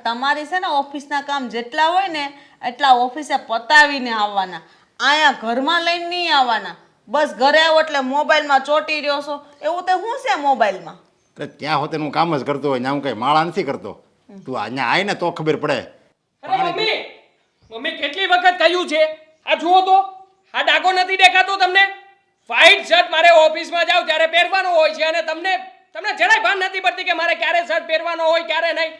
તમારી છે ને ઓફિસના કામ જેટલા હોય ને એટલા ઓફિસે પતાવીને આવવાના. અહીંયા ઘરમાં લઈને નહીં આવવાના. બસ ઘરે આવો એટલે મોબાઈલમાં ચોંટી રહ્યો છો. એવું તો શું છે મોબાઈલમાં? તો ત્યાં હોતે હું કામ જ કરતો હોય, ત્યાં હું કઈ માળા નથી કરતો. તું અહીંયા આય ને તો ખબર પડે. અરે મમ્મી કેટલી વખત કહ્યું છે, આ જુઓ તો આ ડાઘો નથી દેખાતો તમને? વ્હાઈટ શર્ટ મારે ઓફિસમાં જાવ ત્યારે પહેરવાનો હોય છે અને તમને જરાય ભાન નથી પડતી કે મારે ક્યારે શર્ટ પહેરવાનો હોય ક્યારે નહીં.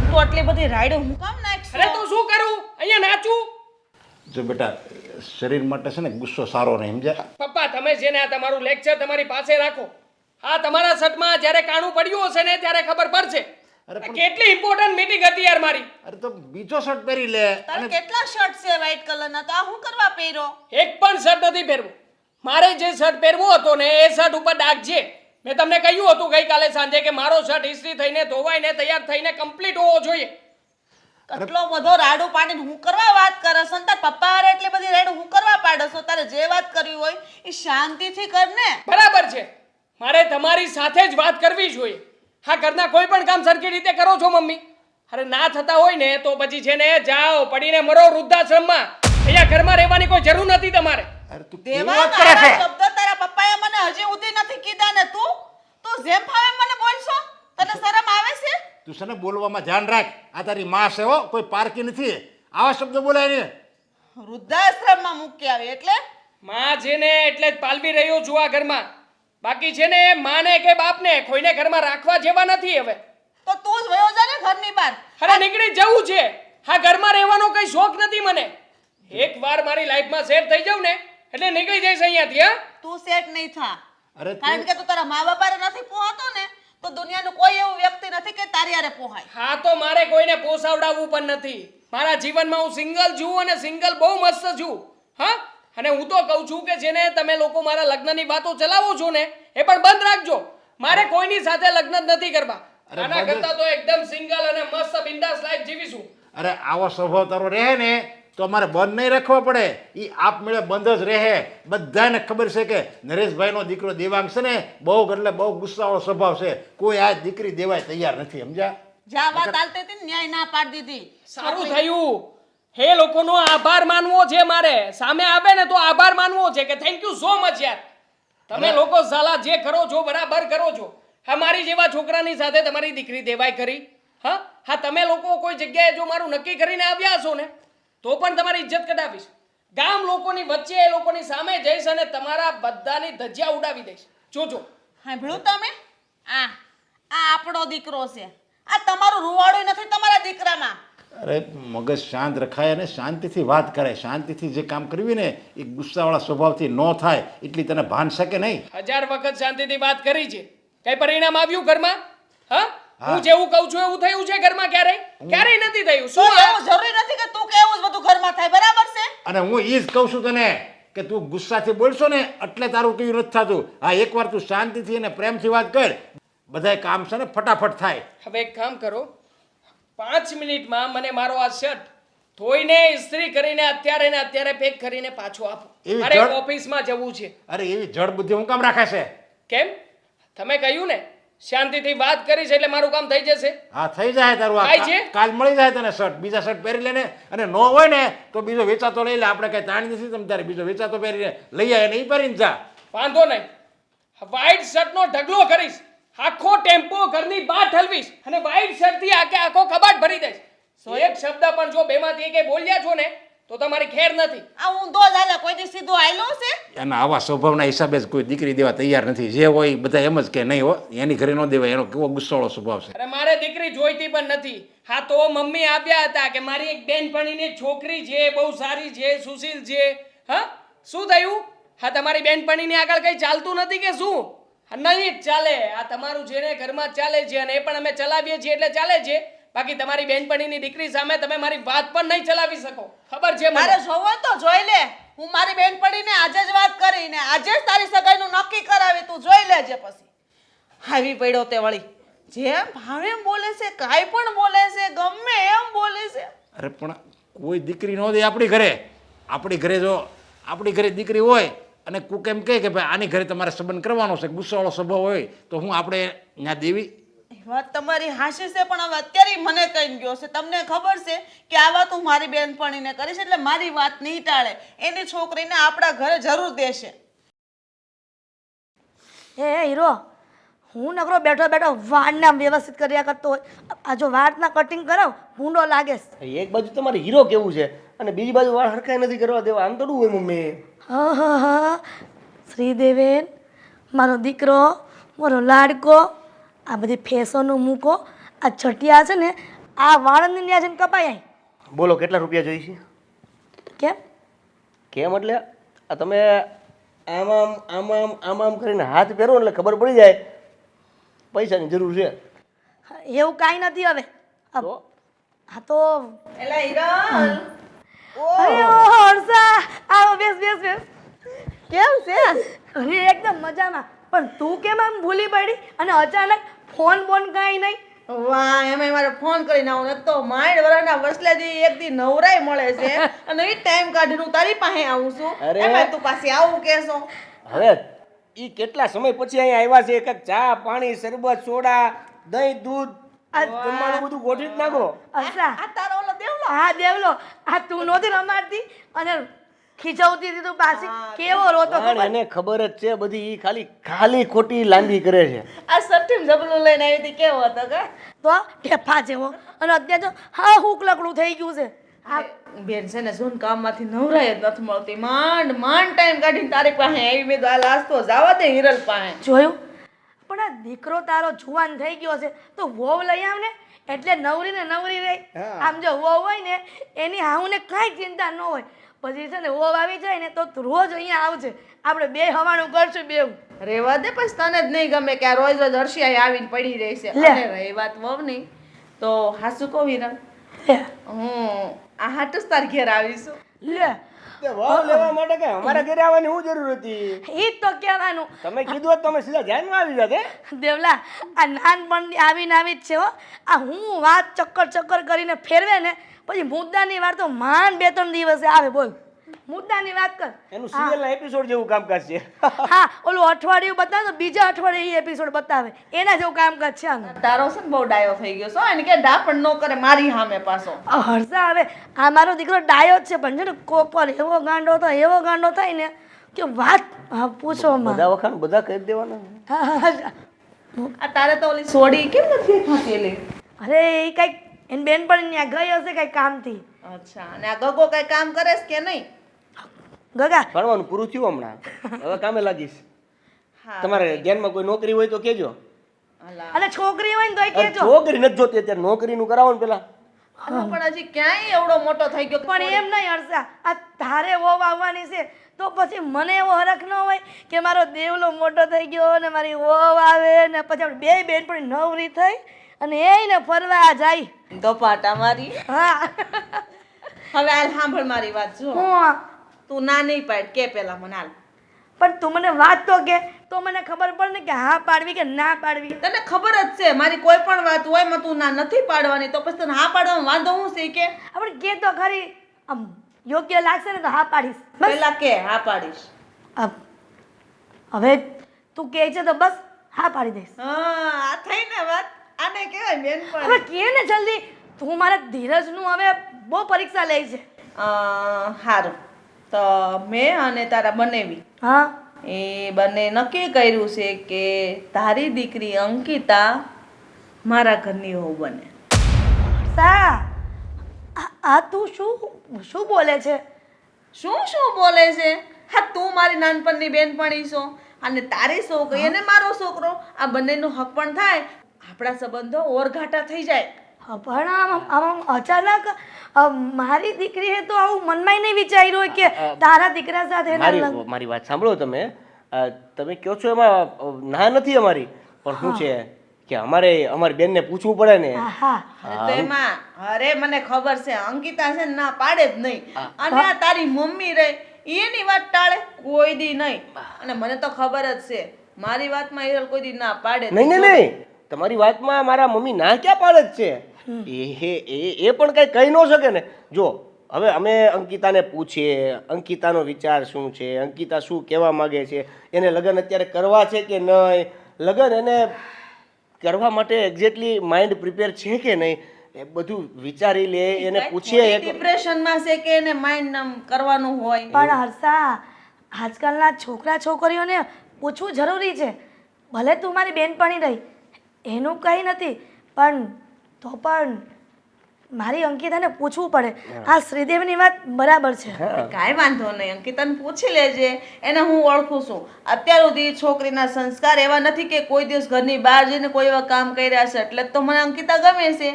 તો આટલી બધી રાઈડો હું કામ નાખશું? અરે તો શું કરું, અહીંયા નાચું? જો બેટા, શરીર માટે છે ને ગુસ્સો સારો નહીં, સમજ્યા? પપ્પા તમે છે ને આ તમારું લેક્ચર તમારી પાસે રાખો. હા તમારા શર્ટમાં જ્યારે કાણું પડ્યું હશે ને ત્યારે ખબર પડશે. આ કેટલી ઇમ્પોર્ટન્ટ મીટિંગ હતી યાર મારી. અરે તો બીજો શર્ટ પહેરી લે. તારે કેટલા શર્ટ છે વ્હાઈટ કલરના? તો આ હું કરવા પહેર્યો? એક પણ શર્ટ નથી પહેરવું. મારે જે શર્ટ પહેરવો હતો ને એ શર્ટ ઉપર ડાઘ છે. મેં તમને કહ્યું હતું ગઈકાલે સાંજે કે મારો શર્ટ ઇસ્ત્રી થઈને ધોવાઈને તૈયાર થઈને કમ્પ્લીટ હોવો જોઈએ. કેટલો બધો રાડું પાડીને હું કરવા વાત કરસ? અને તાર પપ્પા હારે એટલી બધી રાડું હું કરવા પાડશો? તારે જે વાત કરવી હોય એ શાંતિથી કર ને. બરાબર છે, મારે તમારી સાથે જ વાત કરવી જોઈએ. હા ઘરના કોઈ પણ કામ સરખી રીતે કરો છો મમ્મી? અરે ના થતા હોય ને તો પછી છે ને જાઓ પડીને મરો વૃદ્ધાશ્રમમાં. અહીંયા ઘરમાં રહેવાની કોઈ જરૂર નથી તમારે. અરે તું દેવા કેવી વાત કરે છે? શબ્દ તારા પપ્પાએ મને હજી સુધી નથી કીધા ને તું જેમ ફાવે મને બોલશો? તને શરમ આવે છે? તું છે ને બોલવામાં ધ્યાન રાખ. આ તારી માં છે હો, કોઈ પારકી નથી. આવા શબ્દો બોલાય ને. વૃદ્ધાશ્રમમાં મૂકી આવે એટલે? માં છે ને એટલે જ પાલવી રહ્યો છું આ ઘરમાં. બાકી છે ને માને કે બાપને કોઈને ઘરમાં રાખવા જેવા નથી હવે. તો તું જ વયો જા ને ઘરની બહાર. અરે નીકળી જવું છે. હા ઘરમાં રહેવાનો કઈ શોખ નથી મને. એકવાર મારી લાઈફમાં સેટ થઈ જાઉં ને એટલે નીકળી જઈશ અહીંયાથી. હા તું સેટ નહીં થા. અરે કારણ કે તું તારા મા બાપાને નથી પોહાતો ને તો દુનિયાનું કોઈ એવું વ્યક્તિ નથી કે તારી હારે પોહાય. હા તો મારે કોઈને પોસાવડાવવું પણ નથી. મારા જીવનમાં હું સિંગલ છું અને સિંગલ બહુ મસ્ત છું. હા અને હું તો કહું છું કે જેને તમે લોકો મારા લગ્નની વાતો ચલાવો છો ને એ પણ બંધ રાખજો. મારે કોઈની સાથે લગ્ન જ નથી કરવા. આના કરતાં તો એકદમ સિંગલ અને મસ્ત બિંદાસ લાઈફ જીવીશું. અરે આવો સ્વભાવ તારો રહે ને તો અમારે બંધ નહીં રાખવો પડે. એ આપમેળે બંધ જ રહે. બધાને ખબર છે કે નરેશભાઈનો દીકરો દેવાંગ છે ને બહુ એટલે બહુ ગુસ્સાવાળો સ્વભાવ છે. કોઈ આ દીકરી દેવાય તૈયાર નથી, સમજ્યા? જા વાત ચાલતી હતી ને ન્યાય ના પાડી દીધી. સારું થયું. હે લોકોનો આભાર માનવો છે મારે. સામે આવે ને તો આભાર માનવો છે કે થેન્ક યુ સો મચ યાર. તમે લોકો સાલા જે કરો છો બરાબર કરો છો. હા મારી જેવા છોકરાની સાથે તમારી દીકરી દેવાય કરી? હા તમે લોકો કોઈ જગ્યાએ જો મારું નક્કી કરીને આવ્યા હશો ને તો પણ તમારી ઇજ્જત કઢાવીશ. ગામ લોકોની વચ્ચે એ લોકોની સામે જઈશ અને તમારા બધાની ધજ્જા ઉડાવી દઈશ. જોજો. સાંભળ્યું તમે? આ આપણો દીકરો છે. આ તમારું રૂવાડું નથી તમારા દીકરામાં. અરે મગજ શાંત રખાય અને શાંતિથી વાત કરે. શાંતિથી જે કામ કરવી ને એ ગુસ્સાવાળા સ્વભાવથી ન થાય એટલી તને ભાન છે કે નહીં? 1000 વખત શાંતિથી વાત કરી છે. કઈ પરિણામ આવ્યું ઘરમાં? હા હું જેવું કહું છું એવું થયું છે ઘરમાં? ક્યારેય નથી થયું. શું શું એવું જરૂરી નથી કે તું કેવું જ બધું ઘરમાં થાય, બરાબર છે? અને હું એ જ કહું છું તને કે તું ગુસ્સાથી બોલશો ને એટલે તારું કેવું નથી થતું. હા એકવાર તું શાંતિથી અને પ્રેમથી વાત કર, બધાય કામ છે ને ફટાફટ થાય. હવે એક કામ કરો, 5 મિનિટમાં મને મારો આ શર્ટ ધોઈને ઇસ્ત્રી કરીને અત્યારે ને અત્યારે પેક કરીને પાછો આપો. એવી મારે જડ- ઓફિસમાં જવું છે. અરે એવી જડ બુદ્ધિ હું કામ રાખે છે? કેમ? તમે કહ્યું ને શાંતિથી વાત કરીશ એટલે મારું કામ થઈ જશે. હા થઈ જાય તારું. થાય છે? કાલ મળી જાય તને શર્ટ. બીજા શર્ટ પહેરી લે ને, અને ન હોય ને તો બીજો વેચાતો લઈ લે. આપણે કઈ તાણી નથી તમ તારે. બીજો વેચાતો પહેરીને લઈ આવે ને એ પહેરીને જા. વાંધો નહીં. વ્હાઈટ શર્ટનો ઢગલો કરીશ. આખો ટેમ્પો ઘરની બહાર ઠલવીશ અને વ્હાઈટ શર્ટથી આખો કબાટ ભરી દઈશ. એક શબ્દ પણ જો બેમાંથી કઈ બોલ્યા છો ને તો તમારી ખેર નથી. આ ઊંધો જ હાલે, કોઈ દી સીધો આયલો છે? એના આવા સ્વભાવના હિસાબે જ કોઈ દીકરી દેવા તૈયાર નથી. જે હોય એ બધા એમ જ કે નહીં હો એની ઘરે ન દેવાય. એનો કેવો ગુસ્સાવાળો સ્વભાવ છે. અરે મારે દીકરી જોઈતી પણ નથી. હા તો મમ્મી આવ્યા હતા કે મારી એક બેનપણીની છોકરી છે, બહુ સારી છે, સુશીલ છે. હા શું થયું? હા તમારી બેનપણીની આગળ કઈ ચાલતું નથી કે શું? નહીં જ ચાલે. આ તમારું જેને ઘરમાં ચાલે છે અને એ પણ અમે ચલાવીએ છીએ એટલે ચાલે છે. બાકી તમારી બેનપણીની દીકરી સામે તમે મારી વાત પણ નહીં ચલાવી શકો. ખબર છે મને. મારે જોવો તો જોઈ લે. હું મારી બેનપણીને આજે જ વાત કરીને આજે જ તારી સગાઈનું નક્કી કરાવી. તું જોઈ લેજે પછી. આવી પડ્યો તે વળી જેમ ભાવે એમ બોલે છે, કાંઈ પણ બોલે છે, ગમે એમ બોલે છે. અરે પણ કોઈ દીકરી ન દે આપણી ઘરે. આપણી ઘરે જો આપણી ઘરે દીકરી હોય અને કોક એમ કહે કે ભાઈ આની ઘરે તમારે સંબંધ કરવાનો છે, ગુસ્સાવાળો સ્વભાવ હોય તો હું આપણે ત્યાં દેવી? એ વાત તમારી હાશી છે, પણ હવે અત્યારે ઈ મને કહીને ગયો છે. તમને ખબર છે કે આ વાત હું મારી બેનપણીને કરીશ એટલે મારી વાત નહીં ટાળે. એની છોકરીને આપણા ઘરે જરૂર દેશે. એ હીરો, હું નકરો બેઠો બેઠો વાળને આમ વ્યવસ્થિત કર્યા કરતો હોય, આ જો વાળના કટિંગ કરાવ ભૂંડો લાગે છે. એક બાજુ તમારે હીરો કેવું છે અને બીજી બાજુ વાળ હરખાઈ નથી કરવા દેવા. આમ તો હોય મમ્મી. હા, શ્રીદેવેન, મારો દીકરો, મારો લાડકો, આ બધી ફેશનો મૂકો. આ છટિયા છે ને આ વાળની ન્યા જઈને કપાય અહીં. બોલો કેટલા રૂપિયા જોઈશે? કેમ? કેમ એટલે આ તમે આમ આમ આમ આમ આમ આમ કરીને હાથ પહેરો એટલે ખબર પડી જાય પૈસાની જરૂર છે. એવું કાંઈ નથી હવે. તો હા તો એલા હિરલ, અરે ઓ હર્ષા, આવો બેસ બેસ બેસ. કેમ છે? અરે એકદમ મજામાં. પણ તું કેમ આમ ભૂલી પડી અને અચાનક ફોન બોન કાંઈ નહીં? વાહ, એમાંય મારે ફોન કરીને આવું. નથી તો માઇન્ડ વરાના વસલેથી એક દી નવરાય મળે છે અને એ ટાઈમ કાઢીને હું તારી પાસે આવું છું. અરે. એમાંય તું પાછી આવું કહેશો. હવે ઈ કેટલા સમય પછી અહીંયા આવ્યા છે. એક ચા પાણી શરબત સોડા દહીં દૂધ જમવાનું બધું ગોઠવી જ નાખો. હર્ષા, આ તારો ઓલો દેવલો. હા દેવલો, આ તું નહોતી રમાડતી અને ખીજવતી હતી તું પાછી. કેવો રોતો પણ ખબર? એને ખબર જ છે બધી. ઈ ખાલી ખોટી લાંબી કરે છે. આ સઠ્ઠીમ જબલું લઈને આવી હતી, કેવો હતો કે? તો ઢેફા જેવો. અને અત્યારે તો હા હુક લકડું થઈ ગયું છે. આ બેન છે ને જોન કામમાંથી નવરાય જ નથી મળતી. માંડ માંડ ટાઈમ કાઢીને તારી પાસે આવી. મેં તો આ લાસ્ટ તો જવા દે હિરલ પાસે. જોયું? પણ આ દીકરો તારો જુવાન થઈ ગયો છે તો વહુ લઈ આવ ને, એટલે નવરી ને નવરી રહી. આમ જો વહુ હોય ને એની હાઉને કાંઈ ચિંતા ન હોય. પછી છે ને વહુ આવી જાય ને તો તું રોજ અહીંયા આવજે, આપણે બે હવાનું કરશું બેવ. રેવા દે, પછી તને જ નહીં ગમે કે આ રોજ રોજ હર્ષિયા આવીને પડી રહી છે. લે. અને રહી વાત વહુની, તો હાસુ કહું હિરલ, લે હું આ હાટુ જ તાર ઘેર આવીશું. લે, તે વાવ લેવા માટે કે અમારા ઘરે આવવાની શું જરૂર હતી? ઈ જ તો કહેવાનું. તમે કીધું હોત તો અમે સીધા ધ્યાનમાં આવી જાત. દેવલા, આ નાનપણથી આવીને આવી જ છે હો. આ હું વાત ચક્કર કરીને ફેરવે ને પછી મુદ્દાની વાત તો માંડ 2-3 દિવસે આવે. બોલ, મુદ્દાની વાત કર. એનું સિરિયલના એપિસોડ જેવું કામકાજ છે. હા, ઓલું અઠવાડિયું બતાવે તો બીજા અઠવાડિયે એ એપિસોડ બતાવે, એના જેવું કામકાજ છે આનું. તારો છે ને બહુ ડાયો થઈ ગયો છો. એને કે ડાપણ ન કરે મારી સામે પાછો. આ હર્ષા, હવે આ મારો દીકરો ડાયો જ છે, પણ છે ને કોપર એવો ગાંડો થાય ને કે વાત પૂછો માં. બધા વખાણ બધા કરી દેવાના. આ તારે તો ઓલી સોડી કેમ નથી ખાતી એલી? અરે એ કઈક એની બેનપણી ત્યાં ગઈ હશે કઈ કામથી. અચ્છા, અને આ ગગો કઈ કામ કરે છે કે નહીં? ગગા, ભણવાનું પૂરું થયું હમણાં. હવે કામે લાગીશ. હા. તમારે ધ્યાનમાં કોઈ નોકરી હોય તો કેજો. અલા. અને છોકરી હોય ને તોય અરે કેજો. છોકરી નથી જોતી અત્યારે, નોકરીનું કરાવો ને પેલા. આનો પણ હજી ક્યાંય એવડો મોટો થઈ ગયો. પણ એમ નહીં હર્ષા, આ તારે વહુ આવવાની છે તો પછી મને એવો હરખ ન હોય કે મારો દેવલો મોટો થઈ ગયો ને મારી વહુ આવે ને પછી આપણે બે બેનપણી નવરી થઈ અને એને ફરવા જાય. ગપાટા મારી. હા, હવે હાલ સાંભળ મારી વાત. જો હું તું ના નહીં પાડ કે પેલા મને હાલ. પણ તું મને વાત તો કે તો મને ખબર પડે ને કે હા પાડવી કે ના પાડવી. તને ખબર જ છે મારી કોઈ પણ વાત હોય માં તું ના નથી પાડવાની, તો પછી તને હા પાડવામાં વાંધો હું છે કે? આપણે કે તો ખરી, આમ યોગ્ય લાગશે ને તો હા પાડીશ. બસ પેલા કે હા પાડીશ. હવે તું કહે છે તો બસ હા પાડી દઈશ. હા, આ થઈ ને વાત. આને કહેવાય બેનપણ. હવે કે ને જલ્દી, તું મારા ધીરજનું હવે બહુ પરીક્ષા લે છે. સારું, તો મેં અને તારા બનેવી હા, એ બંને નક્કી કર્યું છે કે તારી દીકરી અંકિતા મારા ઘરની વહુ બને. સા આ તું શું બોલે છે? શું બોલે છે? હા, તું મારી નાનપણની બેનપણી છો અને તારી છોકરી અને મારો છોકરો, આ બંનેનો હક પણ થાય, આપણા સંબંધો ઓરઘાટા થઈ જાય. પણ આમ અચાનક મારી દીકરી હે તો આવું મનમાં નહીં વિચાર્યું હોય કે તારા દીકરા સાથે એના લગ્ન. મારી વાત સાંભળો તમે. તમે કહો છો એમાં ના નથી અમારી, પણ શું છે કે અમારી બેનને પૂછવું પડે ને. હા, તો એમાં અરે મને ખબર છે અંકિતા છે ને ના પાડે જ નહીં. અને આ તારી મમ્મી રે એની વાત ટાળે કોઈ દી નહીં. અને મને તો ખબર જ છે મારી વાતમાં હિરલ કોઈ દી ના પાડે જ નહીં. તમારી વાતમાં મારા મમ્મી ના ક્યાં પાડે જ છે. એ પણ કઈ કહી ન શકે ને. જો હવે અમે અંકિતાને પૂછીએ અંકિતાનો વિચાર શું છે, અંકિતા શું કહેવા માંગે છે, એને લગ્ન અત્યારે કરવા છે કે નહીં, લગ્ન એને કરવા માટે એક્ઝેક્ટલી માઇન્ડ પ્રિપેર છે કે નહીં એ બધું વિચારી લે એને પૂછીએ એક ડિપ્રેશનમાં છે કે એને માઇન્ડ કરવાનું હોય. પણ હર્ષા આજકાલના છોકરા છોકરીઓને પૂછવું જરૂરી છે. ભલે તું મારી બેનપણી રહી એનું કંઈ નથી, પણ તો પણ મારી અંકિતાને પૂછવું પડે. આ શ્રીદેવની વાત બરાબર છે. કાંઈ વાંધો નહીં, અંકિતાને પૂછી લેજે. એને હું ઓળખું છું. અત્યાર સુધી છોકરીના સંસ્કાર એવા નથી કે કોઈ દિવસ ઘરની બહાર જઈને કોઈ એવા કામ કર્યા છે, એટલે જ તો મને અંકિતા ગમે છે.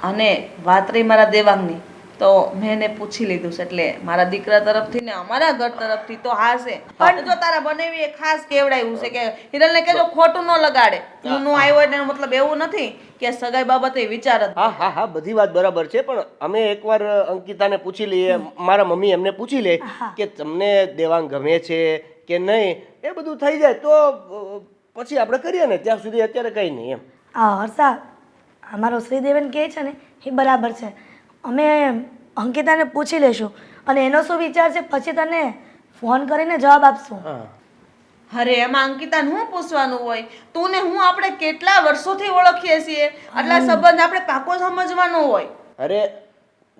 અને વાત રહી મારા દેવાંગની, તો મેં એને પૂછી લીધું છે, એટલે મારા દીકરા તરફથી ને અમારા ઘર તરફથી તો હા છે. પણ જો તારા બનેવી ખાસ કેવડાવ્યું છે કે હિરલને કહેજો ખોટું ન લગાડે. હું નો આવ્યો એટલે એનો મતલબ એવું નથી કે સગાઈ બાબતે વિચાર જ. હા હા હા બધી વાત બરાબર છે, પણ અમે એકવાર અંકિતાને પૂછી લઈએ, મારા મમ્મી એમને પૂછી લે કે તમને દેવાંગ ગમે છે કે નહીં, એ બધું થઈ જાય તો પછી આપણે કરીએ ને. ત્યાં સુધી અત્યારે કંઈ નહીં એમ. હા હર્ષા, અમારો શ્રીદેવન કહે છે ને એ બરાબર છે. અમે અંકિતાને પૂછી લેશું અને એનો શું વિચાર છે પછી તને ફોન કરીને જવાબ આપશું. હા અરે એમાં અંકિતાને શું પૂછવાનું હોય? તું ને હું આપણે કેટલા વર્ષોથી ઓળખીએ છીએ, આટલા સંબંધ આપણે પાકો સમજવાનો હોય. અરે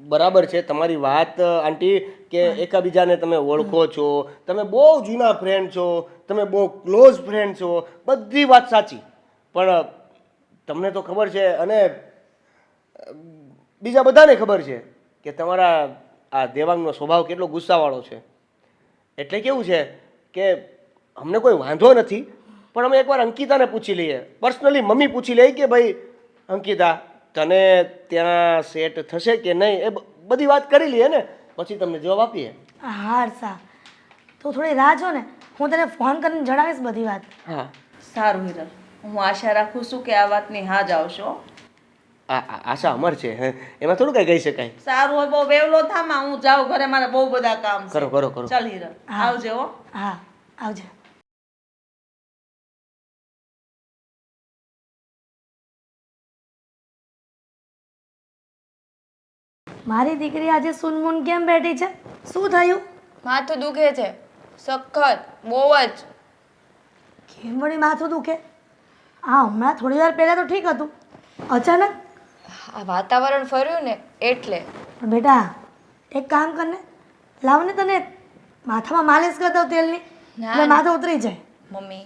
બરાબર છે તમારી વાત આંટી કે એકબીજાને તમે ઓળખો છો, તમે બહુ જૂના ફ્રેન્ડ છો, તમે બહુ ક્લોઝ ફ્રેન્ડ છો, બધી વાત સાચી. પણ તમને તો ખબર છે અને બીજા બધાને ખબર છે કે તમારા આ દેવાંગનો સ્વભાવ કેટલો ગુસ્સાવાળો છે. એટલે કેવું છે કે અમને કોઈ વાંધો નથી, પણ અમે એકવાર અંકિતાને પૂછી લઈએ, પર્સનલી મમ્મી પૂછી લઈએ કે ભાઈ અંકિતા તને ત્યાં સેટ થશે કે નહીં, એ બધી વાત કરી લઈએ ને પછી તમને જવાબ આપીએ. હા હર્ષા, તું થોડી રાહ જો ને, હું તને ફોન કરીને જણાવીશ બધી વાત. હા સારું હિરલ, હું આશા રાખું છું કે આ વાતની હા જ આવશો. આશા અમર છે, એમાં થોડું કઈ કહી શકાય. સારું હોય, બહુ વેવલો થામા, હું જાઉં ઘરે, મારે બહુ બધા કામ છે. કરો કરો કરો. ચાલ હિરલ, આવજે હો. હા આવજે. મારી દીકરી આજે સુનમુન કેમ બેઠી છે? શું થયું? માથું દુખે છે સખત, બહુ જ. કેમ વળી માથું દુખે? હા હમણાં થોડી વાર પહેલાં તો ઠીક હતું, અચાનક? આ વાતાવરણ ફર્યું ને એટલે. પણ બેટા એક કામ કરને, લાવ ને તને માથામાં માલિશ કરી દઉં તેલની, ના, એટલે માથું ઉતરી જાય. મમ્મી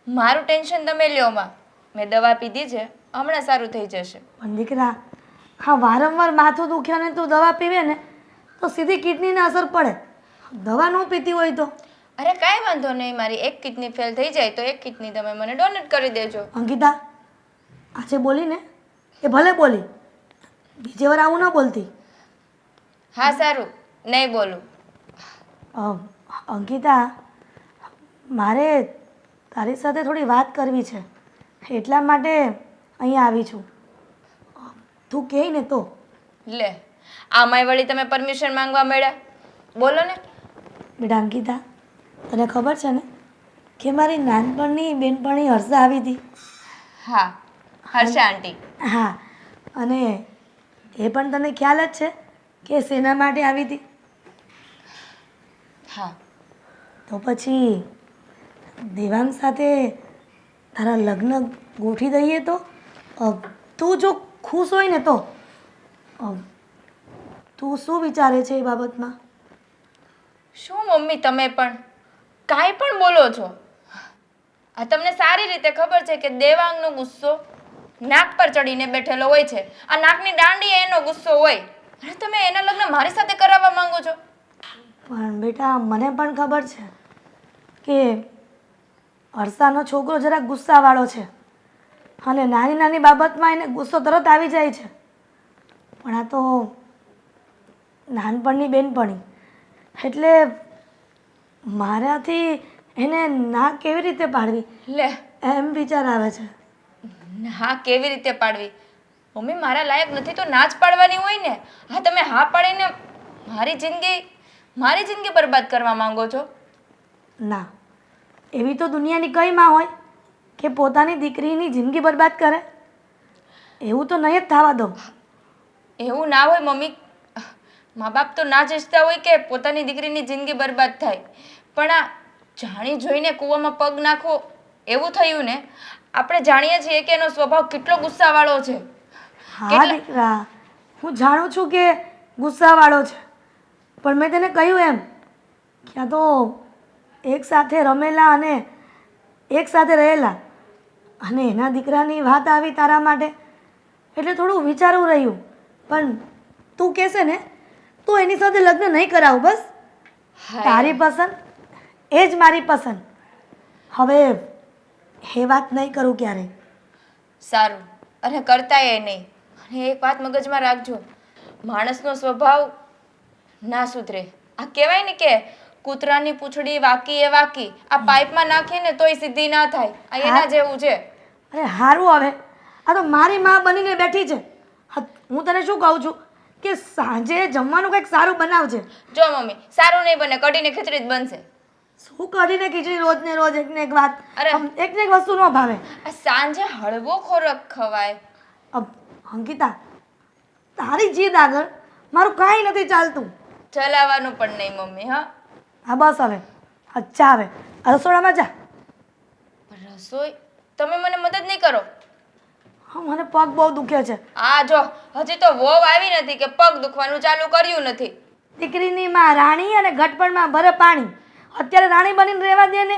મારું ટેન્શન તમે લ્યો માં, મેં દવા પીધી છે, હમણાં સારું થઈ જશે. પણ દીકરા હા વારંવાર માથું દુખ્યા ને તું દવા પીવે ને તો સીધી કિડનીને અસર પડે. દવા ન પીતી હોય તો. અરે કાંઈ વાંધો નહીં, મારી એક કિડની ફેલ થઈ જાય તો એક કિડની તમે મને ડોનેટ કરી દેજો. અંકિતા આજે બોલી ને એ ભલે બોલી, બીજી વાર આવું ન બોલતી. હા સારું, નહીં બોલું. અંકિતા મારે તારી સાથે થોડી વાત કરવી છે, એટલા માટે અહીંયા આવી છું. તું કહે ને તો. લે આમાંય વળી તમે પરમિશન માંગવા મળ્યા, બોલો ને. બેટા અંકિતા તને ખબર છે ને કે મારી નાનપણની બેનપણી હર્ષા આવી હતી? હા હર્ષા આંટી. હા અને એ પણ તને ખ્યાલ જ છે કે શેના માટે આવી હતી? હા તો પછી દેવાંગ સાથે તારા લગ્ન ગોઠવી દઈએ તો? તું જો ખુશ હોય ને તો. તું શું વિચારે છે એ બાબતમાં? શું મમ્મી તમે પણ કાંઈ પણ બોલો છો? આ તમને સારી રીતે ખબર છે કે દેવાંગનો ગુસ્સો નાક પર ચડીને બેઠેલો હોય છે. આ નાકની દાંડી એનો ગુસ્સો હોય અને તમે એના લગ્ન મારી સાથે કરાવવા માંગો છો? પણ બેટા મને પણ ખબર છે કે હર્ષાનો છોકરો જરાક ગુસ્સાવાળો છે અને નાની નાની બાબતમાં એને ગુસ્સો તરત આવી જાય છે. પણ આ તો નાનપણની બેનપણી, એટલે મારાથી એને ના કેવી રીતે પાડવી લે એમ વિચાર આવે છે. હા કેવી રીતે પાડવી? મમ્મી મારા લાયક નથી તો ના જ પાડવાની હોય ને. હા તમે હા પાડીને મારી જિંદગી બરબાદ કરવા માંગો છો? ના, એવી તો દુનિયાની કઈ માં હોય કે પોતાની દીકરીની જિંદગી બરબાદ કરે? એવું તો નહીં જ થવા દો. એવું ના હોય મમ્મી, મા બાપ તો ના જ ઈચ્છતા હોય કે પોતાની દીકરીની જિંદગી બરબાદ થાય, પણ આ જાણી જોઈને કૂવામાં પગ નાખો એવું થયું ને. આપણે જાણીએ છીએ કે એનો સ્વભાવ કેટલો ગુસ્સાવાળો છે. હા દીકરા, હું જાણું છું કે ગુસ્સાવાળો છે, પણ મેં તને કહ્યું એમ કે આ તો એક સાથે રમેલા અને એક સાથે રહેલા, અને એના દીકરાની વાત આવી તારા માટે એટલે થોડું વિચારવું રહ્યું. પણ તું કહેશે ને તો એની સાથે લગ્ન નહીં કરાવું. બસ હા, તારી પસંદ એ જ મારી પસંદ. હવે એ વાત નહીં કરું ક્યારેય. સારું, અને કરતાય નહીં. અને એક વાત મગજમાં રાખજો, માણસનો સ્વભાવ ના સુધરે. આ કહેવાય ને કે કૂતરાની પૂંછડી વાકી એ વાકી, આ પાઇપમાં નાખીએ ને તોય સીધી ના થાય. આ એના જેવું છે. અરે હારું, હવે આ તો મારી માં બનીને બેઠી છે. હા, હું તને શું કહું છું કે સાંજે જમવાનું કંઈક સારું બનાવજે. જો મમ્મી, સારું નહીં બને, કઢીને ખીચડી જ બનશે. શું કરીને ખીચડી રોજ ને રોજ એક ને એક વાત, અરે. એક ને એક વસ્તુ ન ભાવે. આ સાંજે હળવો ખોરાક ખવાય. અંકિતા, તારી જીદ આગળ મારું કાંઈ નથી ચાલતું. ચલાવવાનું પણ નહીં મમ્મી. હા, હા બસ હવે, અચ્છા હવે રસોડામાં જા. પણ રસોઈ તમે મને મદદ નહીં કરો. હા, મને પગ બહુ દુખે છે. આ જો, હજી તો વહુ આવી નથી કે પગ દુખવાનું ચાલુ કર્યું નથી. દીકરીની માં રાણી અને ઘટપણમાં ભરે પાણી. અત્યારે રાણી બનીને રહેવા દે ને.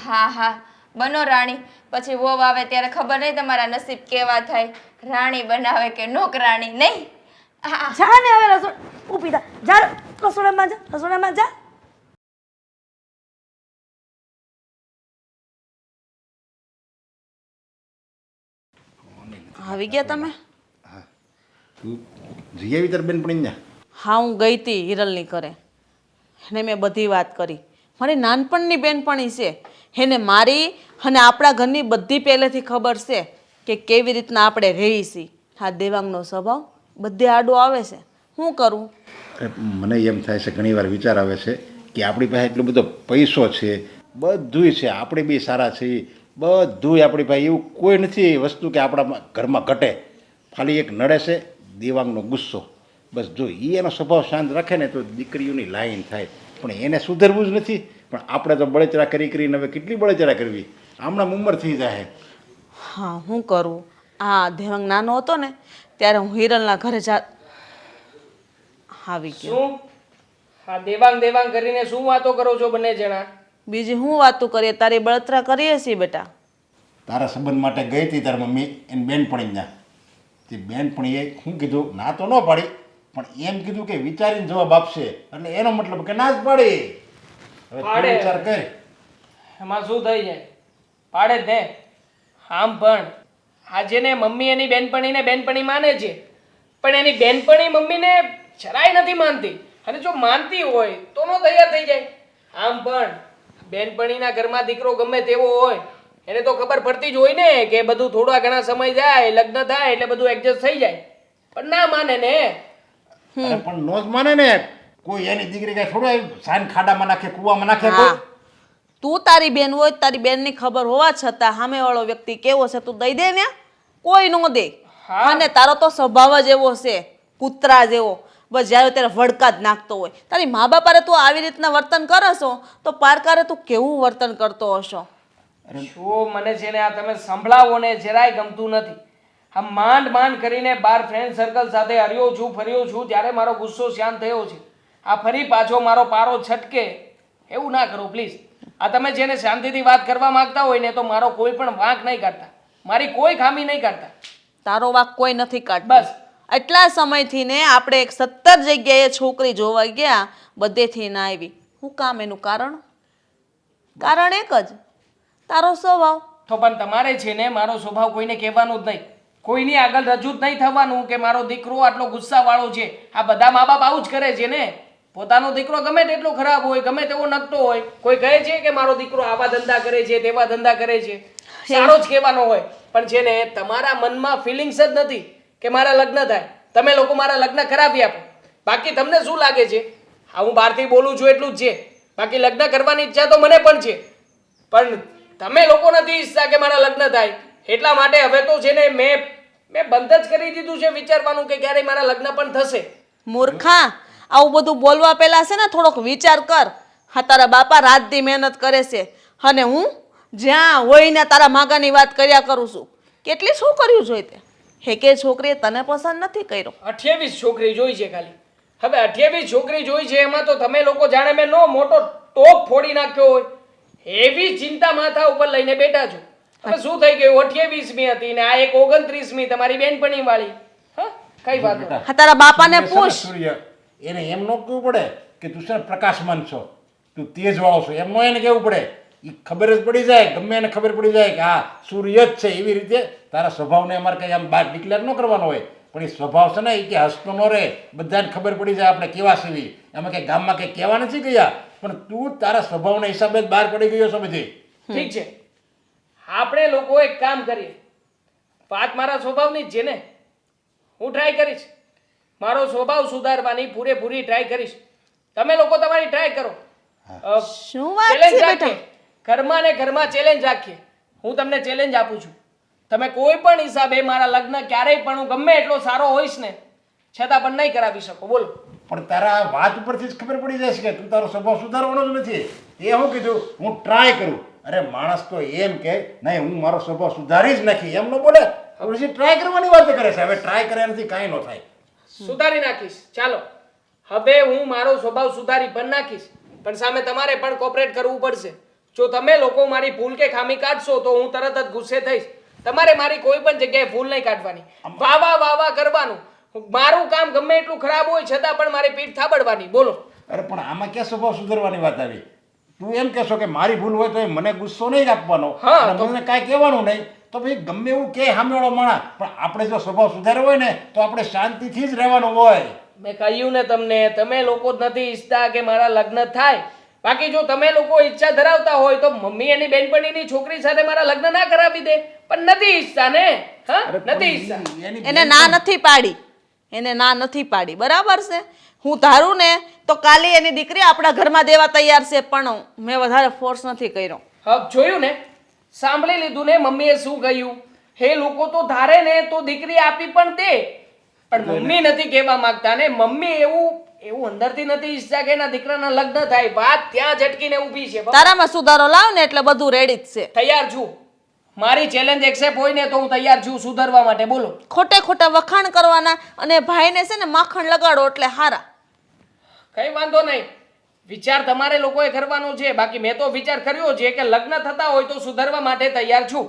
હા હા, બનો રાણી. પછી વહુ આવે ત્યારે ખબર નહીં તમારા નસીબ કેવા થાય, રાણી બનાવે કે નોકરાણી. નહીં? હા, જા ને હવે ઊભી થા. જા રસોડામાં જા, રસોડામાં જા. આવી ગયા તમે? તું જઈ આવી તાર બેનપણીને? હા, હું ગઈ હતી હિરલની ઘરે, એને મેં બધી વાત કરી. મારી નાનપણની બેનપણી છે, એને મારી અને આપણા ઘરની બધી પહેલેથી ખબર છે કે કેવી રીતના આપણે રહી છીએ. આ દેવાંગનો સ્વભાવ બધે આડો આવે છે. શું કરું? મને એમ થાય છે, ઘણીવાર વિચાર આવે છે કે આપણી પાસે એટલો બધો પૈસો છે, બધુંય છે, આપણે બી સારા છીએ, બધુંય આપણી પાસે, એવું કોઈ નથી વસ્તુ કે આપણા ઘરમાં ઘટે. ખાલી એક નડે છે દેવાંગનો ગુસ્સો. બસ જો એ એનો સ્વભાવ શાંત રાખે ને તો દીકરીઓની લાઈન થાય. પણ એને સુધરવું જ નથી. પણ આપણે તો બળતરા કરીને હવે કેટલી બળતરા કરવી, હમણાં ઉંમર થઈ જાય. હા, શું કરું? આ દેવાંગ નાનો હતો ને ત્યારે હું હિરલના ઘરે આવી ગયો. શું હા દેવાંગ દેવાંગ કરીને શું વાતો કરો છો બંને જણા? બીજી હું વાતું કરીએ, તારી બળતરા કરીએ છીએ બેટા. તારા સંબંધ માટે ગઈ હતી તારી મમ્મી એની બેનપણીના. તે બેનપણીએ શું કીધું, ના તો ન પાડી, પણ એમ કીધું કે વિચારીને જવાબ આપશે. એટલે એનો મતલબ કે ના જ પાડી. હવે તું પાડે. વિચાર કર. એમાં શું થઈ જાય? પાડે જ ને. આમ પણ આજે ને મમ્મી એની બેનપણીને બેનપણી માને છે, પણ એની બેનપણી મમ્મીને જરાય નથી માનતી. અને જો માનતી હોય તો નો તૈયાર થઈ જાય. આમ પણ બેનપણીના ઘરમાં દીકરો ગમે તેવો હોય એને તો ખબર પડતી જ હોય ને કે બધું થોડા ઘણા સમય જાય, લગ્ન થાય એટલે બધું એડજસ્ટ થઈ જાય. પણ ના માને ને. અરે પણ નો જ માને ને. કોઈ એની દીકરી કઈ થોડું સાન ખાડામાં નાખે, કૂવામાં નાખે કોઈ? હા, તું તારી બેન હોય, તારી બેનની ખબર હોવા છતાં સામેવાળો વ્યક્તિ કેવો છે તું દઈ દે ને? કોઈ નો દે. હા. અને તારો તો સ્વભાવ જ એવો છે, કૂતરા જેવો. બસ જ્યારે ત્યારે વડકા જ નાખતો હોય. તારી મા બાપારે તું આવી રીતના વર્તન કરશો તો પારકારે તું કેવું વર્તન કરતો હશો? શું મને છે ને આ તમે સંભળાવો ને જરાય ગમતું નથી. આ માંડ માંડ કરીને બાર ફ્રેન્ડ સર્કલ સાથે હર્યો છું, ફર્યો છું, ત્યારે મારો ગુસ્સો શાંત થયો છે. આ ફરી પાછો મારો પારો છટકે એવું ના કરો પ્લીઝ. આ તમે જેને શાંતિથી વાત કરવા માંગતા હોય ને તો મારો કોઈ પણ વાંક નહીં કાઢતા, મારી કોઈ ખામી નહીં કાઢતા. તારો વાક કોઈ નથી કાઢતો. બસ. એટલા સમયથી ને આપણે એક 17 જગ્યાએ છોકરી જોવા ગયા, બધેથી ના આવી. શું કામ? એનું કારણ એક જ, તારો સ્વભાવ. તો પણ તમારે છે ને મારો સ્વભાવ કોઈને કહેવાનો જ નહીં, કોઈની આગળ રજૂ જ નહીં થવાનું કે મારો દીકરો આટલો ગુસ્સાવાળો છે. આ બધા મા બાપ આવું જ કરે છે ને. પોતાનો દીકરો ગમે તેટલો ખરાબ હોય, ગમે તેવો નકટો હોય, કોઈ કહે છે કે મારો દીકરો આવા ધંધા કરે છે, તેવા ધંધા કરે છે, સારો જ કહેવાનો હોય. પણ છે ને તમારા મનમાં ફિલિંગ્સ જ નથી કે મારા લગ્ન થાય. તમે લોકો મારા લગ્ન કરાવી આપો. બાકી તમને શું લાગે છે? હા, હું બહારથી બોલું છું એટલું જ છે. બાકી લગ્ન કરવાની ઈચ્છા તો મને પણ છે, પણ તમે લોકો નથી ઈચ્છતા કે મારા લગ્ન થાય. એટલા માટે હવે તો છે ને મેં બંધ જ કરી દીધું છે વિચારવાનું કે ક્યારેય મારા લગ્ન પણ થશે. મૂર્ખા, આવું બધું બોલવા પહેલા છે ને થોડોક વિચાર કર. હા, તારા બાપા રાતથી મહેનત કરે છે અને હું જ્યાં હોય ને તારા માગાની વાત કર્યા કરું છું. કેટલી છોકરીઓ જોઈ તે કે છોકરીએ તને પસંદ નથી કર્યો. 28 છોકરી જોઈ છે ખાલી. હવે 28 છોકરી જોઈ છે એમાં તો તમે લોકો જાણે મેં નો મોટો ટોપ ફોડી નાખ્યો હોય એવી ચિંતા માથા ઉપર લઈને બેઠા છો. હવે શું થઈ ગયું? 28મી હતી ને આ એક 29મી તમારી બેનપણી વાળી. હા, કઈ વાત નહીં. હા, તારા બાપાને પૂછ. સૂર્ય એને એમ ન કહેવું પડે કે તું છે ને પ્રકાશમાન છો, તું તેજ વાળો છો, એમ ન એને કહેવું પડે. એ ખબર જ પડી જાય, ગમે એને ખબર પડી જાય કે હા સૂર્ય જ છે. એવી રીતે તારા સ્વભાવને અમારે કંઈ આમ બહાર ડિક્લેર ન કરવાનો હોય, પણ એ સ્વભાવ છે ને એ કે હસતો ન રહે, બધાને ખબર પડી જાય આપણે કેવા સીવી. એમાં કંઈ ગામમાં કંઈ કહેવા નથી ગયા, પણ તું તારા સ્વભાવના હિસાબે જ બહાર પડી ગયો છો બધી. ઠીક છે, આપણે લોકો એક કામ કરીએ. વાત મારા સ્વભાવની જ છે ને, હું ટ્રાય કરીશ મારો સ્વભાવ સુધારવાની પૂરેપૂરી ટ્રાય કરીશ. તમે લોકો તમારી ટ્રાય કરો. શું વાત ચેલેન્જ છે રાખીએ, ઘરમાં ને ઘરમાં ચેલેન્જ રાખીએ. હું તમને ચેલેન્જ આપું છું, તમે કોઈ પણ હિસાબે મારા લગ્ન ક્યારેય પણ હું ગમે એટલો સારો હોઈશ ને છતાં પણ નહીં કરાવી શકો. બોલો. પણ તારા વાત ઉપરથી જ ખબર પડી જાય છે કે તું તારો સ્વભાવ સુધારવાનો જ નથી. એ હું કીધું હું ટ્રાય કરું. અરે માણસ તો એમ કે નહીં હું મારો સ્વભાવ સુધારી જ નાખી, એમ ન બોલે. હવે પછી ટ્રાય કરવાની વાત કરે છે. હવે ટ્રાય કર્યા નથી કાંઈ ન થાય. સુધારી નાખીશ. ચાલો, હવે હું મારો સ્વભાવ સુધારી પણ નાખીશ, પણ સામે તમારે પણ કોઓપરેટ કરવું પડશે. જો તમે લોકો મારી ભૂલ કે ખામી કાઢશો તો હું તરત જ ગુસ્સે થઈશ. તમારે મારી કોઈ પણ જગ્યાએ ભૂલ નહીં કાઢવાની, વાવા વાવા કરવાનું. મારું કામ ગમે એટલું ખરાબ હોય છતાં પણ મારી પીઠ થાબડવાની. બોલો. અરે પણ આમાં ક્યાં સ્વભાવ સુધારવાની વાત આવી? તું એમ કહેશો કે મારી ભૂલ હોય તો એ મને ગુસ્સો નહીં આપવાનો, હા, અને મને કાંઈ કહેવાનું નહીં, તો ભાઈ ગમે એવું કે સામેવાળો માણસ, પણ આપણે જો સ્વભાવ સુધારવો હોય ને તો આપણે શાંતિથી જ રહેવાનું હોય. મેં કહ્યું ને તમને, તમે લોકો જ નથી ઈચ્છતા કે મારા લગ્ન થાય. બાકી જો તમે લોકો ઈચ્છા ધરાવતા હોય તો મમ્મી એની બેનપણીની છોકરી સાથે મારા લગ્ન ના કરાવી દે, પણ નથી ઈચ્છતા ને. હા, નથી ઈચ્છતા. એને ના નથી પાડી, એને ના નથી પાડી, બરાબર છે. હું ધારું ને તો કાલે એની દીકરી આપણા ઘરમાં દેવા તૈયાર છે, પણ મેં વધારે ફોર્સ નથી કર્યો. હવે જોયું ને, સાંભળી લીધું ને મમ્મીએ શું કહ્યું. હે લોકો તો ધારે ને તો દીકરી આપી પણ દે, પણ મમ્મી નથી કહેવા માંગતા ને. મમ્મી એવું અંદરથી નથી ઈચ્છતા કે એના દીકરાના લગ્ન થાય. વાત ત્યાં ઝટકીને ઊભી છે. તારામાં સુધારો લાવ ને એટલે બધું રેડી જ છે. તૈયાર છું. મારી ચેલેન્જ એક્સેપ્ટ હોય ને તો હું તૈયાર છું સુધારવા માટે. બોલો. ખોટે ખોટા વખાણ કરવાના અને ભાઈને છે ને માખણ લગાડો એટલે હારા. કઈ વાંધો નહીં, વિચાર તમારે લોકોએ કરવાનો છે. બાકી મેં તો વિચાર કર્યો છે કે લગ્ન થતા હોય તો સુધારવા માટે તૈયાર છું.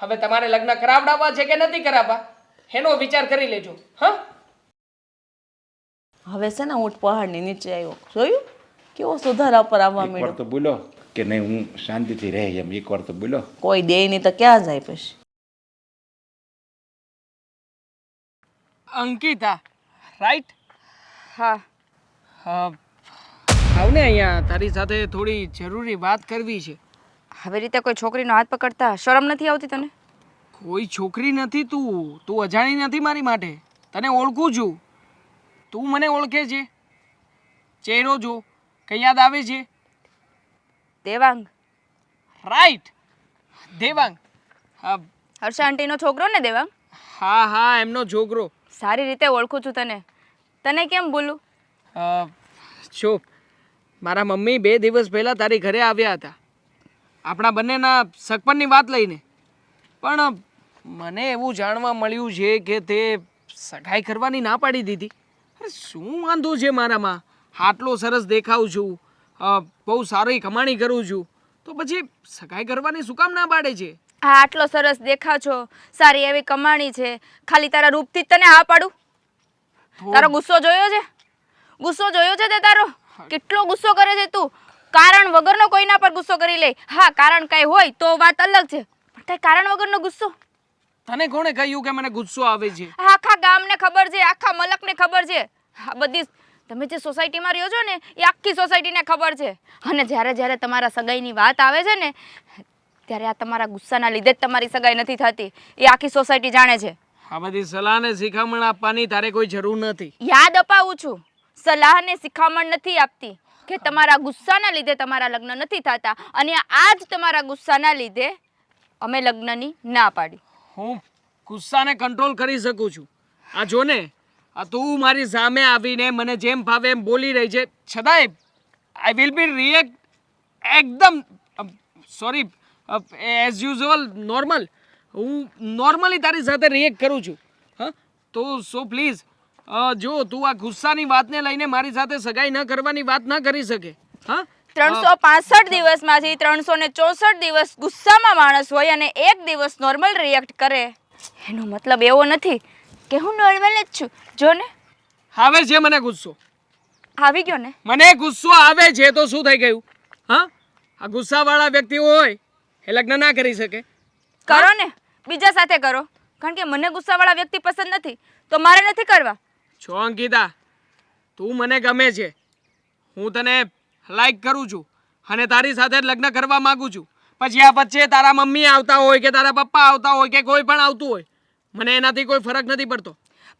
હવે તમારે લગ્ન કરાવડાવવા છે કે નથી કરાવવા એનો વિચાર કરી લેજો. હા, હવે છે ને ઊંટ પહાડની નીચે આવ્યો, જોયું કેવો સુધારા પર આવવા એકવાર માંડ્યો. તો બોલો કે નહીં હું શાંતિથી રહે એમ, એકવાર તો બોલો. કોઈ દે નહીં તો ક્યાં જાય પછી. અંકિતા, રાઈટ? હા. આવને અહીંયા, તારી સાથે થોડી જરૂરી વાત કરવી છે. આવી રીતે કોઈ છોકરીનો હાથ પકડતા શરમ નથી આવતી તને? કોઈ છોકરી નથી, તું અજાણી નથી મારી માટે. તને ઓળખું છું, તું મને ઓળખે છે. ચહેરો જો, કઈ યાદ આવે છે? દેવાંગ. રાઈટ, દેવાંગ. હર્ષા આંટીનો છોકરો ને દેવાંગ? હા હા, એમનો છોકરો. સારી રીતે ઓળખું છું તને. તને કેમ બોલું? જો મારા મમ્મી 2 દિવસ પહેલાં તારી ઘરે આવ્યા હતા આપણા બંનેના સગપણની વાત લઈને, પણ મને એવું જાણવા મળ્યું છે કે તે સગાઈ કરવાની ના પાડી દીધી. અરે શું વાંધો છે મારામાં? આટલો સરસ દેખાઉં છું, બહુ સારી કમાણી કરું છું, તો પછી સગાઈ કરવાની શું કામ ના પાડે છે? હા, આટલો સરસ દેખાવ છો, સારી એવી કમાણી છે, ખાલી તારા રૂપથી જ તને હા પાડું? તારો ગુસ્સો જોયો છે? ગુસ્સો જોયો છે તે તારો? કેટલો ગુસ્સો કરે છે તું? કારણ વગરનો કોઈના પર ગુસ્સો કરી લે. હા, કારણ કઈ હોય તો વાત અલગ છે, પણ કઈ કારણ વગરનો ગુસ્સો? તને કોણે કહ્યું કે મને ગુસ્સો આવે છે? આખા ગામને ખબર છે, આખા મલકને ખબર છે. આ બધી તમે જે સોસાયટીમાં રહ્યો છો ને એ આખી સોસાયટીને ખબર છે. અને જ્યારે જ્યારે તમારા સગાઈની વાત આવે છે ને ત્યારે આ તમારા ગુસ્સાના લીધે જ તમારી સગાઈ નથી થતી, એ આખી સોસાયટી જાણે છે. આ બધી સલાહ ને શિખામણ આપવાની તારે કોઈ જરૂર નથી. યાદ અપાવું છું, સલાહ ને શિખામણ નથી આપતી કે તમારા ગુસ્સાના લીધે તમારા લગ્ન નથી થતા, અને આ જ તમારા ગુસ્સાના લીધે અમે લગ્નની ના પાડી. હું ગુસ્સાને કંટ્રોલ કરી શકું છું. આ જો ને, આ તું મારી સામે આવીને મને જેમ ફાવે એમ બોલી રહી છે, છતાંય આઈ વિલ બી રિએક્ટ એકદમ સોરી એઝ યુઝ્યુઅલ નોર્મલ હું નોર્મલી તારી સાથે રિએક્ટ કરું છું હા તો સો પ્લીઝ જો તું આ ગુસ્સાની વાતને લઈને મારી સાથે સગાઈ ન કરવાની વાત ન કરી શકે હા 365 દિવસમાંથી 364 દિવસ ગુસ્સામાં માણસ હોય અને એક દિવસ નોર્મલ રિએક્ટ કરે એનો મતલબ એવો નથી કે હું નોર્મલ જ છું જો ને આવે છે મને ગુસ્સો આવી ગયો ને મને ગુસ્સો આવે છે તો શું થઈ ગયું હા આ ગુસ્સાવાળા વ્યક્તિ હોય એ લગ્ન ના કરી શકે કરો ને બીજા સાથે કરો કારણ કે મને ગુસ્સાવાળા વ્યક્તિ પસંદ નથી તો મારે નથી કરવા છો અંકિતા તું મને ગમે છે હું તને લાઈક કરું છું અને તારી સાથે જ લગ્ન કરવા માંગુ છું પછી આ વચ્ચે તારા મમ્મી આવતા હોય કે તારા પપ્પા આવતા હોય કે કોઈ પણ આવતું હોય મને એનાથી કોઈ ફરક નથી પડતો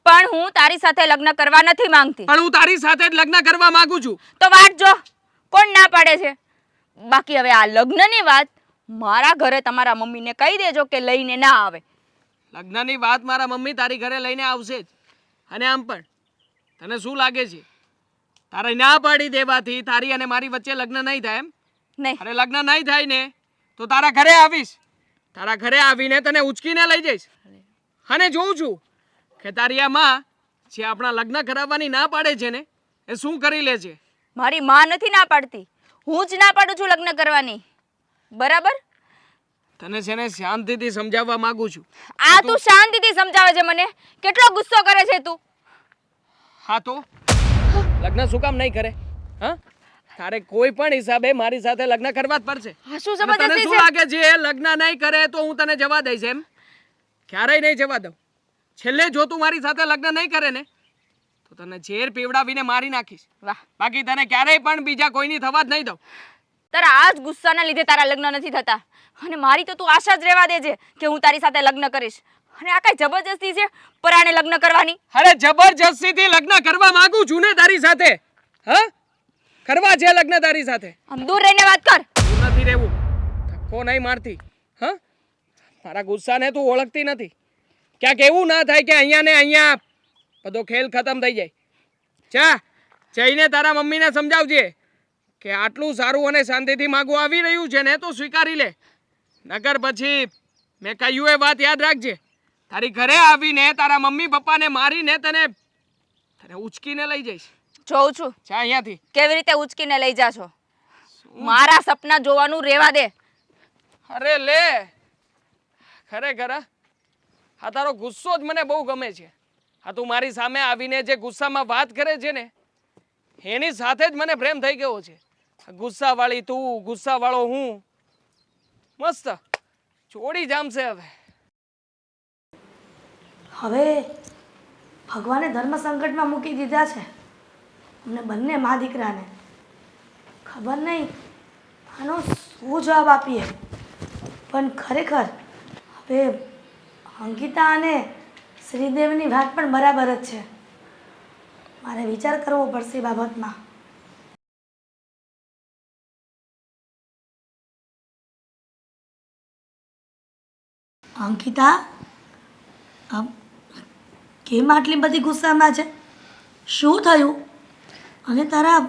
પણ હું તારી સાથે લગ્ન કરવા નથી માંગતી પણ હું તારી સાથે જ લગ્ન કરવા માંગુ છું તો વાત જો કોણ ના પાડે છે બાકી હવે આ લગ્નની વાત મારા ઘરે તમારા મમ્મીને કહી દેજો કે લઈને ના આવે લગ્નની વાત મારા મમ્મી તારી ઘરે લઈને આવશે જ અને આમ પણ તને શું લાગે છે તારે ના પાડી દેવાથી તારી અને મારી વચ્ચે લગ્ન નહીં થાય એમ નહીં અરે લગ્ન નહીં થાય ને તો તારા ઘરે આવીશ તારા ઘરે આવીને તને ઉચકીને લઈ જઈશ અને જોઉં છું કે તારી આ માં જે આપણા લગ્ન કરાવવાની ના પાડે છે ને એ શું કરી લે છે મારી માં નથી ના પાડતી હું જ ના પાડું છું લગ્ન કરવાની બરાબર તને છે ને શાંતિથી સમજાવવા માંગુ છું આ તું શાંતિથી સમજાવે છે મને કેટલો ગુસ્સો કરે છે તું હા તો લગ્ન શું કામ નહીં કરે હા તારે કોઈ પણ હિસાબે મારી સાથે લગ્ન કરવા જ પડશે આ શું અને તને જબરદસ્તી શું છે લાગે છે લગ્ન નહીં કરે તો હું તને જવા દઈશ એમ ક્યારેય નહીં જવા દઉં છેલ્લે જો તું મારી સાથે લગ્ન નહીં કરે ને તો તને ઝેર પીવડાવીને મારી નાખીશ વાહ બાકી તને ક્યારેય પણ બીજા કોઈની થવા જ નહીં દઉં તારા આ જ ગુસ્સાના લીધે તારા લગ્ન નથી થતા અને મારી તો તું આશા જ રહેવા દેજે કે હું તારી સાથે લગ્ન કરીશ અને આ કઈ જબરજસ્તી છે પરાણે લગ્ન કરવાની અરે જબરજસ્તીથી લગ્ન કરવા માંગુ છું ને તારી સાથે હા કરવા છે લગ્ન તારી સાથે આમ દૂર રહીને વાત કર તું નથી રહેવું ધક્કો નહીં મારતી હા મારા ગુસ્સાને તું ઓળખતી નથી ક્યાંક એવું ના થાય કે અહીંયા ને અહીંયા બધો ખેલ ખતમ થઈ જાય ચા જઈને તારા મમ્મીને સમજાવજે કે આટલું સારું અને શાંતિથી માગું આવી રહ્યું છે ને તો સ્વીકારી લે નકર પછી મેં કહ્યું એ વાત યાદ રાખજે તારી ઘરે આવીને તારા મમ્મી પપ્પાને મારીને તને ઉચકીને લઈ જઈશ જોઉં છું ચા અહીંયાથી કેવી રીતે ઉચકીને લઈ જાશો મારા સપના જોવાનું રેવા દે અરે લે ખરેખર આ તારો ગુસ્સો જ મને બહુ ગમે છે આ તું મારી સામે આવીને જે ગુસ્સામાં વાત કરે છે ને એની સાથે જ મને પ્રેમ થઈ ગયો છે ગુસ્સાવાળી તું ગુસ્સાવાળો હું મસ્ત જોડી જામશે હવે હવે ભગવાને ધર્મ સંકટમાં મૂકી દીધા છે અમને બંને મા દીકરાને ખબર નહીં આનો શું જવાબ આપીએ પણ ખરેખર હવે અંકિતા અને શ્રીદેવની વાત પણ બરાબર જ છે મારે વિચાર કરવો પડશે એ બાબતમાં અંકિતા કેમ આટલી બધી ગુસ્સામાં છે શું થયું અને તારા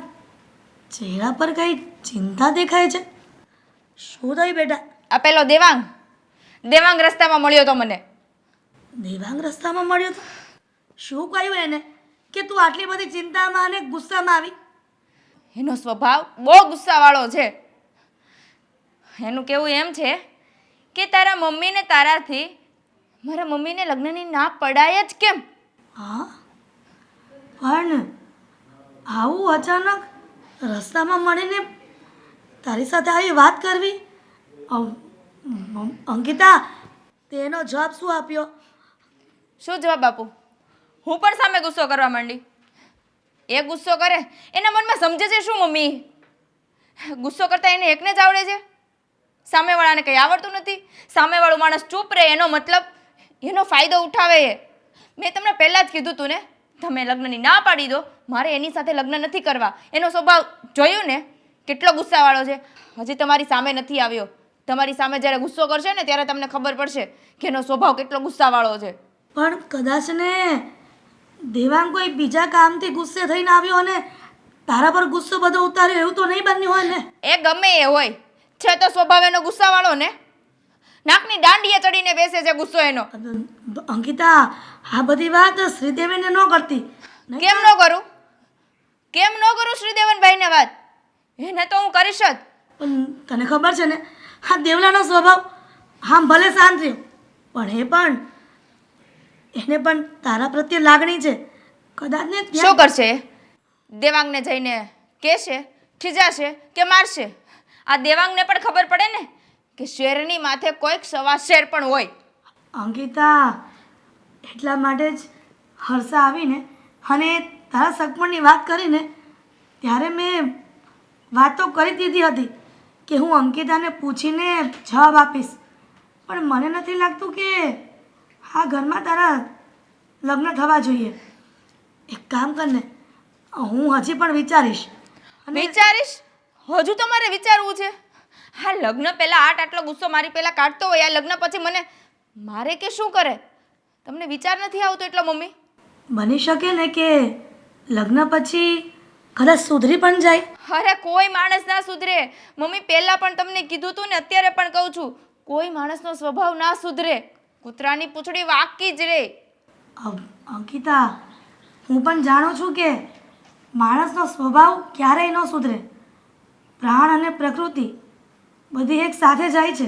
ચહેરા પર કઈ ચિંતા દેખાય છે શું થયું બેટા આ પેલો દેવાંગ રસ્તામાં મળ્યો તો મને દેવાંગ રસ્તામાં મળ્યો તો શું કહ્યું એને કે તું આટલી બધી ચિંતામાં અને ગુસ્સામાં આવી એનો સ્વભાવ બહુ ગુસ્સાવાળો છે એનું કેવું એમ છે કે તારા મમ્મીને તારાથી મારા મમ્મીને લગ્નની ના પડાય જ કેમ હા પણ આવું અચાનક રસ્તામાં મળીને તારી સાથે આવી વાત કરવી અંકિતા તેનો જવાબ શું આપ્યો શું જવાબ આપું હું પણ સામે ગુસ્સો કરવા માંડી એ ગુસ્સો કરે એના મનમાં સમજે છે શું મમ્મી ગુસ્સો કરતા એને એકને જ આવડે છે સામેવાળાને કંઈ આવડતું નથી સામેવાળો માણસ ચૂપ રહે એનો મતલબ એનો ફાયદો ઉઠાવે એ મેં તમને પહેલાં જ કીધું હતું ને તમે લગ્નની ના પાડી દો મારે એની સાથે લગ્ન નથી કરવા એનો સ્વભાવ જોયું ને કેટલો ગુસ્સાવાળો છે હજી તમારી સામે નથી આવ્યો તમારી સામે જ્યારે ગુસ્સો કરશે ને ત્યારે તમને ખબર પડશે કે એનો સ્વભાવ કેટલો ગુસ્સાવાળો છે પણ કદાચ ને દેવાંગ કોઈ બીજા કામથી ગુસ્સે થઈને આવ્યો અને તારા પર ગુસ્સો બધો ઉતાર્યો એવું તો નહીં બન્યું હોય ને એ ગમે એ હોય છે તો સ્વભાવ એનો ગુસ્સાવાળો ને નાકની દાંડીએ ચડીને બેસે છે ગુસ્સો એનો. અંકિતા આ બધી વાત શ્રીદેવીને ન કરતી. કેમ ન કરું? કેમ ન કરું શ્રીદેવનભાઈને વાત? એને તો હું કરીશ જ. પણ તને ખબર છે ને આ દેવલાનો સ્વભાવ આમ ભલે શાંત રહ્યો પણ એને પણ તારા પ્રત્યે લાગણી છે. કદાચ ને શું કરશે? દેવાંગને જઈને કહેશે, ખીજાશે કે મારશે? આ દેવાંગને પણ ખબર પડે ને કે શેરની માથે કોઈક સવા શેર પણ હોય. અંકિતા એટલા માટે જ હર્ષા આવીને અને તારા સગપણની વાત કરીને ત્યારે મેં વાત તો કરી દીધી હતી કે હું અંકિતાને પૂછીને જવાબ આપીશ, પણ મને નથી લાગતું કે આ ઘરમાં તારા લગ્ન થવા જોઈએ. એક કામ કરને, હું હજી પણ વિચારીશ. વિચારીશ? હજુ તમારે વિચારવું છે? હા, લગ્ન પહેલા આટલો ગુસ્સો મારી પહેલા કાઢતો હોય, આ લગ્ન પછી મને મારે કે શું કરે? તમને વિચાર નથી આવતો એટલો મમ્મી? બની શકે ને કે લગ્ન પછી કદાચ સુધરી પણ જાય. અરે કોઈ માણસ ના સુધરે મમ્મી. પહેલા પણ તમને કીધું તું ને અત્યારે પણ કહું છું, કોઈ માણસનો સ્વભાવ ના સુધરે. કૂતરાની પૂંછડી વાકી જ રે. અંકિતા હું પણ જાણું છું કે માણસનો સ્વભાવ ક્યારેય ન સુધરે. પ્રાણ અને પ્રકૃતિ બધી એક સાથે જાય છે,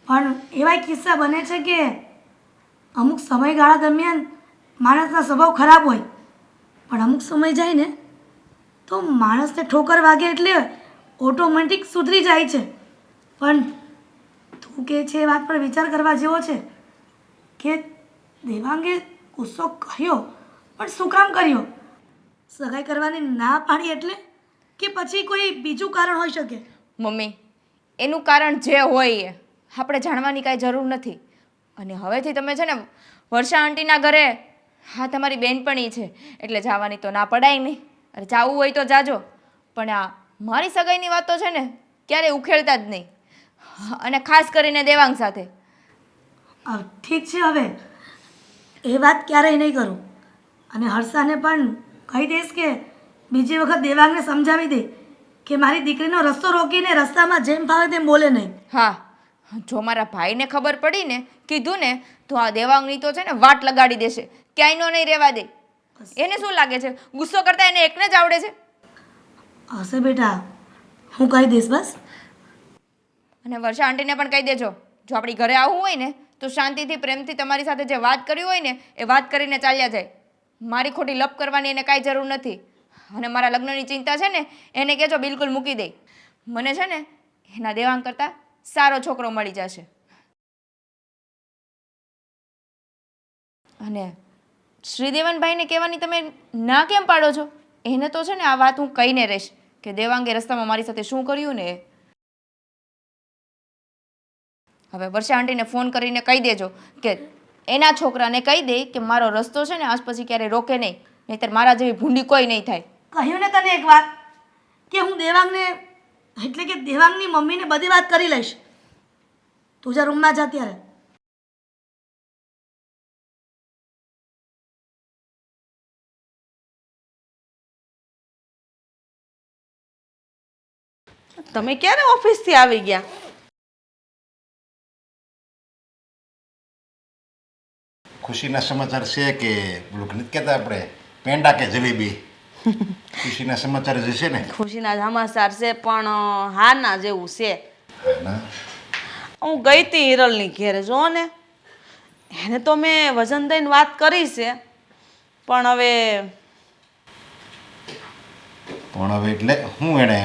પણ એવા કિસ્સા બને છે કે અમુક સમયગાળા દરમિયાન માણસના સ્વભાવ ખરાબ હોય, પણ અમુક સમય જાય ને તો માણસને ઠોકર વાગે એટલે ઓટોમેટિક સુધરી જાય છે. પણ તું કહે છે એ વાત પર વિચાર કરવા જેવો છે કે દેવાંગે ગુસ્સો કર્યો, પણ શું કામ કર્યો? સગાઈ કરવાની ના પાડી એટલે કે પછી કોઈ બીજું કારણ હોઈ શકે? મમ્મી, એનું કારણ જે હોય એ આપણે જાણવાની કાંઈ જરૂર નથી. અને હવેથી તમે છે ને વર્ષા આંટીના ઘરે, હા તમારી બેનપણી છે એટલે જવાની તો ના પડાય નહીં. અરે જવું હોય તો જાજો, પણ આ મારી સગાઈની વાત તો છે ને ક્યારેય ઉખેડતા જ નહીં, અને ખાસ કરીને દેવાંગ સાથે. ઠીક છે, હવે એ વાત ક્યારેય નહીં કરું. અને હર્ષાને પણ કહી દઈશ કે બીજી વખત દેવાંગને સમજાવી દે કે મારી દીકરીનો રસ્તો રોકીને રસ્તામાં જેમ ફાવે તેમ બોલે નહીં. હા, જો મારા ભાઈને ખબર પડી ને, કીધું ને, તો આ દેવાંગની તો છે ને વાટ લગાડી દેશે, ક્યાંયનો નહીં રહેવા દે. એને શું લાગે છે ગુસ્સો કરતા એને એકને જ આવડે છે? હશે બેટા, હું કહી દઈશ બસ. અને વર્ષા આંટીને પણ કહી દેજો, જો આપણી ઘરે આવવું હોય ને તો શાંતિથી પ્રેમથી તમારી સાથે જે વાત કરી હોય ને એ વાત કરીને ચાલ્યા જાય. મારી ખોટી લપ કરવાની એને કાંઈ જરૂર નથી. અને મારા લગ્નની ચિંતા છે ને એને કહેજો બિલકુલ મૂકી દે. મને છે ને એના દેવાંગ કરતાં સારો છોકરો મળી જશે. અને શ્રીદેવનભાઈને કહેવાની તમે ના કેમ પાડો છો? એને તો છે ને આ વાત હું કહીને રહીશ કે દેવાંગે રસ્તામાં મારી સાથે શું કર્યું ને. હવે વર્ષા આંટીને ફોન કરીને કહી દેજો કે એના છોકરાને કહી દે કે મારો રસ્તો છે ને આજ પછી ક્યારેય રોકે નહીં, નહીંતર મારા જેવી ભૂંડી કોઈ નહીં થાય. કહ્યું ને તને એક વાર કે હું દેવાંગને એટલે કે દેવાંગની મમ્મીને બધી વાત કરી લઈશ. તું જા રૂમમાં જા ત્યારે. તમે ક્યારે ઓફિસથી આવી ગયા? ખુશીના સમાચાર છે કે બોલું નથી કહેતા આપણે પેંડા કે જલેબી? ખુશીના સમાચાર જે છે ને, ખુશીના સમાચાર છે પણ હારના જેવું છે. ના હું ગઈ હતી હિરલની ઘેરે, જો ને એને તો મેં વજન દઈને વાત કરી છે, પણ હવે એટલે હું એને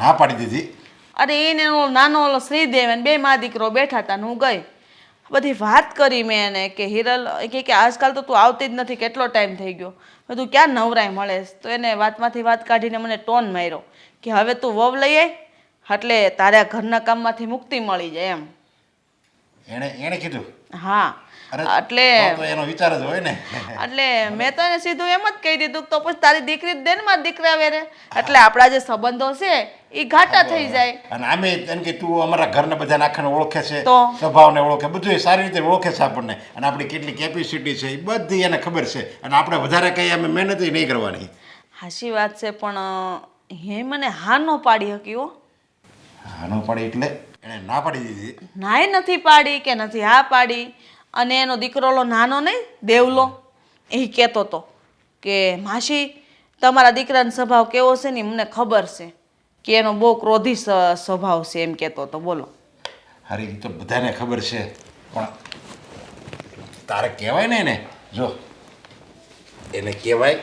ના પાડી દીધી. અરે એને નાનો ઓલો શ્રીદેવન બે મા દીકરો બેઠા હતા ને હું ગઈ. બધી વાત કરી મેં એને કે હિરલ કે આજકાલ તો તું આવતી જ નથી, કેટલો ટાઈમ થઈ ગયો, તું ક્યાં નવરાય મળે? તો એને વાતમાંથી વાત કાઢીને મને ટોન માર્યો કે હવે તું વહુ લઈ આય એટલે તારે ઘરના કામમાંથી મુક્તિ મળી જાય એમ. એને કીધું? હા, એટલે તો એનો વિચાર જ હોય ને. એટલે મેં તો એને સીધું એમ જ કહી દીધું તો પછી તારી દીકરી જ દે ને મારી દીકરા વેરે, એટલે આપણા જે સંબંધો છે એ ઘાટા થઈ જાય. અને આમે એમ કે તું અમારા ઘરને બધાને આખાને ઓળખે છે, તો સ્વભાવને ઓળખે, બધું સારી રીતે ઓળખે છે આપણને, અને આપણી કેટલી કેપેસિટી છે એ બધી એને ખબર છે, અને આપણે વધારે કંઈ અમે મહેનત નહીં કરવાની. હાચી વાત છે, પણ હે મને હા ન પાડી શકી હો. હા ન પાડી એટલે એણે ના પાડી દીધી. નાય નથી પાડી કે નથી હા પાડી. અને એનો દીકરો ઓલો નાનો નહીં દેવલો એ કહેતો હતો કે માસી તમારા દીકરાનો સ્વભાવ કેવો છે ને મને ખબર છે કે એનો બહુ ક્રોધી સ્વભાવ છે એમ કહેતો હતો. બોલો. હારી એ તો બધાને ખબર છે પણ તારે કહેવાય ને એને જો એને કહેવાય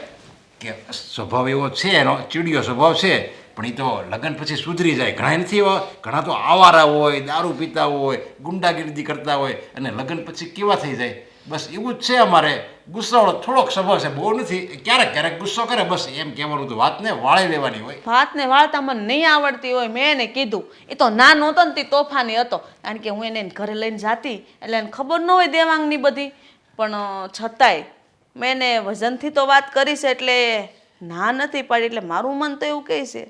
કે સ્વભાવ એવો છે એનો ચીડિયો સ્વભાવ છે પણ એ તો લગ્ન પછી સુધરી જાય. ઘણા નથી એવા, ઘણા તો આવારા હોય, દારૂ પીતા હોય, ગુંડાગીરી કરતા હોય અને લગ્ન પછી કેવા થઈ જાય. બસ એવું જ છે અમારે. ગુસ્સાવાળો થોડોક સ્વભાવ છે, બહુ નથી. ક્યારેક ક્યારેક ગુસ્સો કરે બસ એમ કહેવાનું. તો વાતને વાળી લેવાની હોય. વાતને વાળતા મને નહીં આવડતી હોય. મેં એને કીધું એ તો નાનો હતો ને તે તોફાની હતો કારણ કે હું એને ઘરે લઈને જાતી એટલે એને ખબર ન હોય દેવાંગની બધી. પણ છતાંય મેં એને વજનથી તો વાત કરી છે એટલે ના નથી પાડી. એટલે મારું મન તો એવું કહે છે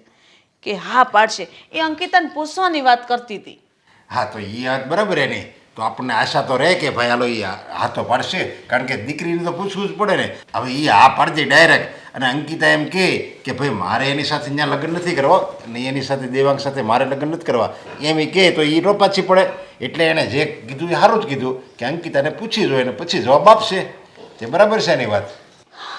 કે હા પાડશે. એ અંકિતાને પૂછવાની વાત કરતી હતી. હા તો એ વાત બરાબર એની તો આપણને આશા તો રહે કે ભાઈ હાલો એ હા તો પાડશે કારણ કે દીકરીને તો પૂછવું જ પડે ને. હવે એ હા પાડજે ડાયરેક્ટ અને અંકિતા એમ કે ભાઈ મારે એની સાથે ત્યાં લગ્ન નથી કરવા અને એની સાથે દેવાંગ સાથે મારે લગ્ન નથી કરવા એમ એ કહે તો એ નો પાછી પડે. એટલે એણે જે કીધું એ સારું જ કીધું કે અંકિતાને પૂછી જોઈએ ને પછી જવાબ આપશે. તે બરાબર છે એની વાત.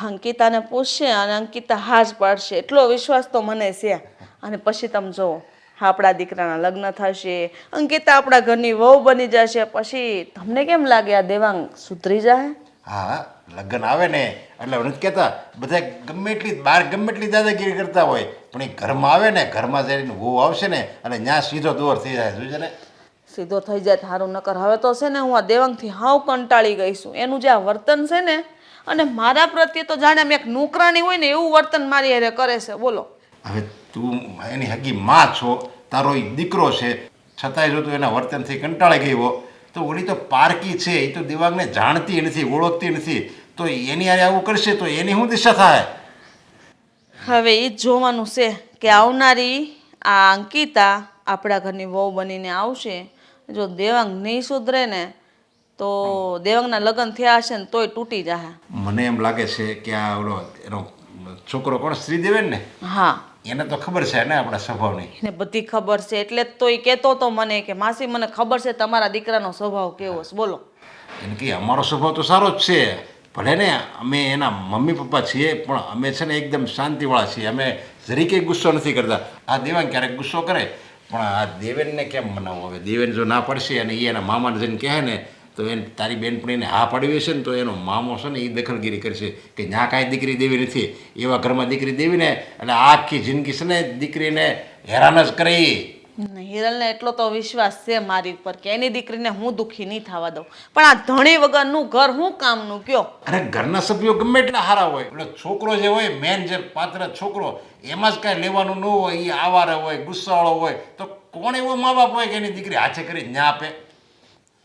અંકિતાને પૂછશે અને અંકિતા હા જ પાડશે એટલો વિશ્વાસ તો મને છે. અને પછી તમે જુઓ આપણા દીકરાના લગ્ન થશે, અંકિતા આપણા ઘરની વહુ બની જશે. પછી તમને કેમ લાગે આ દેવાંગ સુધરી જાય? હા લગ્ન આવે ને એટલે નથી કહેતા બધા ગમે એટલી બહાર ગમે એટલી દાદાગીરી કરતા હોય પણ એ ઘરમાં આવે ને ઘરમાં જઈને વહુ આવશે ને અને ત્યાં સીધો દોર થઈ જાય. જોઈશે ને સીધો થઈ જાય સારું. નકર હવે તો છે ને હું આ દેવાંગથી હાવ કંટાળી ગઈ છું. એનું જે આ વર્તન છે ને અને મારા પ્રત્યે તો જાણે આમ એક નોકરાણી હોય ને એવું વર્તન મારી હારે કરે છે. બોલો. હવે તું એની હગી માં છો, તારો એ દીકરો છે, છતાંય જો તું એના વર્તનથી કંટાળી ગઈ હો તો ઓલી તો પારકી છે. એ તો દેવાંગને જાણતી નથી, ઓળખતી નથી. તો એની હારે આવું કરશે તો એની શું દિશા થાય? હવે એ જ જોવાનું છે કે આવનારી આ અંકિતા આપણા ઘરની વહુ બનીને આવશે. જો દેવાંગ નહીં સુધરે ને તો દેવાંગના લગ્ન થયા હશે ને તોય તૂટી જશે. મને એમ લાગે છે કે આ ઓલો એનો છોકરો કોણ શ્રીદેવેન ને હા એને તો ખબર છે ને આપણા સ્વભાવની. એને બધી ખબર છે એટલે જ તો એ કહેતો હતો મને કે માસી મને ખબર છે તમારા દીકરાનો સ્વભાવ કેવો છે. બોલો. એને કે અમારો સ્વભાવ તો સારો જ છે. ભલે ને અમે એના મમ્મી પપ્પા છીએ પણ અમે છે ને એકદમ શાંતિવાળા છીએ. અમે જરીકે ગુસ્સો નથી કરતા. આ દેવાંગ ક્યારેક ગુસ્સો કરે પણ આ દેવેનને કેમ મનાવવું? હવે દેવેન જો ના પડશે અને એ એના મામાને જઈને કહે ને તો એને તારી બેનપણીને હા પાડવી હશે ને તો એનો મામો છે ને એ દખલગીરી કરશે કે ત્યાં કાંઈ દીકરી દેવી નથી. એવા ઘરમાં દીકરી દેવીને એટલે આખી જિંદગી છે ને દીકરીને હેરાન જ કરે. હિરલને એટલો તો વિશ્વાસ છે મારી ઉપર કે એની દીકરીને હું દુઃખી નહીં થવા દઉં. પણ આ ધણી વગરનું ઘર હું કામનું કયો? અરે ઘરના સભ્યો ગમે એટલા સારા હોય એટલે છોકરો જે હોય મેન જે પાત્ર છોકરો એમાં જ કાંઈ લેવાનું ન હોય. એ આવારે હોય, ગુસ્સાવાળો હોય તો કોણ એવો મા બાપ હોય કે એની દીકરી હાથે કરી ન્યા આપે?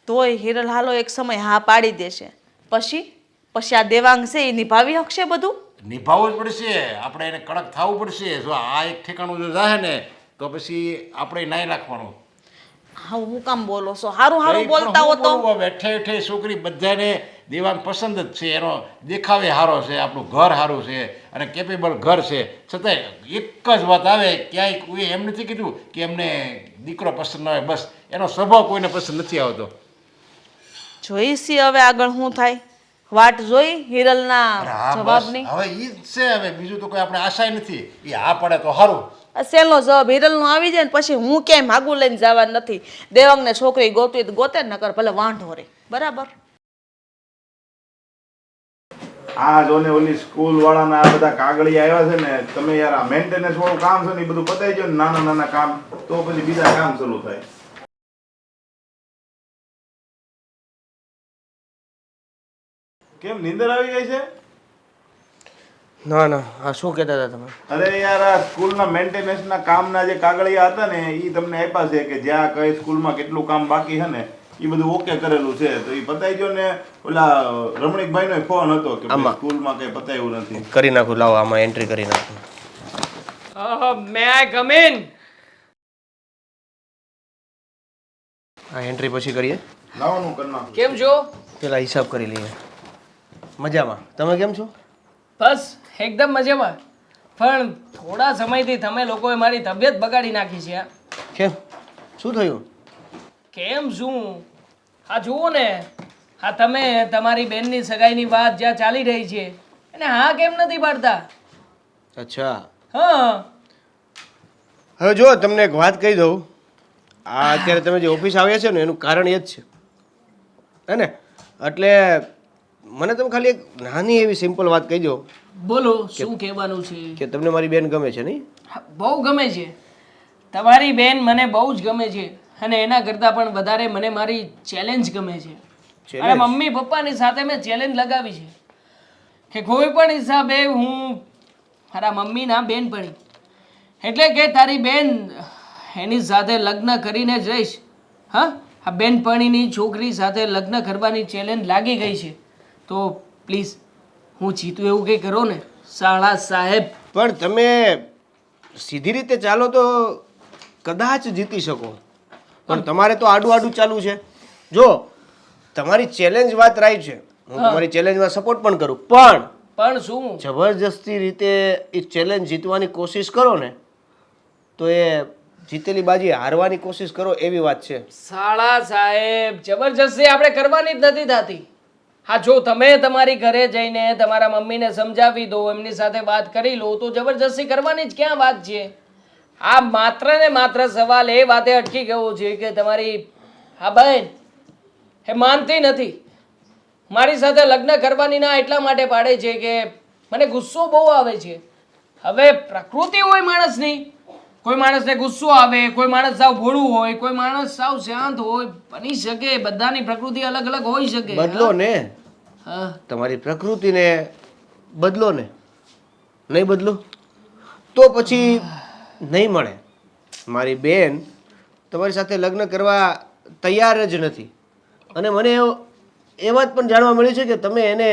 તોય હિરલ હાલો એક સમય હા પાડી દેશે. પછી આ દેવાંગ છે એ નિભાવી શકશે બધું? નિભાવવું જ પડશે. આપણે એને કડક થવું પડશે. જો આ એક ઠેકાણું જો જાય ને તો પછી આપણે નાઈ નાખવાનું. હા હું કામ બોલો છો? હારું હારું બોલતા હો તો. હવે ઠે છોકરી બધાને દેવાંગ પસંદ જ છે. એનો દેખાવે સારો છે, આપણું ઘર સારું છે અને કેપેબલ ઘર છે. છતાંય એક જ વાત આવે ક્યાંય કોઈ એમ નથી કીધું કે એમને દીકરો પસંદ ન હોય. બસ એનો સ્વભાવ કોઈને પસંદ નથી આવતો. જોઈશી હવે આગળ શું થાય. વાટ જોઈ હિરલના હા, બસ જવાબની. હવે ઈ જ છે. હવે બીજું તો કોઈ આપણે આશા નથી. એ હા પડે તો સારું. સેલનો જવાબ હિરલનો આવી જાય ને પછી હું ક્યાંય માગું લઈને જવા નથી. દેવાંગને છોકરી ગોતવી તો ગોતે ન કર ભલે વાંઢો રે. બરાબર. આ જો ને ઓલી સ્કૂલ વાળાના આ બધા કાગળિયા આવ્યા છે ને તમે યાર આ મેન્ટેનન્સ વાળું કામ છે ને એ બધું પતાઈ ગયો ને નાના નાના કામ તો પછી બીજા કામ શરૂ થાય. કેમ નીંદર આવી ગઈ છે? ના ના આ શું કહેતા હતા તમે? અરે યાર આ સ્કૂલના મેન્ટેનન્સના કામના જે કાગળિયા હતા ને એ તમને આપ્યા છે કે જ્યાં કઈ સ્કૂલમાં કેટલું કામ બાકી છે ને એ બધું ઓકે કરેલું છે તો એ પતાઈ ગયો ને ઓલા રમણીકભાઈનો ફોન હતો કે ભાઈ સ્કૂલમાં કઈ પતાવ્યું નથી. કરી નાખું, લાવો આમાં એન્ટ્રી કરી નાખું. મે આઈ કમ ઇન? આ એન્ટ્રી પછી કરીએ. લાવવાનું કરી નાખું. કેમ છો? પેલા હિસાબ કરી લઈએ. મજામાં. તમે કેમ છો? બસ એકદમ મજામાં. પણ થોડા સમયથી તમે લોકોએ મારી તબિયત બગાડી નાખી છે. કેમ શું થયું? કેમ શું? હા જુઓ ને, હા તમે તમારી બેનની સગાઈની વાત જ્યાં ચાલી રહી છે એને હા કેમ નથી પાડતા? અચ્છા, હા હવે જો તમને એક વાત કહી દઉં. આ અત્યારે તમે જે ઓફિસ આવ્યા છે ને એનું કારણ એ જ છે, હે ને? એટલે મને તમે ખાલી એક નાની એવી સિમ્પલ વાત કહી દો બોલો શું કહેવાનું છે? કે તમને મારી બેન ગમે છે નહીં? હા, બહુ ગમે છે. તમારી બેન મને બહુ જ ગમે છે અને એના કરતાં પણ વધારે મને મારી ચેલેન્જ ગમે છે. અને Challenge? મમ્મી પપ્પાની સાથે મેં ચેલેન્જ લગાવી છે કે કોઈ પણ હિસાબે હું મારા મમ્મીના બેનપણી એટલે કે તારી બેન એની સાથે લગ્ન કરીને જ રહીશ. હા, આ બેનપણીની છોકરી સાથે લગ્ન કરવાની ચેલેન્જ લાગી ગઈ છે. તો પ્લીઝ હું જીતું એવું કંઈ કરો ને શાળા સાહેબ. પણ તમે સીધી રીતે ચાલો તો કદાચ જીતી શકો, પણ તમારે તો આડું આડું ચાલવું છે. જો તમારી ચેલેન્જ વાત રાઈટ છે, હું તમારી ચેલેન્જમાં સપોર્ટ પણ કરું, પણ શું? જબરજસ્તી રીતે એ ચેલેન્જ જીતવાની કોશિશ કરો ને તો એ જીતેલી બાજી હારવાની કોશિશ કરો એવી વાત છે. શાળા સાહેબ જબરજસ્તી આપણે કરવાની જ નથી થતી. હા, જો તમે તમારી ઘરે જઈને તમારા મમ્મીને સમજાવી દો, એમની સાથે વાત કરી લો તો જબરજસ્તી કરવાની જ ક્યાં વાત છે? આ માત્ર ને માત્ર સવાલ એ વાતે અટકી ગયો છે કે તમારી હા બહેન એ માનતી નથી. મારી સાથે લગ્ન કરવાની ના એટલા માટે પાડે છે કે મને ગુસ્સો બહુ આવે છે. હવે પ્રકૃતિ હોય માણસની, કોઈ માણસને ગુસ્સો આવે, કોઈ માણસ સાવ ભોળું હોય, કોઈ માણસ સાવ શાંત હોય, બની શકે બધાની પ્રકૃતિ અલગ અલગ હોઈ શકે. બદલો ને, હા તમારી પ્રકૃતિને બદલો ને. નહીં બદલો તો પછી નહીં મળે. મારી બેન તમારી સાથે લગ્ન કરવા તૈયાર જ નથી, અને મને એ વાત પણ જાણવા મળી છે કે તમે એને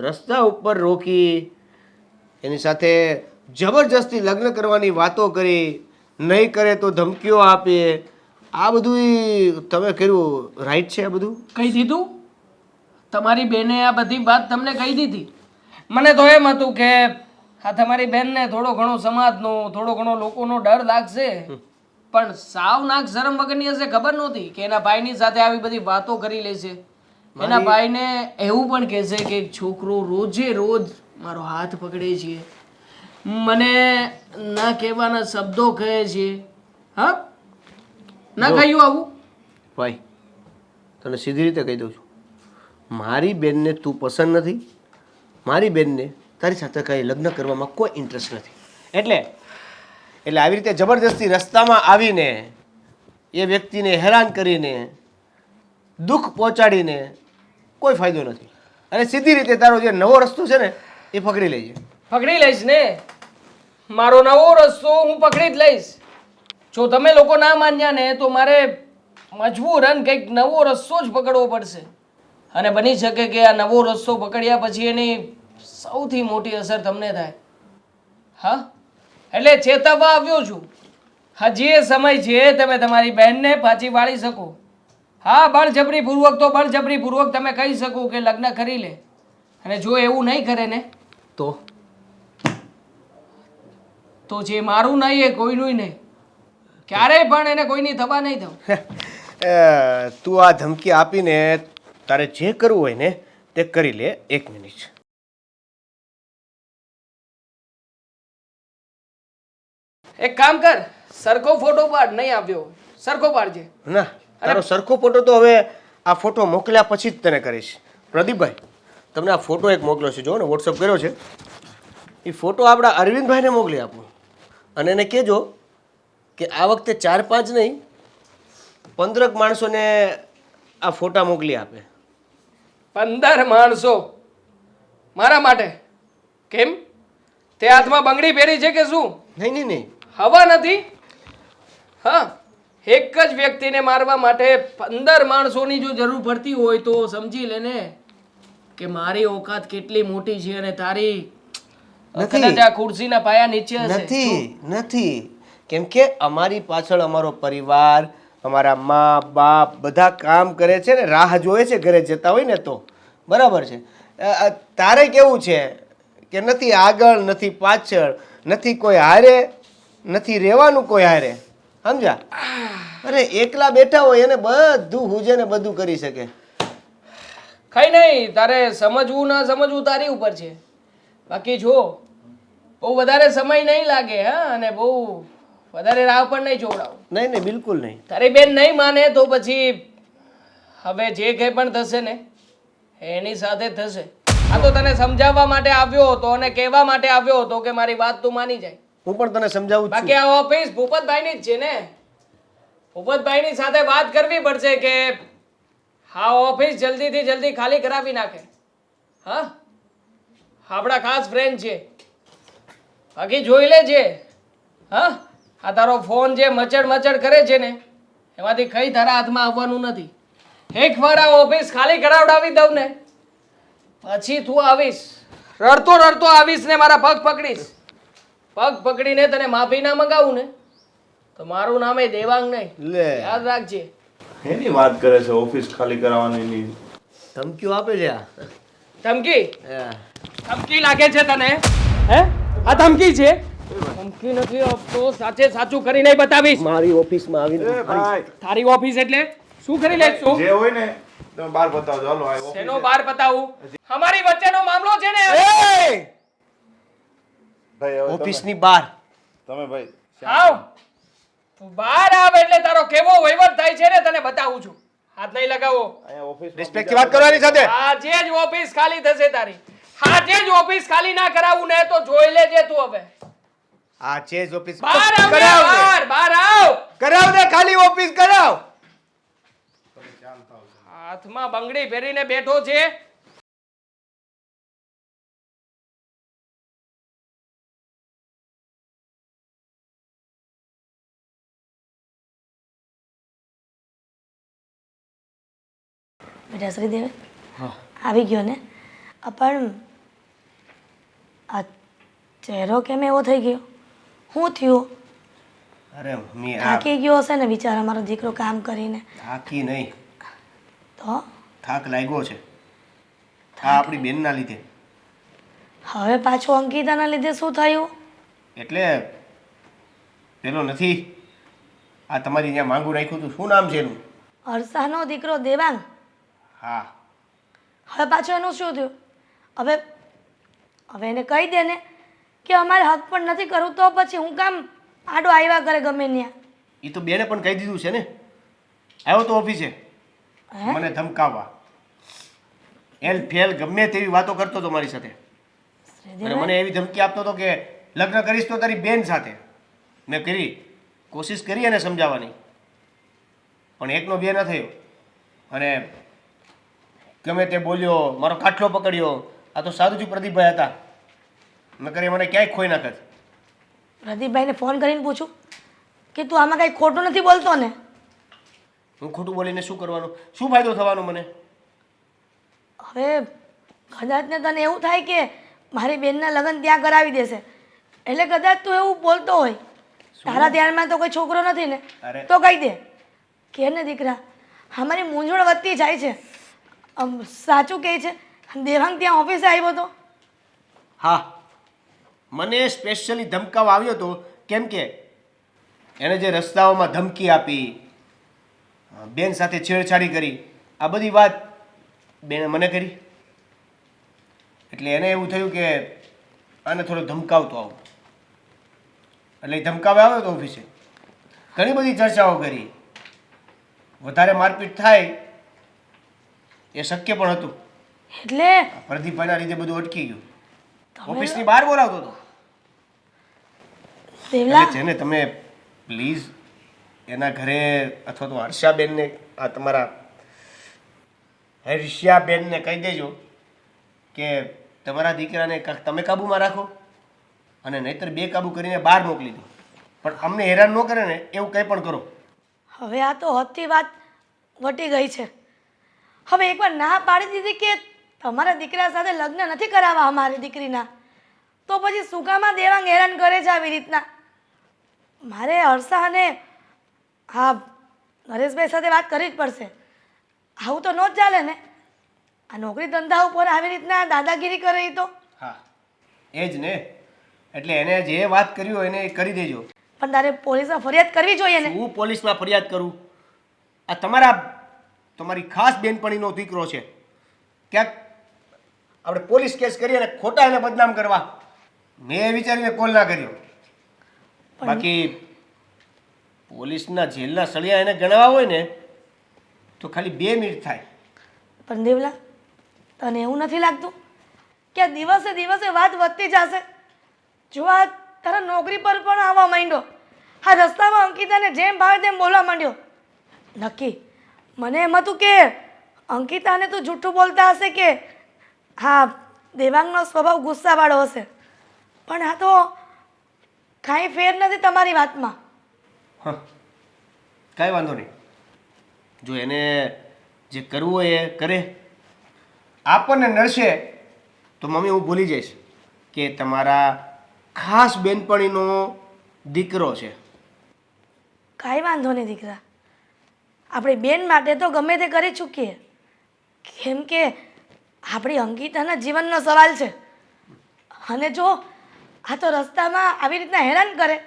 રસ્તા ઉપર રોકી, એની સાથે જબરજસ્તી લગ્ન કરવાની વાતો કરી, નહીં કરે તો ધમકીઓ આપી. આ બધું તમે કર્યું રાઈટ છે? આ બધું કહી દીધું? તમારી બેને આ બધી વાત તમને કહી દીધી? મને તો એમ હતું કે આ તમારી બેનને થોડો ઘણો સમાજનો, થોડો ઘણો લોકોનો ડર લાગશે, પણ સાવ નાક શરમ વગરની હશે ખબર નહોતી કે એના ભાઈની સાથે આવી બધી વાતો કરી લેશે. એના ભાઈને એવું પણ કહેશે કે એક છોકરો રોજે રોજ મારો હાથ પકડે છે, મને ના કહેવાના શબ્દો કહે છે. હા, ના કહ્યું આવું? ભાઈ તને સીધી રીતે કહી દઉં છું, મારી બેનને તું પસંદ નથી, મારી બેનને તારી સાથે કાંઈ લગ્ન કરવામાં કોઈ ઇન્ટરેસ્ટ નથી. એટલે આવી રીતે જબરજસ્તી રસ્તામાં આવીને એ વ્યક્તિને હેરાન કરીને દુઃખ પહોંચાડીને કોઈ ફાયદો નથી. અને સીધી રીતે તારો જે નવો રસ્તો છે ને એ પકડી લેજે. પકડી લઈશ ને, મારો નવો રસ્તો હું પકડી જ લઈશ. જો તમે લોકો ના માન્યા ને તો મારે મજબૂરન કંઈક નવો રસ્તો જ પકડવો પડશે. અને બની શકે કે આ નવો રસ્તો પકડ્યા પછી એની સૌથી મોટી અસર તમને થાય. હા, એટલે ચેતવવા આવ્યો છું. હજી એ સમય છે, તમે તમારી બહેનને પાછી વાળી શકો. હા, બળજબરીપૂર્વક તો બળજબરીપૂર્વક તમે કહી શકો કે લગ્ન કરી લે, અને જો એવું નહીં કરે ને તો જે મારું નહીં એ કોઈનું નહીં, ક્યારેય પણ એને કોઈની થવા નહીં દઉં. તું આ ધમકી આપીને તારે જે કરવું હોય ને તે કરી લે. 1 મિનિટ. એક કામ કર, સરખો ફોટો પાડ. નહીં આવ્યો, સરખો પાડજે. ના, તારો સરખો ફોટો તો હવે આ ફોટો મોકલ્યા પછી જ તને કરીશ. પ્રદીપભાઈ, તમને આ ફોટો એક મોકલ્યો છે, જો ને વોટ્સઅપ કર્યો છે. એ ફોટો આપણા અરવિંદભાઈને મોકલી આપો અને એને કહેજો કે આ વખતે 4-5 નહીં 15 માણસોને આ ફોટા મોકલી આપે. 15 માણસો મારા માટે? કેમ, તે હાથમાં બંગડી પહેરી છે કે શું? નહીં નહીં નહીં, હવા નથી? હા, એક જ વ્યક્તિને મારવા માટે 15 માણસોની જો જરૂર પડતી હોય તો સમજી લે ને કે મારી ઓકાત કેટલી મોટી છે અને તારી કદાચ આ ખુરશીના પાયા નીચે હશે. નથી. કેમ કે અમારી પાછળ અમારો પરિવાર, અમારા મા બાપ બધા કામ કરે છે ને, રાહ જોવે છે ઘરે જતા હોય ને તો. બરાબર છે. તારે કેવું છે કે નથી આગળ, નથી પાછળ, નથી કોઈ હારે, નથી રહેવાનું કોઈ હારે. સમજ્યા? અરે એકલા બેઠા હોય એને બધું હુજે ને બધું કરી શકે. કઈ નહીં, તારે સમજવું ના સમજવું તારી ઉપર છે. બાકી જો બહુ વધારે સમય નહીં લાગે, હા, અને બહુ વધારે રાહ પણ નહીં જોવડાવું. નહીં નહીં, બિલકુલ નહીં. તારી બેન નહીં માને તો પછી હવે જે કંઈ પણ થશે ને એની સાથે થશે. આ તો તને સમજાવવા માટે આવ્યો હતો અને કહેવા માટે આવ્યો હતો કે મારી વાત તું માની જાય. હું પણ તને સમજાવું જ બાકી છું. આ ઓફિસ ભૂપતભાઈની જ છે ને. ભૂપતભાઈની સાથે વાત કરવી પડશે કે હા ઓફિસ જલ્દીથી જલ્દી ખાલી કરાવી નાખે. હા, આપણા ખાસ ફ્રેન્ડ છે. બાકી જોઈ લેજે. હા, આ તારો ફોન જે મચડ મચડ કરે છે ને એમાંથી કઈ તારા હાથમાં આવવાનું નથી. એકવાર આ ઓફિસ ખાલી કરાવડાવી દઉં ને પછી તું આવીશ, રડતો રડતો આવીશ ને મારા પગ પકડીશ. પગ પકડીને તને માફી ના મંગાવું ને તો મારું નામે દેવાંગ નહીં. લે યાદ રાખજે. એની વાત કરે છે ઓફિસ ખાલી કરાવવાની. ધમકીઓ આપે છે આ. ધમકી? હા. ધમકી લાગે છે તને? હે, આ ધમકી છે? ધમકી નથી આપતો, સાચે સાચું કરીને બતાવીશ. મારી ઓફિસમાં આવીને ભાઈ તારી ઓફિસ એટલે શું કરી લઈશ તું? જે હોય ને તમે બહાર બતાવજો. હાલો આ office શેનો છે. બાર બતાવું? અમારી વચ્ચેનો મામલો છે ને. એ! ભાઈ હવે ઓફિસની બહાર તમે ભાઈ આવ, તું બહાર આવ એટલે તારો કેવો વહીવટ થાય છે ને તને બતાવું છું. હાથ નહીં લગાવો. અહીંયા ઓફિસ રિસ્પેક્ટથી વાત કરવાની સાથે. આજે જ ઓફિસ ખાલી થશે તારી. આજે જ ઓફિસ ખાલી ના કરાવું ને તો જોઈ લેજે તું હવે. આ છે જ ઓફિસ. બહાર આવ ને, કરાવ ને. બહાર બહાર આવ. કરાવ ને, ખાલી ઓફિસ કરાવ. હાથમાં બંગડી પહેરીને બેઠો છે. બેટા શ્રીદેવ આવી ગયો ને? પણ આ ચહેરો કેમ એવો થઈ ગયો? શું થયું? અરે મમ્મી આ થાકી ગયો હશે ને બિચારા મારો દીકરો કામ કરીને. થાકી નહીં, તો થાક લાગ્યો છે આ આપણી બેનના લીધે. હવે પાછું અંકિતાના લીધે શું થયું? એટલે પેલો નથી આ તમારી ત્યાં માંગુ રાખ્યું હતું, શું નામ છે એનું? હર્ષાનો દીકરો દેવાંગ. હા, હવે પાછું એનું શું થયું? હવે એને કહી દે ને કે અમારે હક પણ નથી કરવું તો પછી હું કામ આડો આવ્યા કરે ગમે ત્યાં. એ તો બેને પણ કહી દીધું છે ને. આવ્યો તો ઓફિસે હે? મને ધમકાવવા, એલ ફેલ ગમે તેવી વાતો કરતો હતો મારી સાથે. અને શ્રીદેવ મને એવી ધમકી આપતો હતો કે લગ્ન કરીશ તો તારી બેન સાથે. મેં કોશિશ કરી એને સમજાવવાની, પણ એકનો બે ન થયો. અને ગમે તે બોલ્યો, મારો કાટલો પકડ્યો. આ તો સાધુજી પ્રદીપભાઈ હતા, નકર એ મને ક્યાંય ખોઈ નાખત. પ્રદીપભાઈને ફોન કરીને પૂછું કે તું આમાં કાંઈ ખોટું નથી બોલતો ને? હું ખોટું બોલીને શું કરવાનું? શું ફાયદો થવાનો મને? હવે કદાચ ને તને એવું થાય કે મારી બેનના લગ્ન ત્યાં કરાવી દેશે એટલે કદાચ તું એવું બોલતો હોય. તારા ધ્યાનમાં તો કોઈ છોકરો નથી ને? અરે. તો કહી દે કે ને દીકરા અમારી મૂંઝવણ વધતી જાય છે. સાચું કહે છે દેવાંગ ત્યાં ઓફિસે આવ્યો હતો? હા, મને સ્પેશિયલી ધમકાવવા આવ્યો હતો. કેમ કે એને જે રસ્તાઓમાં ધમકી આપી, બેન સાથે છેડછાડી કરી, આ બધી વાત બેને મને કરી. એટલે એને એવું થયું કે આને થોડો ધમકાવતો આવું. એટલે એ ધમકાવે આવ્યો હતો ઓફિસે. ઘણી બધી ચર્ચાઓ કરી. વધારે મારપીટ થાય એ શક્ય પણ હતું. એટલે પ્રદીપભાઈના લીધે બધું અટકી ગયું. તમે ઓફિસની બહાર બોલાવતો હતો. દેવલા એટલે છે ને તમે પ્લીઝ એના ઘરે અથવા તો હર્ષાબેનને, આ તમારા હર્ષાબેનને કહી દેજો કે તમારા દીકરાને કાંઈક તમે કાબૂમાં રાખો અને નહીંતર બેકાબૂ કરીને બહાર મોકલી દો. પણ અમને હેરાન ન કરે ને એવું કંઈ પણ કરો. હવે આ તો હદથી વાત વટી ગઈ છે. હવે એકવાર ના પાડી દીધી કે તમારા દીકરા સાથે લગ્ન નથી કરાવવા અમારી દીકરીના, તો પછી શું કામ આ દેવાંગ હેરાન કરે છે આવી રીતના? મારે હર્ષા અને હા નરેશભાઈ સાથે વાત કરવી જ પડશે. આવું તો ન જ ચાલે ને. આ નોકરી ધંધા ઉપર આવી રીતના દાદાગીરી કરે એ તો. હા, એ જ ને. એટલે એને જે વાત કરી હોય એને એ કરી દેજો. પણ તારે પોલીસમાં ફરિયાદ કરવી જોઈએ ને. હું પોલીસમાં ફરિયાદ કરું? આ તમારી ખાસ બેનપણીનો દીકરો છે, ક્યાંક આપણે પોલીસ કેસ કરીએ અને ખોટા એને બદનામ કરવા, મેં એ વિચારીને કોલ ના કર્યો. બાકી પોલીસના જેલના સળિયા એને ગણવા હોય ને તો ખાલી 2 મિનિટ થાય. પણ દેવલા, તને એવું નથી લાગતું કે આ દિવસે દિવસે વાત વધતી જશે? જો આ તારા નોકરી પર પણ આવવા માંડ્યો, આ રસ્તામાં અંકિતાને જેમ ભાવે તેમ બોલવા માંડ્યો. નક્કી મને એમ હતું કે અંકિતાને તું જૂઠું બોલતા હશે કે હા દેવાંગનો સ્વભાવ ગુસ્સાવાળો હશે, પણ આ તો કાંઈ ફેર નથી તમારી વાતમાં. હા, કાંઈ વાંધો નહીં. જો એને જે કરવું હોય એ કરે. આપણને નડશે તો મમ્મી હું ભૂલી જઈશ કે તમારા ખાસ બેનપણીનો દીકરો છે. કાંઈ વાંધો નહીં દીકરા, આપણી બેન માટે તો ગમે તે કરી ચૂકીએ, કેમ કે આપણી અંકિતાના જીવનનો સવાલ છે. અને જો આ તો રસ્તામાં આવી રીતના હેરાન કરે,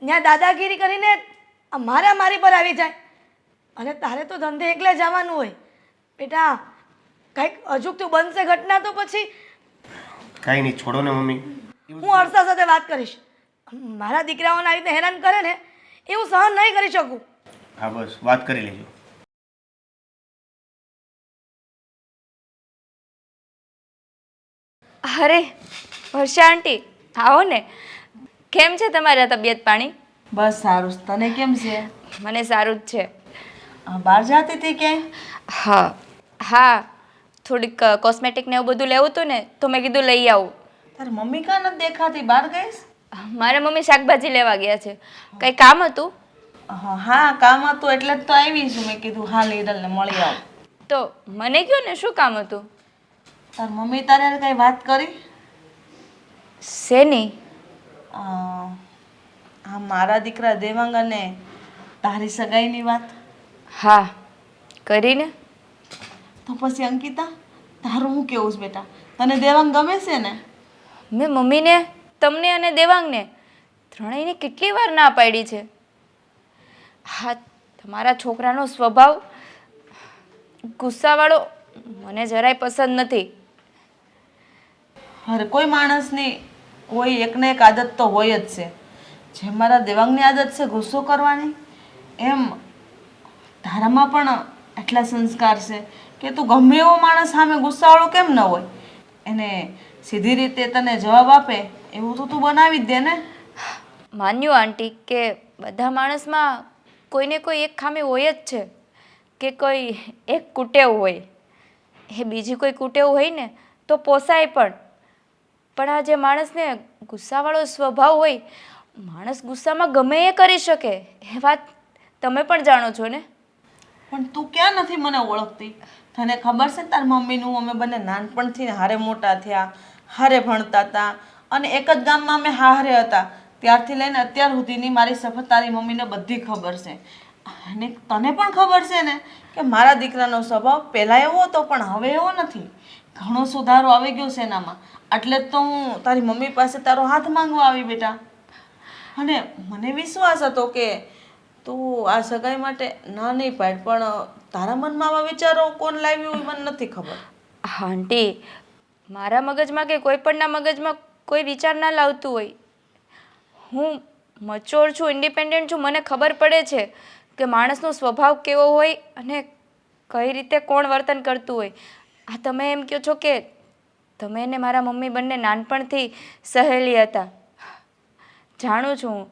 ત્યાં દાદાગીરી કરીને મારી પર આવી જાય, અને તારે તો ધંધે એકલે જવાનું હોય. બેટા કંઈક અજુગતું બનશે ઘટના તો પછી કાંઈ નહીં, છોડો ને મમ્મી. હું હર્ષા સાથે વાત કરીશ. મારા દીકરાઓને આવી રીતે હેરાન કરે ને એ હું સહન નહીં કરી શકું. હા બસ વાત કરી લેજો. અરે વર્ષા આંટી, આવો ને. કેમ છે તમારા તબિયત પાણી? બસ સારું. તને કેમ છે? મને સારું જ છે. બહાર જતી હતી ક્યાંય? હા હા, થોડીક કોસ્મેટિક ને એવું બધું લેવું હતું ને તો મેં કીધું લઈ આવું. તારી મમ્મી કાં નથી દેખાતી? બહાર ગઈશ? મારા મમ્મી શાકભાજી લેવા ગયા છે. કંઈ કામ હતું? હા કામ હતું એટલે જ તો આવી છું. મેં કીધું હા લીડલને મળી આવું. તો મને કહો ને શું કામ હતું? તાર મમ્મી તારે હારે કઈ વાત કરી? શેની? હા મારા દીકરા દેવાંગ અને તારી સગાઈની વાત. હા કરીને. તો પછી અંકિતા તારું હું કેવું છે બેટા? તને દેવાંગ ગમે છે ને? મેં મમ્મીને, તમને અને દેવાંગને ત્રણેયને કેટલી વાર ના પાડી છે. હા, તમારા છોકરાનો સ્વભાવ ગુસ્સાવાળો મને જરાય પસંદ નથી. અરે કોઈ માણસની કોઈ એકને એક આદત તો હોય જ છે. જેમ મારા દેવાંગની આદત છે ગુસ્સો કરવાની, એમ તારામાં પણ એટલા સંસ્કાર છે કે તું ગમે એવો માણસ સામે ગુસ્સાવાળો કેમ ન હોય. એને સીધી રીતે તને જવાબ આપે એવું તો તું બનાવી જ દે ને. માન્યું આંટી કે બધા માણસમાં કોઈને કોઈ એક ખામી હોય જ છે, કે કોઈ એક કુટેવ હોય. એ બીજી કોઈ કુટેવ હોય ને તો પોસાય પણ આ જે માણસને ગુસ્સાવાળો સ્વભાવ હોય, માણસ ગુસ્સામાં ગમે એ કરી શકે, એ વાત તમે પણ જાણો છો ને. પણ તું ક્યાં નથી મને ઓળખતી? તને ખબર છે તાર મમ્મીનું અમે બંને નાનપણથી હારે મોટા થયા, હારે ભણતા હતા અને એક જ ગામમાં અમે હારે હતા. ત્યારથી લઈને અત્યાર સુધીની મારી સફર તારી મમ્મીને બધી ખબર છે. અને તને પણ ખબર છે ને કે મારા દીકરાનો સ્વભાવ પહેલાં એવો હતો પણ હવે એવો નથી. ઘણો સુધારો આવી ગયો છે એનામાં. એટલે જ તો હું તારી મમ્મી પાસે તારો હાથ માંગવા આવી બેટા. અને મને વિશ્વાસ હતો કે તું આ સગાઈ માટે ના નહીં પાડ, પણ તારા મનમાં આવા વિચારો કોણ લાવ્યું એ મને નથી ખબર. આંટી, મારા મગજમાં કે કોઈ પણના મગજમાં કોઈ વિચાર ના લાવતું હોય. હું મચ્યોર છું, ઇન્ડિપેન્ડન્ટ છું. મને ખબર પડે છે કે માણસનો સ્વભાવ કેવો હોય અને કઈ રીતે કોણ વર્તન કરતું હોય. આ તમે એમ કહો છો કે તમે ને મારા મમ્મી બંને નાનપણથી સહેલી હતા. જાણું છું હું,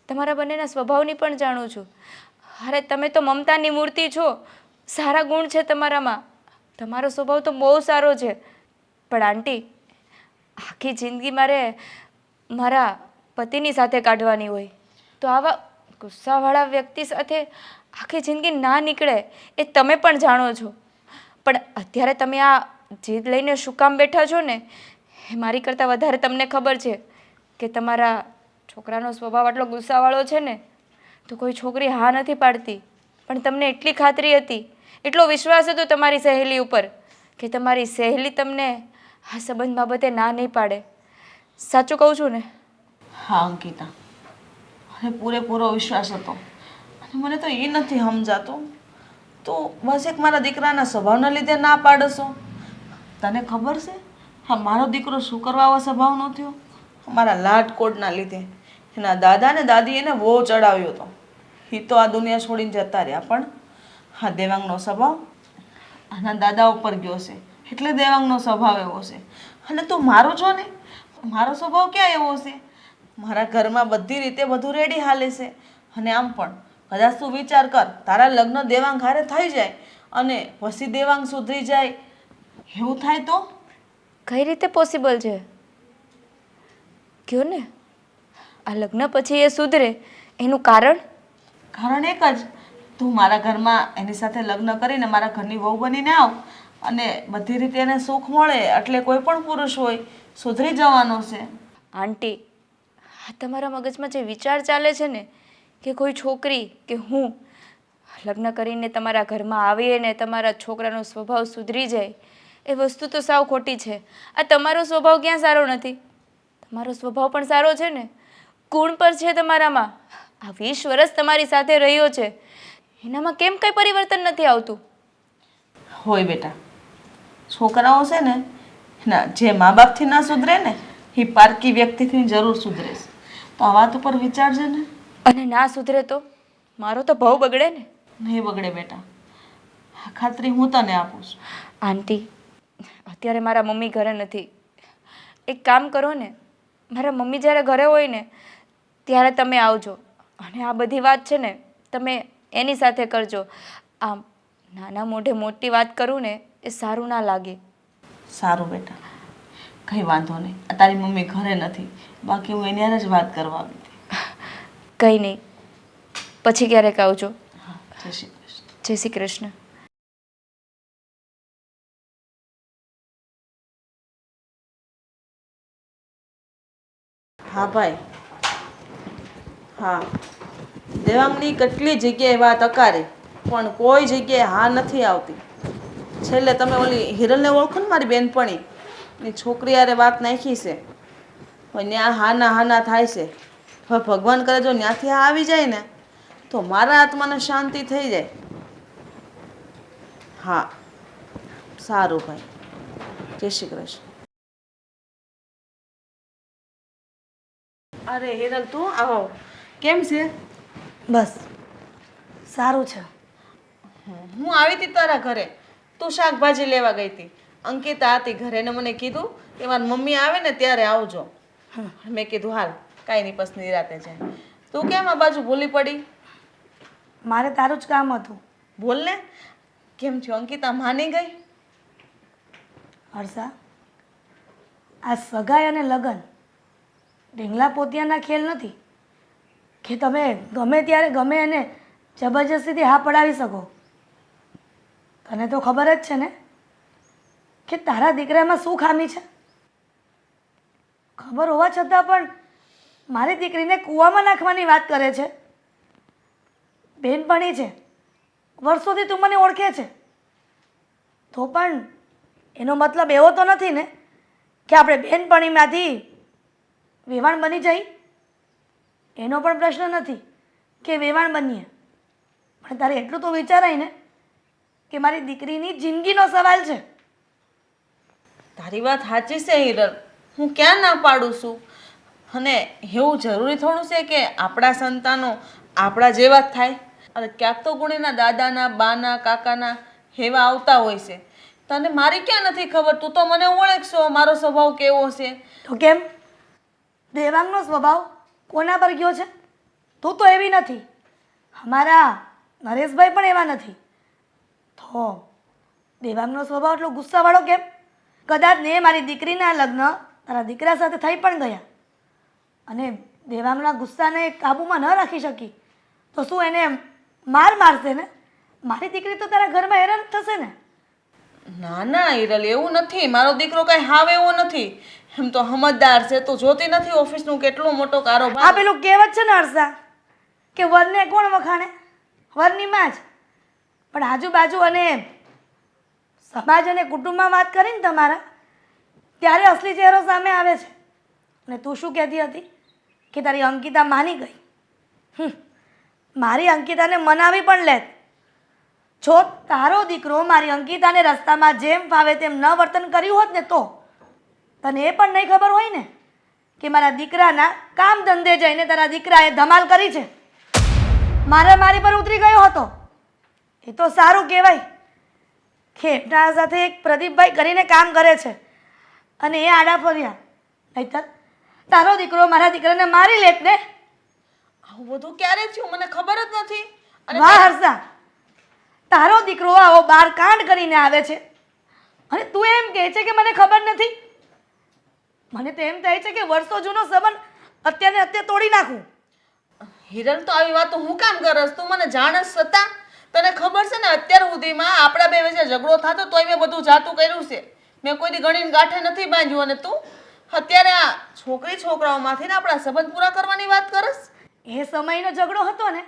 તમારા બંનેના સ્વભાવની પણ જાણું છું. અરે તમે તો મમતાની મૂર્તિ છો. સારા ગુણ છે તમારામાં, તમારો સ્વભાવ તો બહુ સારો છે. પણ આંટી, આખી જિંદગી મારે મારા પતિની સાથે કાઢવાની હોય તો આવા ગુસ્સાવાળા વ્યક્તિ સાથે આખી જિંદગી ના નીકળે એ તમે પણ જાણો છો. પણ અત્યારે તમે આ જીદ લઈને શું કામ બેઠા છો ને એ મારી કરતાં વધારે તમને ખબર છે કે તમારા છોકરાનો સ્વભાવ આટલો ગુસ્સાવાળો છે ને તો કોઈ છોકરી હા નથી પાડતી. પણ તમને એટલી ખાતરી હતી, એટલો વિશ્વાસ હતો તમારી સહેલી ઉપર કે તમારી સહેલી તમને આ સંબંધ બાબતે ના નહીં પાડે. સાચું કહું છું ને? હા અંકિતા, અને પૂરેપૂરો વિશ્વાસ હતો. અને મને તો એ નથી સમજાતું, તો બસ એક મારા દીકરાના સ્વભાવના લીધે ના પાડશો. તને ખબર છે હા મારો દીકરો શું કરવા આવા સ્વભાવનો થયો? મારા લાડકોડના લીધે. એના દાદા ને દાદી એને બહુ ચડાવ્યો હતો. એ તો આ દુનિયા છોડીને જતા રહ્યા, પણ હા દેવાંગનો સ્વભાવ આના દાદા ઉપર ગયો છે, એટલે દેવાંગનો સ્વભાવ એવો છે. અને તું મારું જો ને, મારો સ્વભાવ ક્યાં એવો છે? મારા ઘરમાં બધી રીતે બધું રેડી હાલે છે. અને આમ પણ કદાચ તું વિચાર કર, તારા લગ્ન દેવાંગ હારે થઈ જાય અને પછી દેવાંગ સુધરી જાય, એવું થાય તો? કઈ રીતે પોસિબલ છે? કયો ને, આ લગ્ન પછી એ સુધરે એનું કારણ? કારણ એક જ, તું મારા ઘરમાં એની સાથે લગ્ન કરીને મારા ઘરની વહુ બનીને આવ અને બધી રીતે એને સુખ મળે, એટલે કોઈ પણ પુરુષ હોય સુધરી જવાનો છે. આંટી, આ તમારા મગજમાં જે વિચાર ચાલે છે ને કે કોઈ છોકરી કે હું લગ્ન કરીને તમારા ઘરમાં આવીએ ને તમારા છોકરાનો સ્વભાવ સુધરી જાય, એ વસ્તુ તો સાવ ખોટી છે. આ તમારો સ્વભાવ ક્યાં સારો નથી? તમારો સ્વભાવ પણ સારો છે ને, ગુણ પર છે તમારામાં. આ 20 વર્ષ તમારી સાથે રહ્યો છે, એનામાં કેમ કંઈ પરિવર્તન નથી આવતું? હોય બેટા, છોકરાઓ છે ને ના જે મા બાપથી ના સુધરે ને એ પારકી વ્યક્તિથી જરૂર સુધરે છે. તો આ વાત ઉપર વિચારજે ને. અને ના સુધરે તો મારો તો ભાવ બગડે ને. નહીં બગડે બેટા, આ ખાતરી હું તને આપું છું. આંટી, અત્યારે મારા મમ્મી ઘરે નથી. એક કામ કરો ને, મારા મમ્મી જ્યારે ઘરે હોય ને ત્યારે તમે આવજો અને આ બધી વાત છે ને તમે એની સાથે કરજો. આમ નાના મોઢે મોટી વાત કરું ને એ સારું ના લાગે. સારું બેટા, કંઈ વાંધો નહીં. આ તારી મમ્મી ઘરે નથી, બાકી હું એની હારે જ વાત કરવા આવી હતી. કંઈ નહીં, પછી ક્યારેક આવજો. હા, જય શ્રી કૃષ્ણ. જય શ્રી કૃષ્ણ. હા ભાઈ, હા દેવાંગની કેટલી જગ્યાએ વાત અકારી, પણ કોઈ જગ્યાએ હા નથી આવતી. છેલ્લે તમે ઓલી હિરલને ઓળખો ને, મારી બેનપણી ની છોકરી હારે વાત નાખી છે, પણ ત્યાં હાના થાય છે. હવે ભગવાન કરે જો ત્યાંથી હા આવી જાય ને તો મારા આત્માને શાંતિ થઈ જાય. હા સારું ભાઈ, જય શ્રી કૃષ્ણ. અરે હિરલ તું આવો, કેમ છે? બસ સારું છે. હું આવી હતી તારા ઘરે, તું શાકભાજી લેવા ગઈ હતી. અંકિતા હતી ઘરે ને મને કીધું કે મારી મમ્મી આવે ને ત્યારે આવજો. મેં કીધું હાલ કાંઈ નહીં, બસ નિરાતે છે. તું કેમ આ બાજુ ભૂલી પડી? મારે તારું જ કામ હતું. બોલ ને, કેમ થયું? અંકિતા માની ગઈ? હર્ષા, આ સગાઈ અને લગ્ન ઢીંગલા પોતિયાના ખેલ નથી કે તમે ગમે ત્યારે ગમે એને જબરજસ્તીથી હા પડાવી શકો. તને તો ખબર જ છે ને કે તારા દીકરામાં શું ખામી છે. ખબર હોવા છતાં પણ મારી દીકરીને કૂવામાં નાખવાની વાત કરે છે. બેનપણી છે, વર્ષોથી તું મને ઓળખે છે, તો પણ એનો મતલબ એવો તો નથી ને કે આપણે બેનપણીમાંથી વેવાણ બની જાય. એનો પણ પ્રશ્ન નથી કે વેવાણ બનીએ, પણ તારે એટલું તો વિચારાય ને કે મારી દીકરીની જિંદગીનો સવાલ છે. તારી વાત સાચી છે હિરલ, હું ક્યાં ના પાડું છું. અને એવું જરૂરી થોડું છે કે આપણા સંતાનો આપણા જેવા જ થાય? અને ક્યાંક તો ગુણેના દાદાના બાના કાકાના એવા આવતા હોય છે. તને મારી ક્યાં નથી ખબર? તું તો મને ઓળખશો મારો સ્વભાવ કેવો છે. તો કેમ દેવાંગનો સ્વભાવ કોના પર ગયો છે? તું તો એવી નથી, અમારા નરેશભાઈ પણ એવા નથી. તો દેવાંગનો સ્વભાવ એટલો ગુસ્સાવાળો કેમ? કદાચ ને મારી દીકરીના લગ્ન તારા દીકરા સાથે થઈ પણ ગયા અને દેવાંગના ગુસ્સાને કાબૂમાં ન રાખી શકી તો શું એને મારશે ને? મારી દીકરી તો તારા ઘરમાં હેરાન થશે ને? ના ના હિરલ, એવું નથી. મારો દીકરો કઈ હાવ એવો નથી. એમ તો સમજદાર છે. તું જોતી નથી ઓફિસનું કેટલો મોટો આ કારોબાર. પેલું કહેવત છે ને હર્ષા કે વરને કોણ વખાણે? વરની માં જ. પણ આજુબાજુ અને સમાજ અને કુટુંબમાં વાત કરીને તમારા ત્યારે અસલી ચહેરો સામે આવે છે. અને તું શું કહેતી હતી કે તારી અંકિતા માની ગઈ? મારી અંકિતાને મનાવી પણ લે. જો તારો દીકરો મારી અંકિતાને રસ્તામાં જેમ ફાવે તેમ ન વર્તન કર્યું હોત ને તો તને એ પણ નહીં ખબર હોય ને કે મારા દીકરાના કામ ધંધે જઈને તારા દીકરાએ ધમાલ કરી છે. મારી પર ઉતરી ગયો હતો. એ તો સારું કહેવાય કે એમના સાથે એક પ્રદીપભાઈ કરીને કામ કરે છે અને એ આડા ફર્યા. નહીંતર તારો દીકરો મારા દીકરાને મારી લેત ને. આવું બધું ક્યારે થયું મને ખબર જ નથી. અને વાહ હર્ષા, તારો દીકરો આવો બાર કાંડ કરીને આવે છે અને તું એમ કહે છે કે મને ખબર નથી. મને તો એમ થાય છે કે વર્ષો જૂનો સંબંધ અત્યારે તોડી નાખું. હિરલ તો આવી વાતો હું કામ કરસ? તું મને જાણસ છતાં તને ખબર છે ને અત્યાર સુધીમાં આપણા બે વચ્ચે ઝઘડો થતો તોય મેં બધું જાતું કર્યું છે. મેં કોઈ દી ગણીને ગાંઠે નથી બાંધ્યું અને તું અત્યારે આ છોકરી છોકરાઓમાંથી ને આપણા સંબંધ પૂરા કરવાની વાત કરસ? એ સમયનો ઝઘડો હતો ને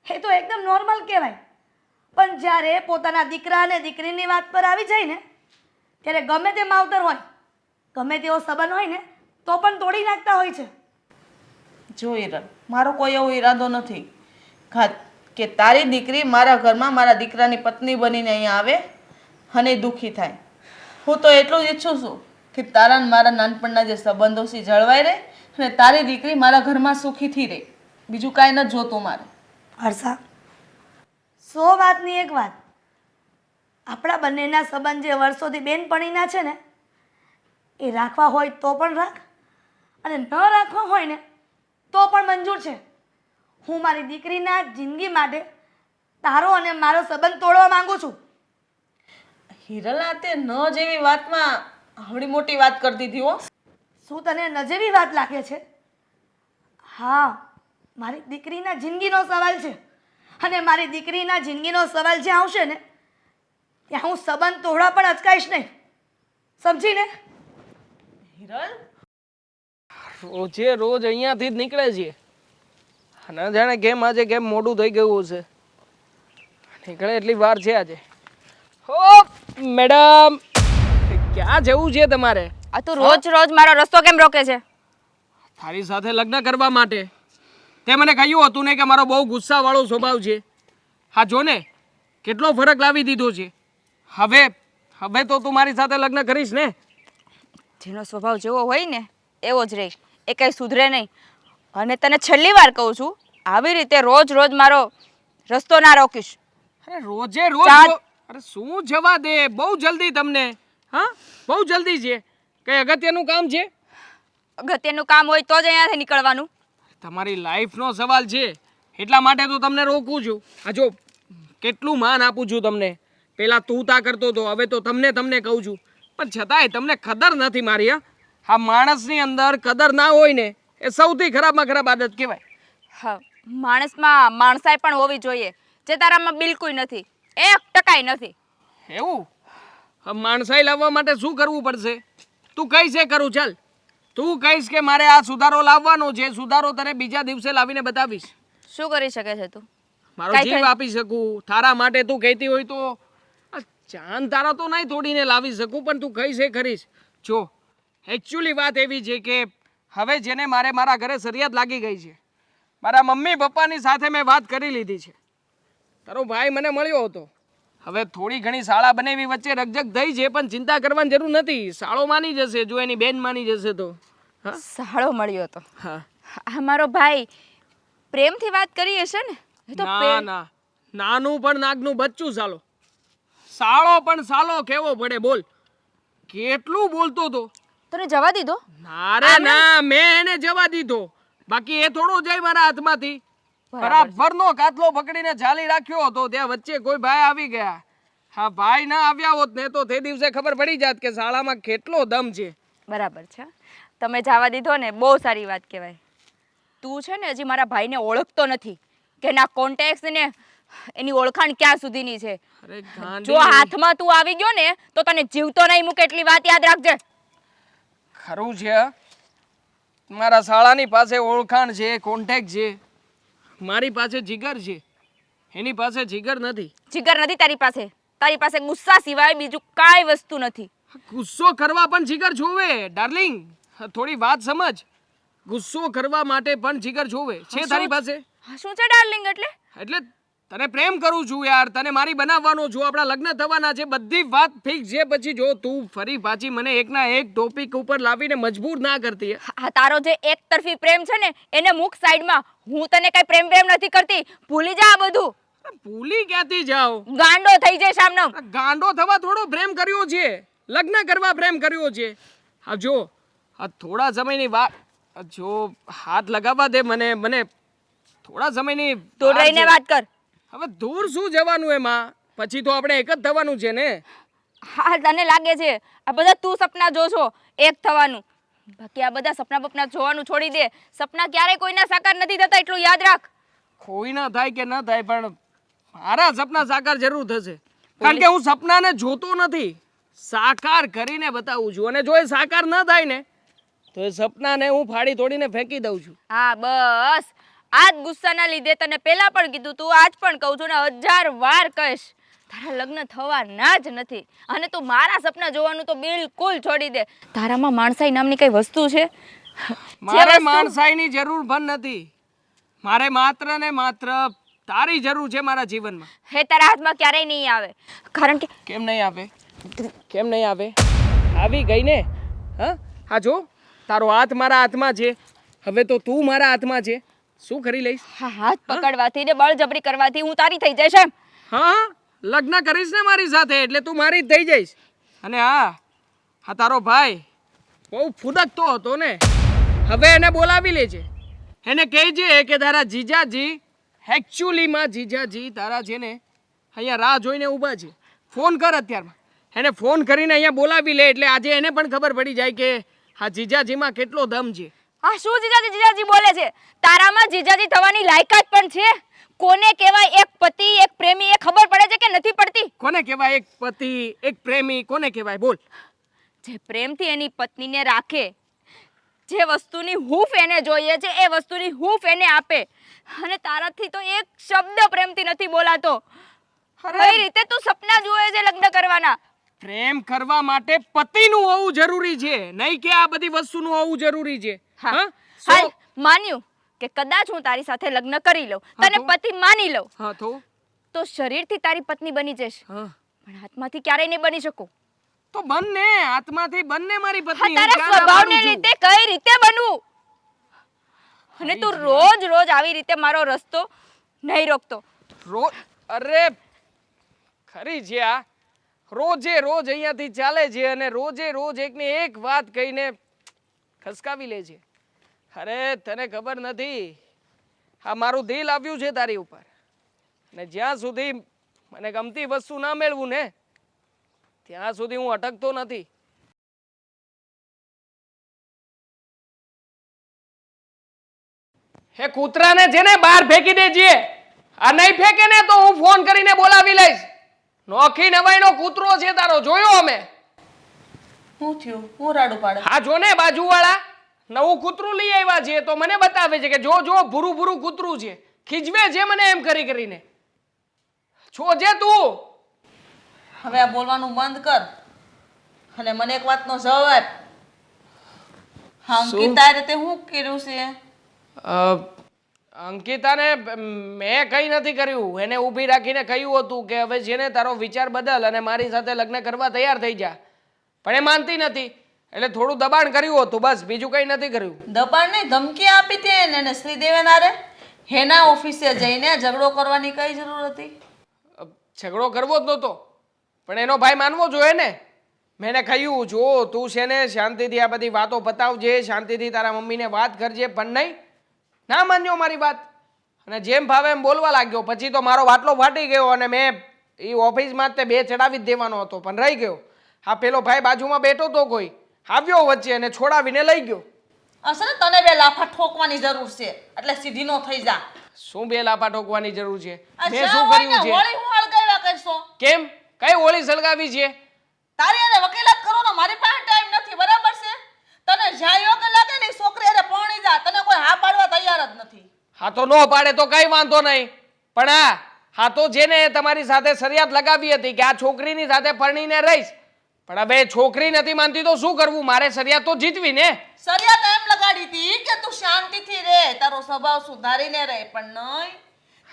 એ તો એકદમ નોર્મલ કહેવાય. પણ જ્યારે પોતાના દીકરા અને દીકરીની વાત પર આવી જાય ને ત્યારે ગમે તે માવતર હોય, ગમે તેવો સંબંધ હોય ને તો પણ તોડી નાખતા હોય છે. જો હિરલ, મારો કોઈ એવો ઈરાદો નથી કે તારી દીકરી મારા ઘરમાં મારા દીકરાની પત્ની બનીને અહીંયા આવે અને દુઃખી થાય. હું તો એટલું જ ઈચ્છું છું કે તારા ને મારા નાનપણના જે સંબંધો છે જળવાઈ રહે અને તારી દીકરી મારા ઘરમાં સુખીથી રહે. બીજું કાંઈ નથી જોતું મારે. હર્ષા, 100 વાતની એક વાત, આપણા બંનેના સંબંધ જે વર્ષોથી બેનપણીના છે ને એ રાખવા હોય તો પણ રાખ અને ન રાખવા હોય ને તો પણ મંજૂર છે. હું મારી દીકરીના જિંદગી માટે તારો અને મારો સંબંધ તોડવા માંગુ છું. હિરલ, તે ન જેવી વાતમાં આવડી મોટી વાત કરી દીધી હો. શું તને નજેવી વાત લાગે છે? હા, મારી દીકરીના જિંદગીનો સવાલ છે અને મારી દીકરીના જિંદગીનો સવાલ જ્યાં આવશે ને ત્યાં હું સંબંધ તોડવા પણ અચકાઈશ નહીં. સમજીને? હિરલ, રોજે રોજ અહીંયાથી જ નીકળે છે. ન જાણે કેમ આજે કેમ મોડું થઈ ગયું છે. નીકળે એટલી વાર છે આજે. હો મેડમ, ક્યાં જવું છે તમારે? આ તું રોજ રોજ મારો રસ્તો કેમ રોકે છે? તારી સાથે લગ્ન કરવા માટે. તે મને કહ્યું હતું ને કે મારો બહુ ગુસ્સાવાળો સ્વભાવ છે. હા જો ને કેટલો ફરક લાવી દીધો છે. હવે તો તું મારી સાથે લગ્ન કરીશ ને? જેનો સ્વભાવ જેવો હોય ને એવો જ રહે, એ કંઈ સુધરે નહીં. અને તને છેલ્લી વાર કહું છું, આવી રીતે રોજ રોજ મારો રસ્તો ના રોકીશ. અરે રોજે રોજ અરે શું જવા દે, બહુ જલ્દી તમને. હા, બહુ જલ્દી છે. કઈ અગત્યનું કામ છે? અગત્યનું કામ હોય તો જ અહીંયાથી નીકળવાનું. તમારી લાઈફનો સવાલ છે એટલા માટે તો તમને રોકું છું. આ જો કેટલું માન આપું છું તમને. પહેલાં તું તા કરતો હતો, હવે તો તમને કહું છું. પણ છતાંય તમને કદર નથી મારી. હા, માણસની અંદર કદર ના હોય ને એ સૌથી ખરાબમાં ખરાબ આદત કહેવાય. હા, માણસમાં માણસાઈ પણ હોવી જોઈએ, જે તારામાં બિલકુલ નથી. 1% નથી. એવું? હવે માણસાઈ લાવવા માટે શું કરવું પડશે? તું કઈશ એ કરું. ચાલ, તું કહીશ કે મારે આ સુધારો લાવવાનો છે, સુધારો તને બીજા દિવસે લાવીને બતાવીશ. શું કરી શકે છે તું? મારો જીવ આપી શકું તારા માટે. તું કહેતી હોય તો ચાંદ તારા તો નહીં તોડીને લાવી શકું, પણ તું કહીશ એ કરીશ. જો એકચ્યુઅલી વાત એવી છે કે હવે જેને મારા ઘરે સરિયાદ લાગી ગઈ છે. મારા મમ્મી પપ્પાની સાથે મેં વાત કરી લીધી છે. તારો ભાઈ મને મળ્યો હતો. હવે થોડી ઘણી શાળા બનેવી વચ્ચે રકઝક થઈ છે, પણ ચિંતા કરવાની જરૂર નથી. શાળો માની જશે જો એની બેન માની જશે તો. સાળો મળ્યો હતો? હા. આ મારો ભાઈ પ્રેમથી વાત કરી હશે ને? ના, નાનું પણ નાગનું બચ્ચું સાલો. સાળો પણ સાલો કેવો પડે બોલ. કેટલું બોલતો હતો. તને જવા દીધો? ના રે ના, મેં એને જવા દીધો. બાકી એ થોડો જાય મારા હાથમાંથી. બરાબરનો કાતલો પકડીને ચાલી રાખ્યો હતો. ત્યાં વચ્ચે કોઈ ભાઈ આવી ગયા. હા, ભાઈ ના આવ્યા હોત ને તો તે દિવસે ખબર પડી જાત કે શાળામાં કેટલો દમ છે. બરાબર છે. તમે જવા દીધો ને બહુ સારી વાત કહેવાય. તું છે ને હજી મારા ભાઈને ઓળખતો નથી કે ના કોન્ટેક્ટ ને એની ઓળખાણ ક્યાં સુધીની છે. જો હાથમાં તું આવી ગયો ને તો તને જીવતો નહીં મૂકે એટલી વાત યાદ રાખજે. ખરું છે. મારા શાળાની પાસે ઓળખાણ છે, કોન્ટેક્ટ છે. મારી પાસે જીગર છે, એની પાસે જીગર નથી. જીગર નથી તારી પાસે? તારી પાસે ગુસ્સા સિવાય બીજું કાંઈ વસ્તુ નથી. ગુસ્સો કરવા પણ જીગર જોવે ડાર્લિંગ. થોડી વાત સમજ. ગુસ્સો કરવા માટે પણ જીગર જોવે છે તારી પાસે. હા શું છે ડાર્લિંગ એટલે તને પ્રેમ કરું છું યાર, તને મારી બનાવવાનો છું, આપણા લગ્ન થવાના છે, બધી વાત ફિક્સ છે. પછી જો તું ફરી પાછી મને એકના એક ટોપિક ઉપર લાવીને મજબૂર ના કરતી. આ તારો જે એક તરફી પ્રેમ છે ને એને મૂક સાઈડમાં. હું તને કઈ પ્રેમ નથી કરતી, ભૂલી જા આ બધું. ભૂલી ક્યાંથી જાઓ? ગાંડો થઈ જાય સામનો. ગાંડો થવા થોડો પ્રેમ કર્યો છે, લગ્ન કરવા પ્રેમ કર્યો છે. હા જો આ થોડા સમયની વાત, જો હાથ લગાવવા દે મને થોડા સમયની તો રહીને વાત કર. હવે દૂર શું જવાનું એમાં, પછી તો આપણે એક જ થવાનું છે ને. હા તને લાગે છે આ બધા તું સપના જો છો એક થવાનું, બાકી આ બધા સપના જોવાનું છોડી દે. સપના ક્યારેય કોઈના સાકાર નથી થતા, એટલું યાદ રાખ. કોઈ ના થાય કે ન થાય, પણ મારા સપના સાકાર જરૂર થશે. કારણ કે હું સપનાને જોતો નથી, સાકાર કરીને બતાવું છું. અને જો એ સાકાર ન થાય ને તો એ સપનાને હું ફાડી તોડીને ફેંકી દઉં છું. હા બસ આજ ગુસ્સાના લીધે તને પહેલા પણ કીધું, તું આજ પણ કહું છું ને 1000 વાર કહીશ, તારા લગ્ન થવાના જ નથી. અને તું મારા સપના જોવાનું તો બિલકુલ છોડી દે. તારામાં માણસાઈ નામની કઈ વસ્તુ છે? મારે માણસાઈની જરૂર પણ નથી, મારે માત્ર ને માત્ર તારી જરૂર છે મારા જીવનમાં. હે તારા હાથમાં ક્યારેય નહીં આવે. કારણ કે કેમ નહીં આવે? કેમ નહીં આવે? આવી ગઈ ને. હા જો તારો હાથ મારા હાથમાં છે, હવે તો તું મારા હાથમાં છે. શું કરી લઈશ? હા હાથ પકડવાથી ને બળજબરી કરવાથી હું તારી થઈ જઈશ એમ? હા લગ્ન કરીશ ને મારી સાથે એટલે તું મારી જ થઈ જઈશ. અને હા તારો ભાઈ બહુ ફૂદકતો હતો ને, હવે એને બોલાવી લેજે. એને કહેજે કે તારા જીજાજી એકચ્યુઅલીમાં જીજાજી તારા છે ને અહીંયા રાહ જોઈને ઊભા છે. ફોન કર અત્યારમાં, એને ફોન કરીને અહીંયા બોલાવી લે, એટલે આજે એને પણ ખબર પડી જાય કે આ જીજાજીમાં કેટલો દમ છે. હા શું જીજાજી બોલે છે? તારામાં જીજાજી થવાની લાયકાત પણ છે? કોને કહેવાય એક પતિ એક પ્રેમી, એ ખબર પડે છે કે નથી પડતી? કોને કહેવાય એક પતિ એક પ્રેમી? કોને કહેવાય બોલ? જે પ્રેમથી એની પત્નીને રાખે, જે વસ્તુની હૂંફ એને જોઈએ છે એ વસ્તુની હૂંફ એને આપે. અને તારાથી તો એક શબ્દ પ્રેમથી નથી બોલાતો. કઈ રીતે તું સપના જુએ છે લગ્ન કરવાના? પ્રેમ કરવા માટે પતિનું હોવું જરૂરી છે, નહીં કે આ બધી વસ્તુનું હોવું જરૂરી છે. હાલ માન્યું કે કદાચ હું તારી સાથે લગ્ન કરી લઉં, તને પતિ માની લઉં, હા તો શરીરથી તારી પત્ની બની જઈશ, પણ આત્માથી ક્યારેય નહીં બની શકું. તો બંને આત્માથી બંને મારી પત્ની. તારા સ્વભાવને લીધે કઈ રીતે બનવું? અને તું રોજ આવી રીતે મારો રસ્તો નહીં રોકતો. અરે ખરી છે આ, રોજ અહીંયાથી ચાલે છે અને રોજ એકની એક વાત કહીને ખસકાવી લે છે. અરે તને ખબર નથી, આ મારું દિલ આવ્યું છે તારી ઉપર, ને જ્યાં સુધી મને ગમતી વસ્તુ ના મેળવું ને ત્યાં સુધી હું અટકતો નથી. હે કૂતરાને છે ને બહાર ફેંકી દેજે. આ નહીં ફેંકે ને તો હું ફોન કરીને બોલાવી લઈશ. નોખી નવાઈનો કૂતરો છે તારો, જોયો અમે. શું થયું? હું રાડું પાડે? હા જો ને બાજુવાળા નવું કૂતરું લઈ આવ્યા છે તો મને બતાવે છે કે જો ભૂરું કૂતરું છે. ખીજવે છે મને એમ કરીને. જોજે તું. હવે આ બોલવાનું બંધ કર અને મને એક વાતનો જવાબ આપ. હા અંકિતા તે શું કર્યું છે? અંકિતાને મેં કંઈ નથી કર્યું. એને ઊભી રાખીને કહ્યું હતું કે હવે છે ને તારો વિચાર બદલ અને મારી સાથે લગ્ન કરવા તૈયાર થઈ જા, પણ એ માનતી નથી એટલે થોડું દબાણ કર્યું હતું, બસ બીજું કંઈ નથી કર્યું. દબાણ નહીં, ધમકી આપી હતી એને શ્રીદેવનારે. હેના ઓફિસે જઈને ઝઘડો કરવાની કઈ જરૂર હતી? ઝઘડો કરવો જ નહોતો, પણ એનો ભાઈ માનવો જોઈએ ને. મેં એને કહ્યું જો તું છે ને શાંતિથી આ બધી વાતો પતાવજે, શાંતિથી તારા મમ્મીને વાત કરજે, પણ નહીં, ના માન્યો મારી વાત અને જેમ ભાવે એમ બોલવા લાગ્યો. પછી તો મારો વાટલો ફાટી ગયો અને મેં એ ઓફિસમાં તે 2 ચડાવી જ દેવાનો હતો, પણ રહી ગયો. હા પેલો ભાઈ બાજુમાં બેઠો તો કોઈ આવ્યો વચ્ચે અને છોડાવીને લઈ ગયો. અસલ તને 2 લાફા ઠોકવાની જરૂર છે, એટલે સીધી નો થઈ જા. શું 2 લાફા ઠોકવાની જરૂર છે? આ મેં જ્યાં શું હોય ને કર્યું છે? હોળી હું હળગાવ્યા કરશો? કેમ કઈ હોળી સળગાવી છે? તારી અને વકીલાત કરો ને મારી પાસે ટાઈમ નથી, બરાબર છે? તને જ્યાં યોગ્ય લાગે ને એ છોકરી અરે પરણી જા, તને કોઈ હા પાડવા તૈયાર જ નથી. હા તો નો પાડે તો કઈ વાંધો નહીં, પણ હા તો જેને તમારી સાથે શરિયાત લગાવી હતી કે આ છોકરીની સાથે પરણીને રહીશ, પણ હવે છોકરી નથી માનતી તો શું કરવું? મારે શરિયાત તો જીતવી ને. શરિયાત એમ લગાડી હતી કે તું શાંતિથી રહે, તારો સ્વભાવ સુધારીને રહે, પણ નહીં,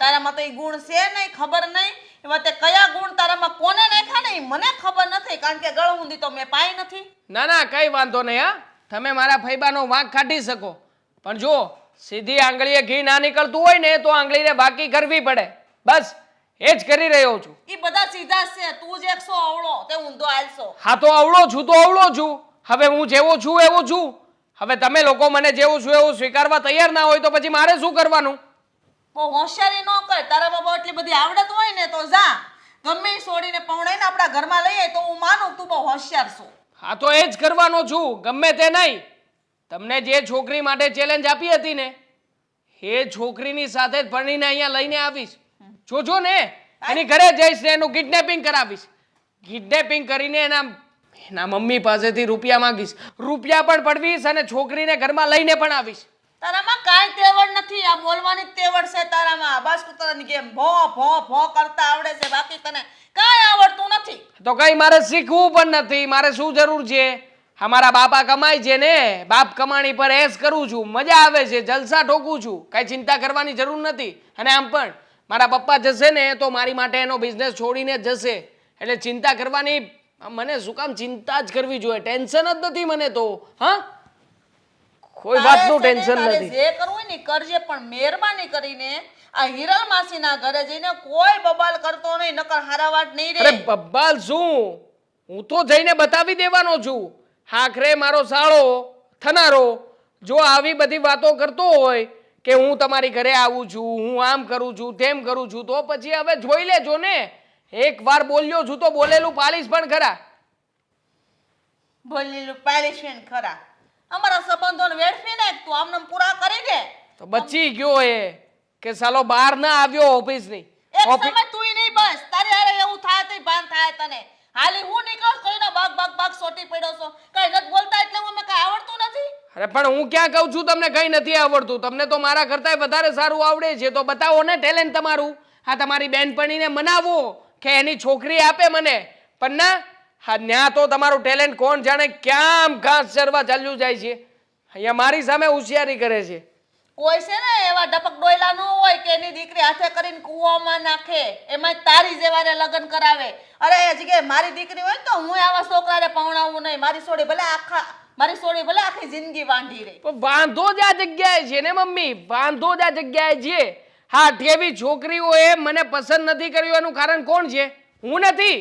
તારામાં તો એ ગુણ છે નહીં, ખબર નહીં એવા તે કયા ગુણ તારામાં કોને નાખ્યા ને ઈ મને ખબર નથી, કારણ કે ગળ ઊંધી તો મેં પાઈ નથી. ના ના કઈ વાંધો નહીં. હા, તમે મારા ફૈબાનો વાંક કાઢી શકો, પણ જો સીધી આંગળીએ ઘી ના નીકળતું હોય ને તો આંગળીને બાકી કરવી પડે. બસ એ જ કરી રહ્યો છું. ઈ બધા સીધા જ છે, તું જ એકસો અવળો તે ઊંધો આલશો. હા તો અવળો છું તો અવળો છું. હવે હું જેવો છું એવો છું. હવે તમે લોકો મને જેવું છું એવું સ્વીકારવા તૈયાર ના હોય તો પછી મારે શું કરવાનું? બહુ હોશિયારી ન કર, તારામાં બહુ એટલી બધી આવડત હોય ને તો જા ગમે ઈ છોડીને પૌણાઈને આપણા ઘરમાં લઈ આય તો હું માનું તું બહુ હોશિયાર છો. હા તો એ જ કરવાનો છું, ગમે તે નહીં. તમને જે છોકરી માટે ચેલેન્જ આપી હતી ને એ છોકરીની સાથે જ પરણીને અહીંયા લઈને આવીશ. જોજો ને, એની ઘરે જઈશ ને એનું કિડનેપિંગ કરાવીશ. કિડનેપિંગ કરીને એના મમ્મી પાસેથી રૂપિયા માંગીશ, રૂપિયા પણ પડવીશ અને છોકરીને ઘરમાં લઈને પણ આવીશ. તારામાં કાંઈ તેવડ નથી, આ બોલવાની જ તેવડ છે તારામાં. બસ તને કેમ ભો ભો ભો કરતા આવડે છે, બાકી તને કાંઈ આવડતું નથી. તો કઈ મારે શીખવું પણ નથી. મારે શું જરૂર છે? અમારા બાપા કમાય છે ને, બાપ કમાણી પર એશ કરું છું, મજા આવે છે, જલસા ઠોકું છું, કાંઈ ચિંતા કરવાની જરૂર નથી. અને આમ પણ મારા પપ્પા જશે ને તો મારી માટે એનો બિઝનેસ છોડીને જ જશે, એટલે ચિંતા કરવાની મને શું કામ ચિંતા જ કરવી જોઈએ? ટેન્શન જ નથી મને તો. હા, કોઈ વાતનું ટેન્શન તારે નથી. જે કરવું હોય ને કરજે, પણ મહેરબાની કરીને આ હિરલ માસીના ઘરે જઈને કોઈ બબાલ કરતો નહીં, નકર હારા વાત નહીં અરે રે. બબ્બાલ શું, હું તો જઈને બતાવી દેવાનો છું. આખરે મારો સાળો થનારો જો આવી બધી વાતો કરતો હોય કે હું તમારી ઘરે આવું છું, હું આમ કરું છું, તેમ કરું છું, તો પછી હવે જોઈ લેજો ને. એક વાર બોલ્યો છું તો બોલેલું પાલીશ પણ ખરા. બોલેલું પાલિશમેન્ટ ખરા. અમારા સંબંધોને વેડફી નાખ, તું આમને પૂરા કરી દે. તો બચી ગયો એ કે સાલો બહાર ના આવ્યો ઓફિસની. એક સમય તુંય નહીં બસ, તારે હારે એવું થાય તો ભાન થાય તને. હાલી હું નીકળ કઈનો બાગ બાગ બાગ સોટી પડ્યો છો, કઈ નથી બોલતા એટલે મને કઈ આવડતું નથી. અરે પણ હું ક્યાં કહું છું તમને કઈ નથી આવડતું? તમને તો મારા કરતાંય વધારે સારું આવડે છે. તો બતાવો ને ટેલેન્ટ તમારું. હા, તમારી બેનપણીને મનાવો કે એની છોકરી આપે મને, પણ ના, હા ન્યા તો તમારું ટેલેન્ટ કોણ જાણે ક્યાં ઘાસ ચરવા ચાલ્યું જાય છે. અહીંયા મારી સામે હોશિયારી કરે છે. કોઈ છે ને એવા ડપક ડોયલા ન હોય કે એની દીકરી હાથે કરીને કૂવામાં નાખે, એમાં તારી જેવાને લગ્ન કરાવે. અરે એ જગ્યાએ મારી દીકરી હોય ને તો હું આવા છોકરાને પૌણાવું નહીં. મારી સોડી ભલે આખી જિંદગી વાંઢી રહી. પણ વાંધો જ આ જગ્યાએ છે ને મમ્મી, વાંધો જ આ જગ્યાએ છે. હા, કેવી છોકરીઓએ મને પસંદ નથી કર્યું એનું કારણ કોણ છે? હું નથી,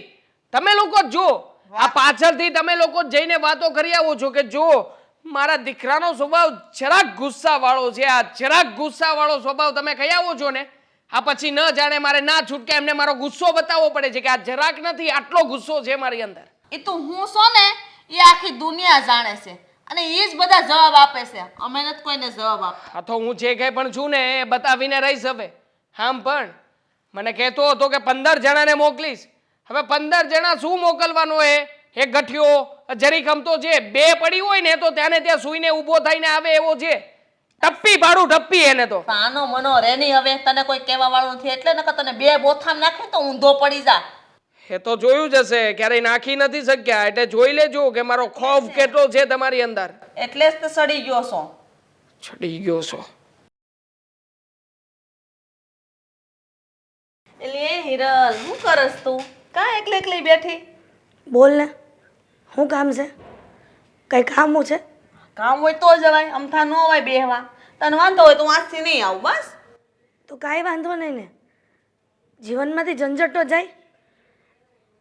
તમે લોકો જ જો. આ પાછળથી તમે લોકો જ જઈને વાતો કરી આવો છો કે જો મારા દીકરાનો સ્વભાવ જરાક ગુસ્સા વાળો છે. આ જરાક ગુસ્સા વાળો સ્વભાવ તમે કહી આવો છો ને, આ પછી ન જાણે મારે ના છૂટકે એમને મારો ગુસ્સો બતાવવો પડે છે કે આ જરાક નથી, આટલો ગુસ્સો છે મારી અંદર. એ તો હું છો ને એ આખી દુનિયા જાણે છે, અને એ જ બધા જવાબ આપે છે. અમે નથી કોઈને જવાબ આપતા. હા, તો હું જે કંઈ પણ છું ને એ બતાવીને રહીશ. હવે આમ પણ મને કહેતો હતો કે 15 જણાને મોકલીશ. હવે 15 જણા શું મોકલવાનો? એક ગઠિયો જરીક અમતો છે, બે પડી હોય ને તો ત્યાંને ત્યાં સૂઈને ઊભો થઈને આવે એવો છે. ટપ્પી ભાડું ટપ્પી એને તો. આનો મનો રેની હવે તને કોઈ કહેવા વાળું નથી, એટલે નકર તને બે બોથામ નાખે તો ઊંધો પડી જા. એ તો જોયું જ હશે, ક્યારેય નાખી નથી શક્યા, એટલે જોઈ લેજો કે મારો ખોફ કેટલો છે તમારી અંદર. એટલે જ તો સડી ગયો છો. ચડી ગયો છો. એટલે હિરલ શું કરસ તું? કાં એકલી એકલી બેઠી? બોલ ને, શું કામ છે? કઈ કામ છે? કામ હોય તો જવાય, અમથા ન હોય બેહવા. તને વાંધો હોય તો આજથી નહીં આવું બસ. તો કાંઈ વાંધો નહીં ને, જીવનમાંથી ઝંઝટ તો જાય.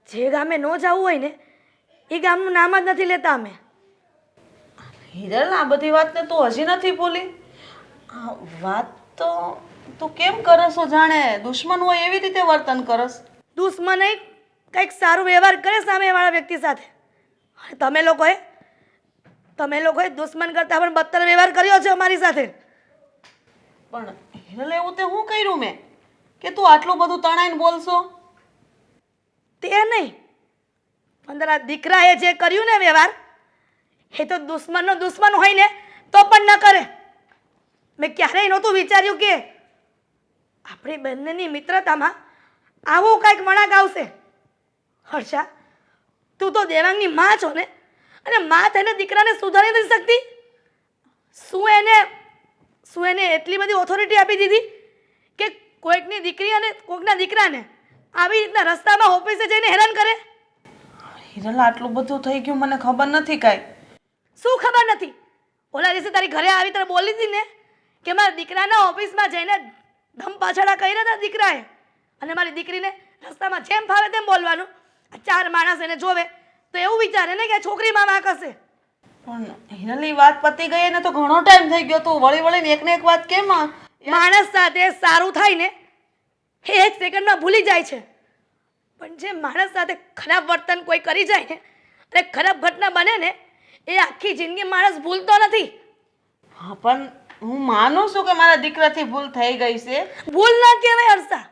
જે ગામે ન જવું હોય ને એ ગામનું નામ જ નથી લેતા અમે. હિરલ, આ બધી વાતને તું હજી નથી ભૂલી? આ વાત તો તું કેમ કરસ છો? જાણે દુશ્મન હોય એવી રીતે વર્તન કરસ. દુશ્મન કંઈક સારું વ્યવહાર કરે સામેવાળા વ્યક્તિ સાથે, અને તમે લોકોએ દુશ્મન કરતાં પણ બદતર વ્યવહાર કર્યો છે અમારી સાથે. પણ હિરલ, એવું તે હું કર્યું મેં કે તું આટલું બધું તણાઈને બોલશો? તે નહીં, પણ તારા દીકરાએ જે કર્યું ને વ્યવહાર, એ તો દુશ્મનનો દુશ્મન હોય ને તો પણ ન કરે. મેં ક્યારેય નહોતું વિચાર્યું કે આપણી બંનેની મિત્રતામાં આવું કંઈક વળાંક આવશે. હર્ષા, તું તો દેવાંગની માં છો ને, અને માં થઈને દીકરાને સુધારી નથી શકતી? શું એને એટલી બધી ઓથોરિટી આપી દીધી કે કોઈકની દીકરી અને કોઈકના દીકરાને આવી રીતના રસ્તામાં ઓફિસે જઈને હેરાન કરે? હિરલ આટલું બધું થઈ ગયું મને ખબર નથી કાંઈ. શું ખબર નથી? ઓલા દિવસે તારી ઘરે આવી તને બોલી હતી ને કે મારા દીકરાના ઓફિસમાં જઈને ધમ પાછળા કર્યા હતા દીકરાએ, અને મારી દીકરીને રસ્તામાં જેમ ફાવે તેમ બોલવાનું. આ 4 માણસ એને જોવે તો એવું વિચારે ને કે આ છોકરીમાં વાંક હશે. પણ હિરલની વાત પતી ગઈ ને તો ઘણો ટાઈમ થઈ ગયો. તું વળી વળીને એકને એક વાત કેમ માણસ સાથે સારું થાય ને એ 1 સેકન્ડમાં ભૂલી જાય છે, પણ જે માણસ સાથે ખરાબ વર્તન કોઈ કરી જાય ને અને ખરાબ ઘટના બને ને એ આખી જિંદગી માણસ ભૂલતો નથી. હા પણ હું માનું છું કે મારા દીકરાથી ભૂલ થઈ ગઈ છે. ભૂલ ના કહેવાય હર્ષા,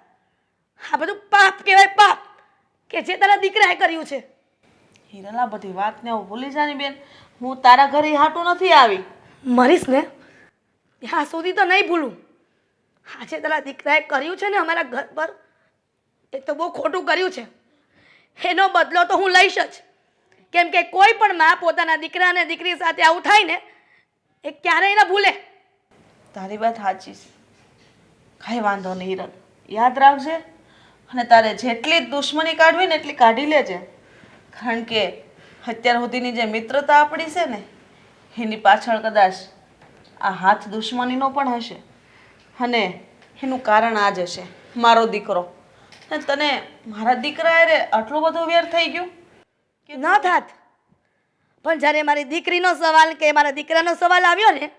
આ બધું પાપ કહેવાય, પાપ કે જે તારા દીકરાએ કર્યું છે. હિરલ આ બધી વાતને હું ભૂલી જાની બેન. હું તારા ઘરે હાટું નથી આવી. મરીશ ને ત્યાં સુધી તો નહીં ભૂલું. આજે તારા દીકરાએ કર્યું છે ને અમારા ઘર પર, એ તો બહુ ખોટું કર્યું છે. એનો બદલો તો હું લઈશ જ, કેમ કે કોઈ પણ માં પોતાના દીકરા અને દીકરી સાથે આવું થાય ને એ ક્યારેય ન ભૂલે. તારી વાત સાચી છે, કાંઈ વાંધો નહીં હિરલ, યાદ રાખજે. અને તારે જેટલી દુશ્મની કાઢવી ને એટલી કાઢી લેજે, કારણ કે અત્યાર સુધીની જે મિત્રતા આપણી છે ને એની પાછળ કદાચ આ હાથ દુશ્મનીનો પણ હશે, અને એનું કારણ આ જ હશે મારો દીકરો. અને તને મારા દીકરા અરે આટલું બધું વેર થઈ ગયું કે ન થાત, પણ જ્યારે મારી દીકરીનો સવાલ કે મારા દીકરાનો સવાલ આવ્યો ને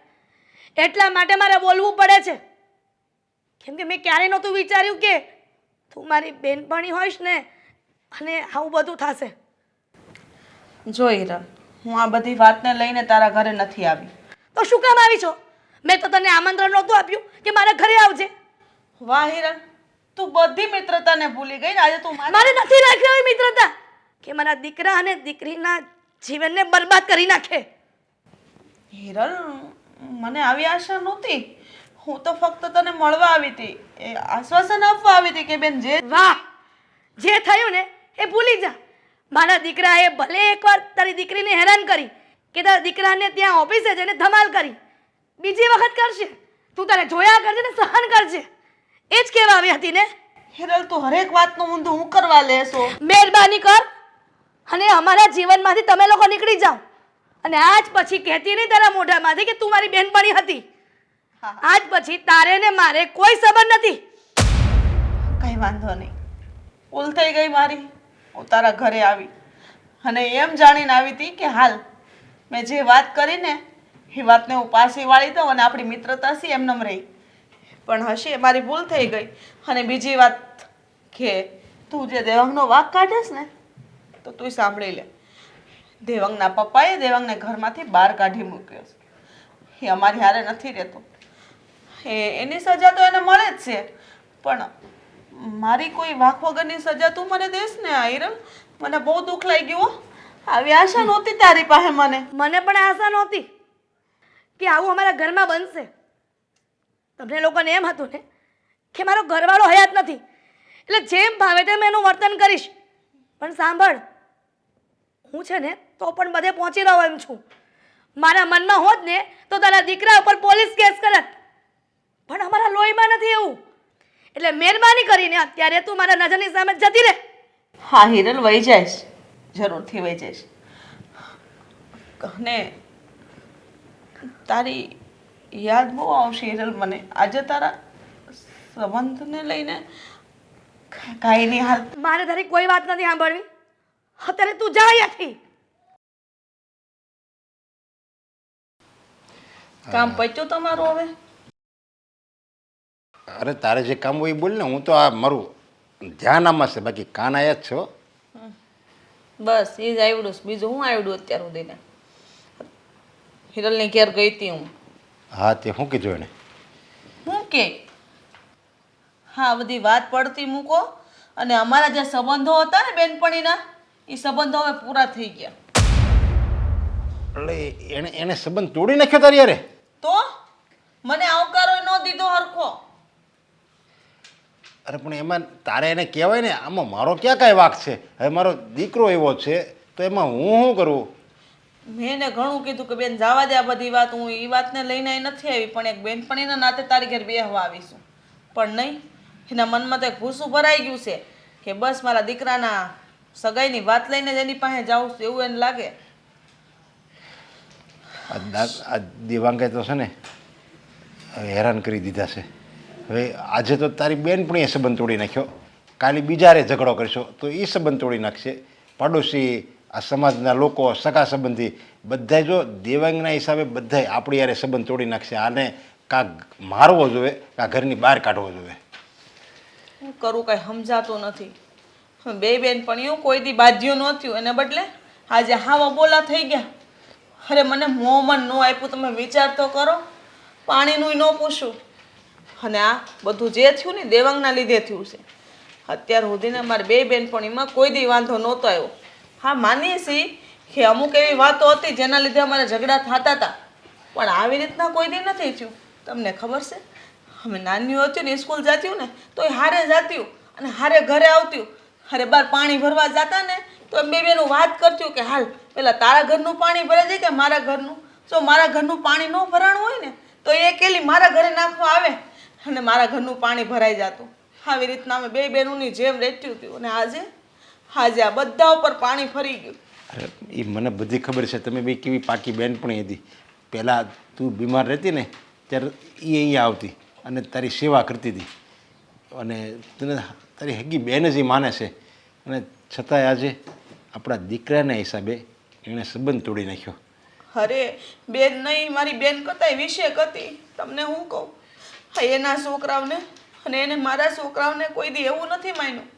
એટલા માટે મારે બોલવું પડે છે. કેમ કે મેં ક્યારેય નહોતું વિચાર્યું કે તું મારી બેનપણી હોઈશ ને અને આવું બધું થશે. જો હિરલ, હું આ બધી વાતને લઈને તારા ઘરે નથી આવી. તો શું કામ આવી છો? મેં તો તને આમંત્રણ નહોતું આપ્યું કે મારા ઘરે આવજે. વાહ હિરલ, તું બધી મિત્રતાને ભૂલી ગઈ ને આજે તું મારે નથી રાખી આવી મિત્રતા કે મારા દીકરા અને દીકરીના જીવનને બરબાદ કરી નાખે. હિરલ, મને આવી આશા નહોતી. હું તો ફક્ત તને મળવા આવી હતી, એ આશ્વાસન આપવા આવી હતી કે બેન જે વાહ, જે થયું ને એ ભૂલી જા. મારા દીકરાએ ભલે એકવાર તારી દીકરીને હેરાન કરી કે તારા દીકરાને ત્યાં ઓફિસે જઈને ધમાલ કરી, બીજી વખત કરશે તું તારે જોયા કરજે ને સહન કરજે. એ જ કહેવા આવી હતી ને. હિરલ, તું હરેક વાતનું ઊંધું હું કરવા લેશો? મહેરબાની કર અને અમારા જીવનમાંથી તમે લોકો નીકળી જાઓ, અને આજ પછી કહેતી નહીં તારા મોઢામાંથી કે તું મારી બહેનપણી હતી. આજ પછી તારે ને મારે કોઈ સંબંધ નથી. કઈ વાંધો નહીં, ભૂલ થઈ ગઈ મારી. હું તારા ઘરે આવી અને એમ જાણીને આવી હતી કે હાલ મેં જે વાત કરી ને એ વાતને હું પાછી વાળી દઉં અને આપણી મિત્રતા છે એમનેમ રહી. પણ હશે મારી ભૂલ થઈ ગઈ. અને બીજી વાત કે તું જે દેવાંગનો વાંક કાઢેસ ને તો તું સાંભળી લે. દેવાંગના પપ્પાએ દેવાંગને ઘરમાંથી બહાર કાઢી મૂક્યો છે. એ અમારી હારે નથી રહેતો. એની સજા તો એને મળે જ છે, પણ મારી કોઈ વાંક વગરની સજા તું મને દેશ ને હિરલ. મને બહુ દુઃખ લાગી ગયું. આવી આશા નહોતી તારી પાસે મને. મને પણ આશા નહોતી કે આવું અમારા ઘરમાં બનશે. તમને લોકોને એમ હતું ને કે મારો ઘરવાળો હયાત નથી એટલે જેમ ભાવે તેમ એનું વર્તન કરીશ. પણ સાંભળ, હું છે ને તો પણ બધે પહોંચી રહ્યો એમ છું. મારા મનમાં હોત ને તો તારા દીકરા ઉપર પોલીસ કેસ કરત, પણ અમારા લોહીમાં નથી એવું. એટલે મહેરબાની કરીને અત્યારે તું મારા નજરની સામે જતી રહે. હા હિરલ, વહી જઈશ, જરૂરથી વહી જઈશ. અને તારી યાદ બહુ આવશે હિરલ મને. આજે તારા સંબંધને લઈને કાંઈ નહીં હાલ. મારે તારી કોઈ વાત નથી સાંભળવી. અત્યારે તું જા અહીંયાથી. કામ પત્યું તમારું હવે? અરે તારે જે કામ હોય એ બોલ ને. હું તો આ મારું ધ્યાન આમાં છે, બાકી કાન આયા જ છો. બસ એ જ આવડું. બીજું હું આવડું અત્યાર સુધીને? હિરલની ઘેર ગઈ હતી હું. હા, તે શું કીધું એને? હું કે હા બધી વાત પડતી મૂકો. અને અમારા જે સંબંધો હતા ને બેનપણીના, એ સંબંધો હવે પૂરા થઈ ગયા. એટલે એને સંબંધ તોડી નાખ્યો તારી યારે? તો મને આવકારો ન દીધો હરખો. અરે પણ એમાં તારે એને કહેવાય ને, આમાં મારો ક્યાં કાંઈ વાંક છે? હવે મારો દીકરો એવો છે તો એમાં હું શું કરું? મેં એને ઘણું કીધું કે બેન જવા દે આ બધી વાત, હું એ વાતને લઈને અહીં નથી આવી, પણ એક બેનપણીના નાતે તારી ઘેર બેહવા આવીશું. પણ નહીં, એના મનમાં તો એક ભૂસું ભરાઈ ગયું છે કે બસ મારા દીકરાના સગાઈની વાત લઈને જ એની પાસે જાઉં છું એવું એને લાગે. આ દેવાંગે તો છે ને હવે હેરાન કરી દીધા છે. હવે આજે તો તારી બેનપણીએ સંબંધ તોડી નાખ્યો, કાલે બીજારે ઝઘડો કરશો તો એ સંબંધ તોડી નાખશે. પાડોશી, આ સમાજના લોકો, સગા સંબંધી બધાય જો દેવાંગના હિસાબે બધાય આપણી યારે સંબંધ તોડી નાખશે. આને કાં મારવો જોઈએ કાં ઘરની બહાર કાઢવો જોઈએ. શું કરું કાંઈ સમજાતું નથી. બે બેનપણીઓ કોઈ દી બાધ્યું નહોતું, એને બદલે આજે હાવા બોલા થઈ ગયા. અરે મને મોંમાં ન આપ્યું, તમે વિચાર તો કરો. પાણીનું ન પૂછું, અને આ બધું જે થયું ને દેવાંગના લીધે થયું છે. અત્યાર સુધીને મારી બે બેનપણીમાં કોઈ દી વાંધો નહોતો આવ્યો. હા, માનીએ છીએ કે અમુક એવી વાતો હતી જેના લીધે અમારે ઝઘડા થતા હતા, પણ આવી રીતના કોઈ દી નથી થયું. તમને ખબર છે, અમે નાની હતી ને સ્કૂલ જતી ને તો એ હારે જતી અને હારે ઘરે આવતી. અરે બાર પાણી ભરવા જતા ને તો એમ બે બેનું વાત કરતી કે હાલ પેલા તારા ઘરનું પાણી ભરાઈ જાય કે મારા ઘરનું. જો મારા ઘરનું પાણી ન ભરાણું હોય ને તો એ કેલી મારા ઘરે નાખવા આવે અને મારા ઘરનું પાણી ભરાઈ જતું. આવી રીતના અમે બે બહેનોની જેમ રહેતી હતી. અને આજે આ બધા ઉપર પાણી ફરી ગયું. અરે એ મને બધી ખબર છે, તમે બે કેવી પાકી બેનપણી હતી. પહેલાં તું બીમાર રહેતી ને ત્યારે એ અહીંયા આવતી અને તારી સેવા કરતી હતી, અને તને તારી હગી બેન જ એ માને છે. અને છતાંય આજે આપણા દીકરાના હિસાબે એણે સંબંધ તોડી નાખ્યો. અરે બેન નહીં, મારી બેન કરતાંય વિશેક હતી. તમને હું કહું, હા, એના છોકરાઓને અને એને મારા છોકરાઓને કોઈ દી એવું નથી માન્યું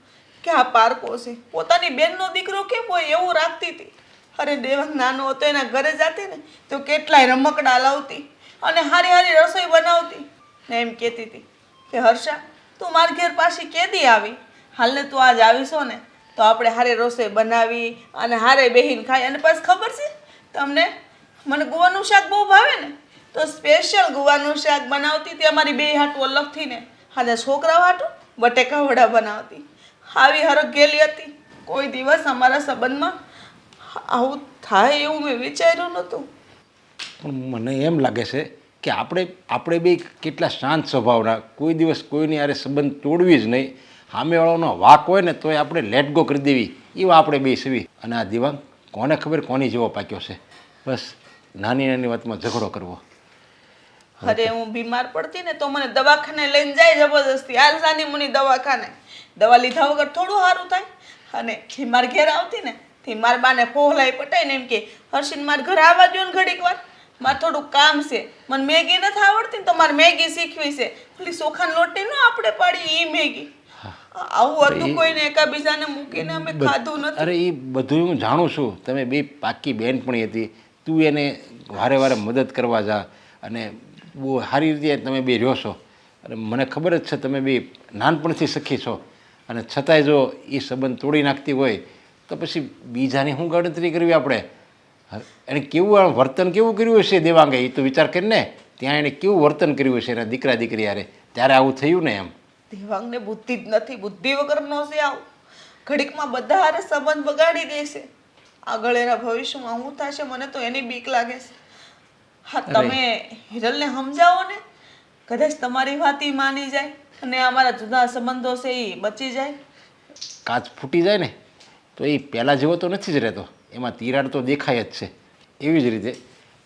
કે આ પારકો છે. પોતાની બેનનો દીકરો કેમ હોય એવું રાખતી હતી. અરે દેવાંગ નાનો હતો, એના ઘરે જતી ને તો કેટલાય રમકડા લાવતી અને હારી હારી રસોઈ બનાવતી ને એમ કહેતી હતી કે હર્ષા, તું મારા ઘેર પાછી કેદી આવી? હાલને તું આજ આવીશો ને તો આપણે હારે રસોઈ બનાવી અને હારે બેહીને ખાઈ. અને પછી ખબર છે તમને, મને ગુવાનું શાક બહુ ભાવે ને તો સ્પેશિયલ ગુવાનું શાક બનાવતી હતી અમારી બે હાટું અલગથી ને, અને છોકરાઓ હાટું બટેકા વડા બનાવતી. આવી હરખ ગયેલી હતી. કોઈ દિવસ અમારા સંબંધમાં આવું થાય એવું મેં વિચાર્યું નહોતું. પણ મને એમ લાગે છે કે આપણે બે કેટલા શાંત સ્વભાવના, કોઈ દિવસ કોઈની યારે સંબંધ તોડવી જ નહીં. સામેવાળાનો વાક હોય ને તોય આપણે લેટ ગો કરી દેવી, એવા આપણે બે સેવી. અને આ દિવાંગ કોને ખબર કોની જેવો પાક્યો છે. બસ નાની નાની વાતમાં ઝઘડો કરવો. અરે હું બીમાર પડતી ને તો મને દવાખાને લઈને જાય જબરદસ્તી. હાલ સાની મુની દવાખાને, દવા લીધા વગર થોડું સારું થાય. અને એ મારા ઘેર આવતી ને તે મારા બાને ફોહલાઈ પટાઈને એમ કે હર્ષિન મારા ઘરે આવવા દો ને ઘડીક વાર, મારે થોડુંક કામ છે. મને મેગી નથી આવડતી ને તો મારે મેગી શીખવી છે. પેલી ચોખાના લોટની ન આપણે પાડી એ મેગી. આવું હતું કોઈને એકાબીજાને મૂકીને અમે ખાધું નથી. અરે એ બધું હું જાણું છું. તમે બે પાકી બેનપણી હતી, તું એને વારે વારે મદદ કરવા જા અને બહુ સારી રીતે તમે બે રહ્યો છો. અને મને ખબર જ છે તમે બે નાનપણથી સખી છો. અને છતાંય જો એ સંબંધ તોડી નાખતી હોય તો પછી બીજાની શું ગણતરી કરવી આપણે? એને કેવું વર્તન કેવું કર્યું હશે દેવાંગે, એ તો વિચાર કરીને ત્યાં એને કેવું વર્તન કર્યું હશે એના દીકરા દીકરી યારે, ત્યારે આવું થયું ને એમ. દેવાંગને બુદ્ધિ જ નથી, બુદ્ધિ વગરનો છે આવું. ઘડીકમાં બધા હારે સંબંધ બગાડી દેશે. આગળ એના ભવિષ્યમાં શું થશે મને તો એની બીક લાગે છે. હા, તમે હિરલને સમજાવો ને, કદાચ તમારી વાત ઈ માની જાય અને અમારા જુદા સંબંધો છે એ બચી જાય. કાચ ફૂટી જાય ને તો એ પહેલાં જેવો તો નથી જ રહેતો, એમાં તિરાડ તો દેખાય જ છે. એવી જ રીતે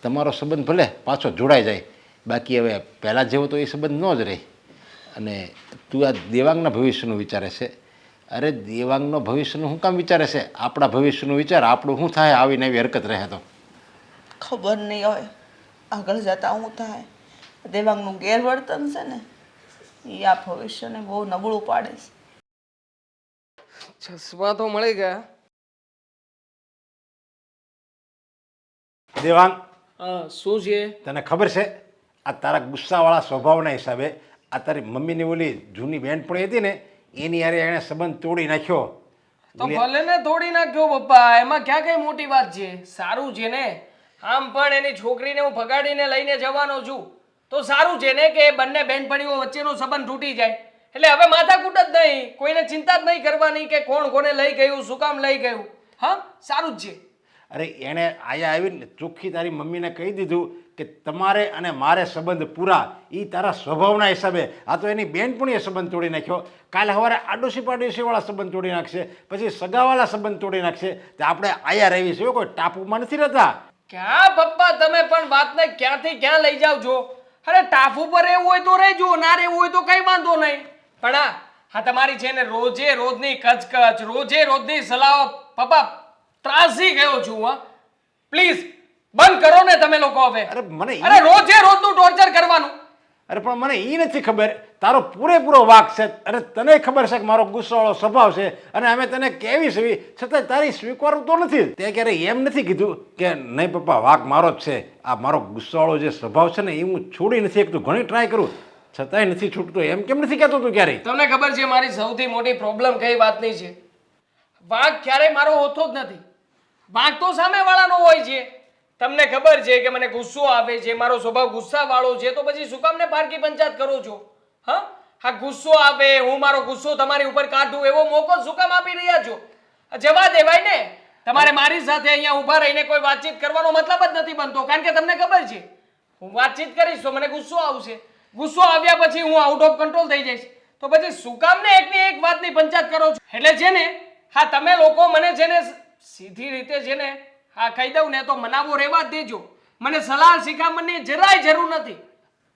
તમારો સંબંધ ભલે પાછો જોડાઈ જાય, બાકી હવે પહેલાં જેવો તો એ સંબંધ ન જ રહે. અને તું આ દેવાંગના ભવિષ્યનું વિચારે છે. અરે દેવાંગનો ભવિષ્યનું શું કામ વિચારે છે? આપણા ભવિષ્યનું વિચાર. આપણું શું થાય આવીને આવી હરકત રહે તો? ખબર નહીં હવે આગળ જતા શું થાય. દેવાંગનું ગેરવર્તન છે ને એ આ ભવિષ્યને બહુ નબળું પાડે છે. ચશ્મા તો મળી ગયા. દેવાંગ, શું છે? તને ખબર છે આ તારા ગુસ્સાવાળા સ્વભાવના હિસાબે આ તારી મમ્મીની ઓલી જૂની બેનપણી હતી ને એની યારે એણે સંબંધ તોડી નાખ્યો. તો ભલે ને તોડી નાખ્યો પપ્પા, એમાં ક્યાં કઈ મોટી વાત છે? સારું છે ને. આમ પણ એની છોકરીને હું ભગાડીને લઈને જવાનો છું તો સારું છે ને કે બંને બહેનપણીઓ વચ્ચેનો સંબંધ તૂટી જાય. એટલે હવે માથાકૂટ જ નહીં, કોઈને ચિંતા જ નહીં કરવાની કે કોણ કોને લઈ ગયું, શું કામ લઈ ગયું. હા, સારું જ છે. અરે એણે આયા આવીને ચોખ્ખી તારી મમ્મીને કહી દીધું કે તમારે અને મારે સંબંધ પૂરા. એ તારા સ્વભાવના હિસાબે. આ તો એની બેનપણીએ સંબંધ તોડી નાખ્યો. કાલે સવારે આડોશી પાડોશીવાળા સંબંધ તોડી નાખશે, પછી સગાવાળા સંબંધ તોડી નાખશે. તો આપણે આયા રહેવી છે, કોઈ ટાપુમાં નથી રહેતા. ક્યાં પપ્પા તમે પણ વાતને ક્યાંથી ક્યાં લઈ જાવ છો? અરે ટાપુ પર રહેવું હોય તો રહેજો, ના રહેવું હોય તો કઈ વાંધો નહીં. પણ હા તમારી છે ને રોજે રોજની કચકચ, રોજે રોજની સલાહ, પપ્પા ત્રાસી ગયો છું. હા પ્લીઝ બંધ કરો ને તમે લોકો હવે. અરે મને ઈ- અરે રોજે રોજનું ટોર્ચર કરવાનું. અરે પણ મને એ નથી ખબર, તારો પૂરેપૂરો વાક છે. અરે તને ખબર છે કે મારો ગુસ્સાવાળો સ્વભાવ છે અને અમે તને કેવી છે, છતાં તારી સ્વીકારવું તો નથી. તે ક્યારેય એમ નથી કીધું કે નહીં પપ્પા વાક મારો જ છે, આ મારો ગુસ્સાવાળો જે સ્વભાવ છે ને એ હું છોડી નથી શકતું. ઘણી ટ્રાય કરું છતાંય નથી છૂટતો. એમ કેમ નથી કહેતો તું ક્યારેય? તમને ખબર છે મારી સૌથી મોટી પ્રોબ્લેમ કઈ વાતની છે? વાંક ક્યારેય મારો હોતો જ નથી. વાંક તો સામેવાળાનો હોય છે. તમને ખબર છે કે મને ગુસ્સો આવે છે, મારો સ્વભાવ ગુસ્સાવાળો છે, તો પછી શું કામ ને પારકી પંચાયત કરો છો? હા ગુસ્સો આવે, હું મારો ગુસ્સો તમારી ઉપર કાઢું એવો મોકો શું કામ આપી રહ્યા છો? જવા દેવાય ને. તમારે મારી સાથે અહીંયા ઊભા રહીને કોઈ વાતચીત કરવાનો મતલબ જ નથી બનતો, કારણ કે તમને ખબર છે હું વાતચીત કરીશ તો મને ગુસ્સો આવશે. ગુસ્સો આવ્યા પછી હું આઉટ ઓફ કંટ્રોલ થઈ જઈશ. તો પછી શું કામ ને એકની એક વાતની પંચાયત કરો છો? એટલે છે ને હા તમે લોકો મને છે ને સીધી રીતે છે ને હા કહી દઉં ને તો મનાવો રહેવા જ દેજો. મને સલાહ શિખામણની જરાય જરૂર નથી.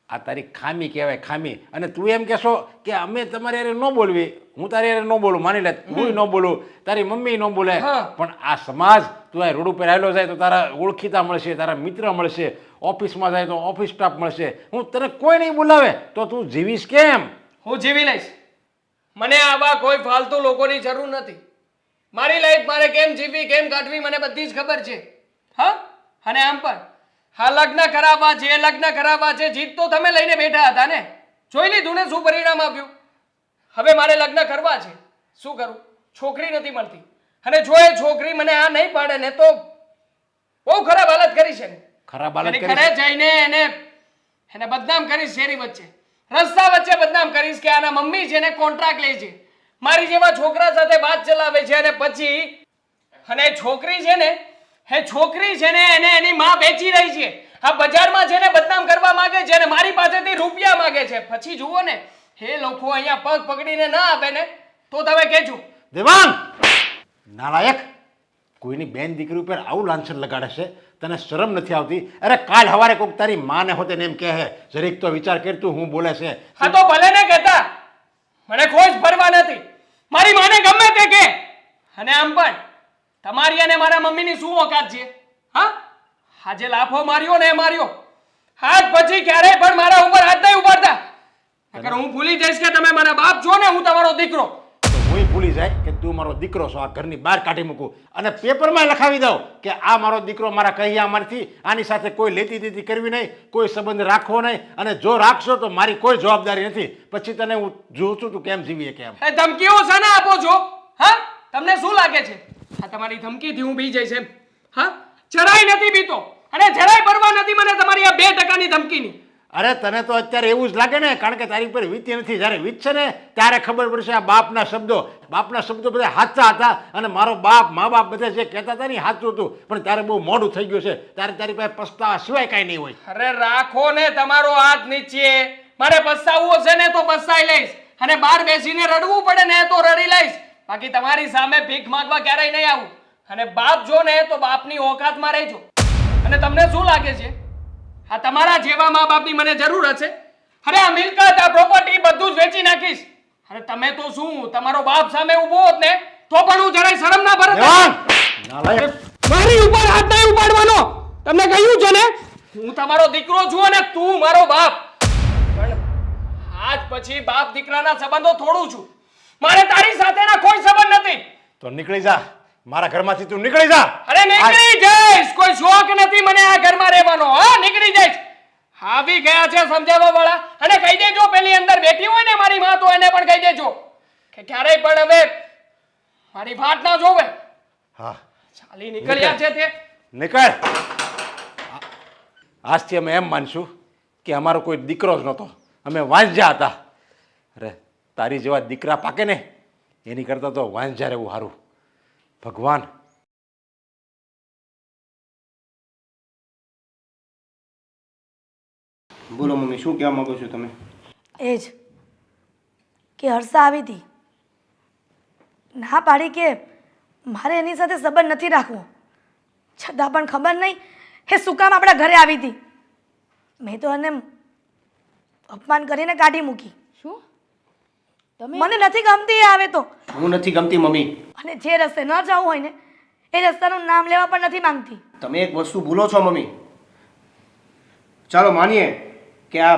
આ તારી ખામી કહેવાય, ખામી. અને તું એમ કહેશો કે અમે તમારી હારે ન બોલવી, હું તારી હારે ન બોલું, માની લે હું ન બોલું, તારી મમ્મી ન બોલે, હા. પણ આ સમાજ તું આ રોડ ઉપર આવેલો જાય તો તારા ઓળખીતા મળશે, તારા મિત્ર મળશે, ઓફિસમાં જાય તો ઓફિસ સ્ટાફ મળશે. હું તને કોઈ નહીં બોલાવે તો તું જીવીશ કેમ? હું જીવી લઈશ. મને આવા કોઈ ફાલતુ લોકોની જરૂર નથી. મારી લાઈફ મારે કેમ જીવવી કેમ કાઢવી મને બધી જ ખબર છે. હા અને આમ પણ હા લગ્ન કરાવવા છે, લગ્ન કરાવવા છે, જીત તો તમે લઈને બેઠા હતા ને. જોઈ લીધું ને શું પરિણામ આપ્યું. હવે મારે લગ્ન કરવા છે, શું કરું? છોકરી નથી મળતી. અને જો એ છોકરી મને આ નહીં પાડે ને તો બહુ ખરાબ હાલત કરી છે. ખરાબ હાલત એની કરી ઘરે છે. જઈને એને બદનામ કરીશ. શેરી વચ્ચે રસ્તા વચ્ચે બદનામ કરીશ કે આના મમ્મી છે ને કોન્ટ્રાક્ટ લે છે, મારી જેવા છોકરા સાથે વાત ચલાવે છે, અને પછી અને છોકરી છે ને એને એની માં વેચી રહી છે. આ બજારમાં છે ને બદનામ કરવા માંગે છે અને મારી પાસેથી રૂપિયા માંગે છે. પછી જુઓ ને એ લોકો અહીંયા પગ પકડીને ના આપે ને તો તમે કહેજો. દેવાંગ નાલાયક, કોઈની બેન દીકરી ઉપર આવું લાંછન લગાડે છે, તને શરમ નથી આવતી? અરે કાલ હવારે કોઈક તારી માને હોતે ને એમ કહે જરીક તો વિચાર કર તું હું બોલે છે. હા તો ભલે ને કહેતા, મને કોઈ જ પરવા નથી. મારી માને ગમે તે કે. અને આમ પણ તમારી અને મારા મમ્મીની શું ઓકાત છે? હા આજે લાફો માર્યો ને એ માર્યો, હાથ પછી ક્યારેય પણ મારા ઉપર હાથ નહીં ઉપાડતા. નકર હું ભૂલી જઈશ કે તમે મારા બાપ છો ને હું તમારો દીકરો. તો હું ભૂલી જાય કે તું મારો દીકરો છો, આ ઘરની બહાર કાઢી મૂકું અને પેપરમાં લખાવી દઉં કે આ મારો દીકરો મારા કહિયામાંથી, આની સાથે કોઈ લેતી દેતી કરવી નહીં, કોઈ સંબંધ રાખવો નહીં, અને જો રાખશો તો મારી કોઈ જવાબદારી નથી. પછી તને હું જોઉં છું તું કેમ જીવીએ કેમ. એ ધમકીઓ શાને આપો છો? હા તમને શું લાગે છે આ તમારી ધમકીથી હું બી જઈશ એમ? હા જરાય નથી બીતો અને જરાય પરવા નથી મને તમારી આ 2% ધમકીની. અરે તને તો અત્યારે એવું જ લાગે ને, કારણ કે તારી ઉપર વીતી નથી. જ્યારે વીતશે ને ત્યારે ખબર પડશે આ બાપના શબ્દો બધા સાચા હતા, અને મારો બાપ મા બાપ બધા જે કહેતા હતા ને એ સાચું હતું. પણ ત્યારે બહુ મોડું થઈ ગયું છે, ત્યારે તારી પાસે પસ્તાવા સિવાય કાંઈ નહીં હોય. અરે રાખો ને તમારો હાથ નીચે. મારે પસ્તાવવું હશે ને તો પસ્તાઈ લઈશ, અને બહાર બેસીને રડવું પડે ને તો રડી લઈશ. બાકી તમારી સામે ભીખ માંગવા ક્યારેય નહીં આવું. અને બાપ જો ને તો બાપની ઓકાતમાં રહેજો. અને તમને શું લાગે છે આ તમારા જેવા મા બાપની મને જરૂર હશે? અરે આ મિલકત આ પ્રોપર્ટી બધું જ વેચી નાખીશ. અરે તમે તો શું તમારો બાપ સામે ઊભો હોત ને તો પણ હું જરાય શરમ ના ભરત. નાલાયક, મારી ઉપર હાથ નહીં ઉપાડવાનો. તમને કહ્યું છે ને હું તમારો દીકરો છું અને તું મારો બાપ. પણ આજ પછી બાપ દીકરાના સંબંધો થોડું છું. મારે તારી સાથેના કોઈ સંબંધ નથી. તો નીકળી જા મારા ઘરમાંથી, તું નીકળી જા. અરે નીકળી જઈશ. કોઈ શોખ નથી મને આ ઘરમાં રહેવાનો. હા નીકળી જઈશ. આવી ગયા છે સમજાવવા વાળા. અને કહી દેજો પેલી અંદર બેઠી હોય ને મારી માં, તો એને પણ કહી દેજો કે ક્યારેય પણ હવે મારી વાટ ના જોવે. હા ચાલી નીકળ્યા છે તે. નીકળ. આજથી અમે એમ માનશું કે અમારો કોઈ દીકરો જ નહોતો, અમે વાંઝા હતા. અરે તારી જેવા દીકરા પાકે ને એની કરતાં તો વાંઝા રહેવું સારું. ભગવાન બોલો મમ્મી, શું કહેવા માંગો છો તમે? એ જ કે હર્ષા આવી હતી, ના પાડી કે મારે એની સાથે સંબંધ નથી રાખવો, છતાં પણ ખબર નહીં એ શું કામ આપણા ઘરે આવી હતી. મેં તો એને અપમાન કરીને કાઢી મૂકી. શું તમે મને નથી ગમતી એ આવે તો, હું નથી ગમતી મમ્મી. અને જે રસ્તે ન જવું હોય ને એ રસ્તાનું નામ લેવા પણ નથી માંગતી. તમે એક વસ્તુ ભૂલો છો મમ્મી. ચાલો માનીએ કે આ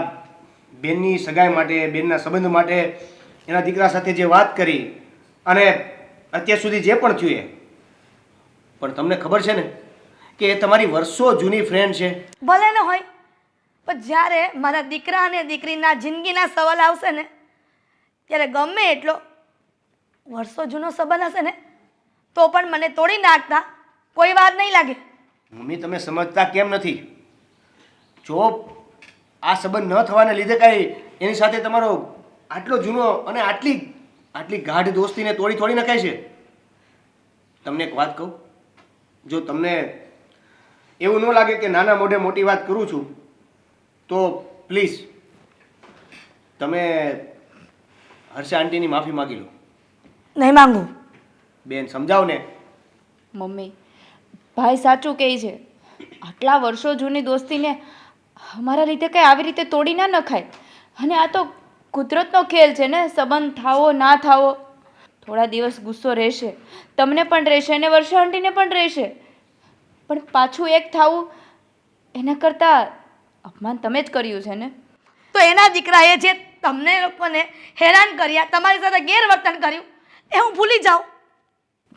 બેનની સગાઈ માટે, બેનના સંબંધ માટે એના દીકરા સાથે જે વાત કરી અને અત્યાર સુધી જે પણ થયું એ, પણ તમને ખબર છે ને કે એ તમારી વર્ષો જૂની ફ્રેન્ડ છે. ભલે ન હોય, પણ જ્યારે મારા દીકરા અને દીકરીના જિંદગીના સવાલ આવશે ને ત્યારે ગમે એટલો વર્ષો જૂનો સંબંધ હશે ને તો પણ મને તોડી નાખતા કોઈ વાર નહીં લાગે. મમ્મી તમે સમજતા કેમ નથી? જો આ સંબંધ ન થવાને લીધે કાંઈ એની સાથે તમારો આટલો જૂનો અને આટલી ગાઢ દોસ્તીને તોડી થોડી નખાય છે. તમને એક વાત કહું, જો તમને એવું ન લાગે કે નાના મોઢે મોટી વાત કરું છું તો પ્લીઝ તમે હર્ષા આંટીની માફી માગી લો. નહીં માંગુ. બેન સમજાવ ને. મમ્મી ભાઈ સાચું કહે છે, આટલા વર્ષો જૂની દોસ્તીને અમારા લીધે કંઈ આવી રીતે તોડી ના નખાય. અને આ તો કુદરતનો ખેલ છે ને, સંબંધ થાવો ના થાવો. થોડા દિવસ ગુસ્સો રહેશે, તમને પણ રહેશે અને વર્ષા આંટીને પણ રહેશે, પણ પાછું એક થાવું એના કરતાં અપમાન તમે જ કર્યું છે ને. તો એના દીકરાએ જે તમને લોકોને હેરાન કર્યા, તમારી સાથે ગેરવર્તન કર્યું એ હું ભૂલી જાઉં.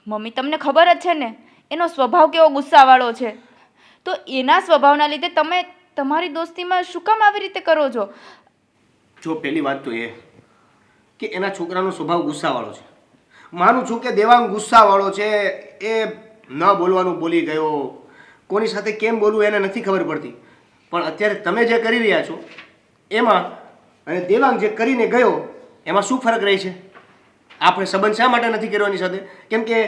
મમ્મી તમને ખબર જ છે ને એનો સ્વભાવ કેવો ગુસ્સાવાળો છે, તો એના સ્વભાવના લીધે તમે તમારી દોસ્તીમાં શું કામ આવી રીતે કરો છો? જો પહેલી વાત તો એ કે એના છોકરાનો સ્વભાવ ગુસ્સાવાળો છે. માનું છું કે દેવાંગ ગુસ્સાવાળો છે, એ ન બોલવાનું બોલી ગયો, કોની સાથે કેમ બોલવું એને નથી ખબર પડતી. પણ અત્યારે તમે જે કરી રહ્યા છો એમાં અને દેવાંગ જે કરીને ગયો એમાં શું ફરક રહે છે? આપણે સંબંધ શા માટે નથી કર્યો એની સાથે? કેમ કે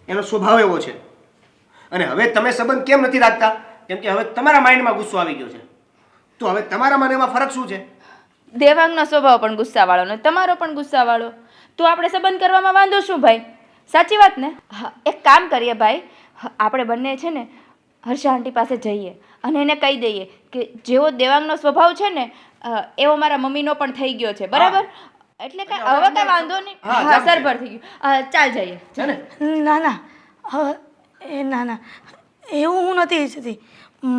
એનો સ્વભાવ એવો છે. અને હવે તમે સંબંધ કેમ નથી રાખતા? કેમ કે હવે તમારા માઇન્ડમાં ગુસ્સો આવી ગયો છે. તો હવે તમારા મને એમાં ફરક શું છે? દેવાંગનો સ્વભાવ પણ ગુસ્સાવાળો ને તમારો પણ ગુસ્સાવાળો, તો આપણે સંબંધ કરવામાં વાંધો શું ભાઈ? સાચી વાત ને? હા, એક કામ કરીએ ભાઈ, આપણે બંને છે ને હર્ષા આંટી પાસે જઈએ અને એને કહી દઈએ કે જેવો દેવાંગનો સ્વભાવ છે ને એવો મારા મમ્મીનો પણ થઈ ગયો છે, બરાબર? એટલે કે હવે કઈ વાંધો નહીં. હા, સરભર થઈ ગયું. ચાલ જઈએ. છે ને? ના ના, હવે એ ના ના, એવું હું નથી ઈચ્છતી.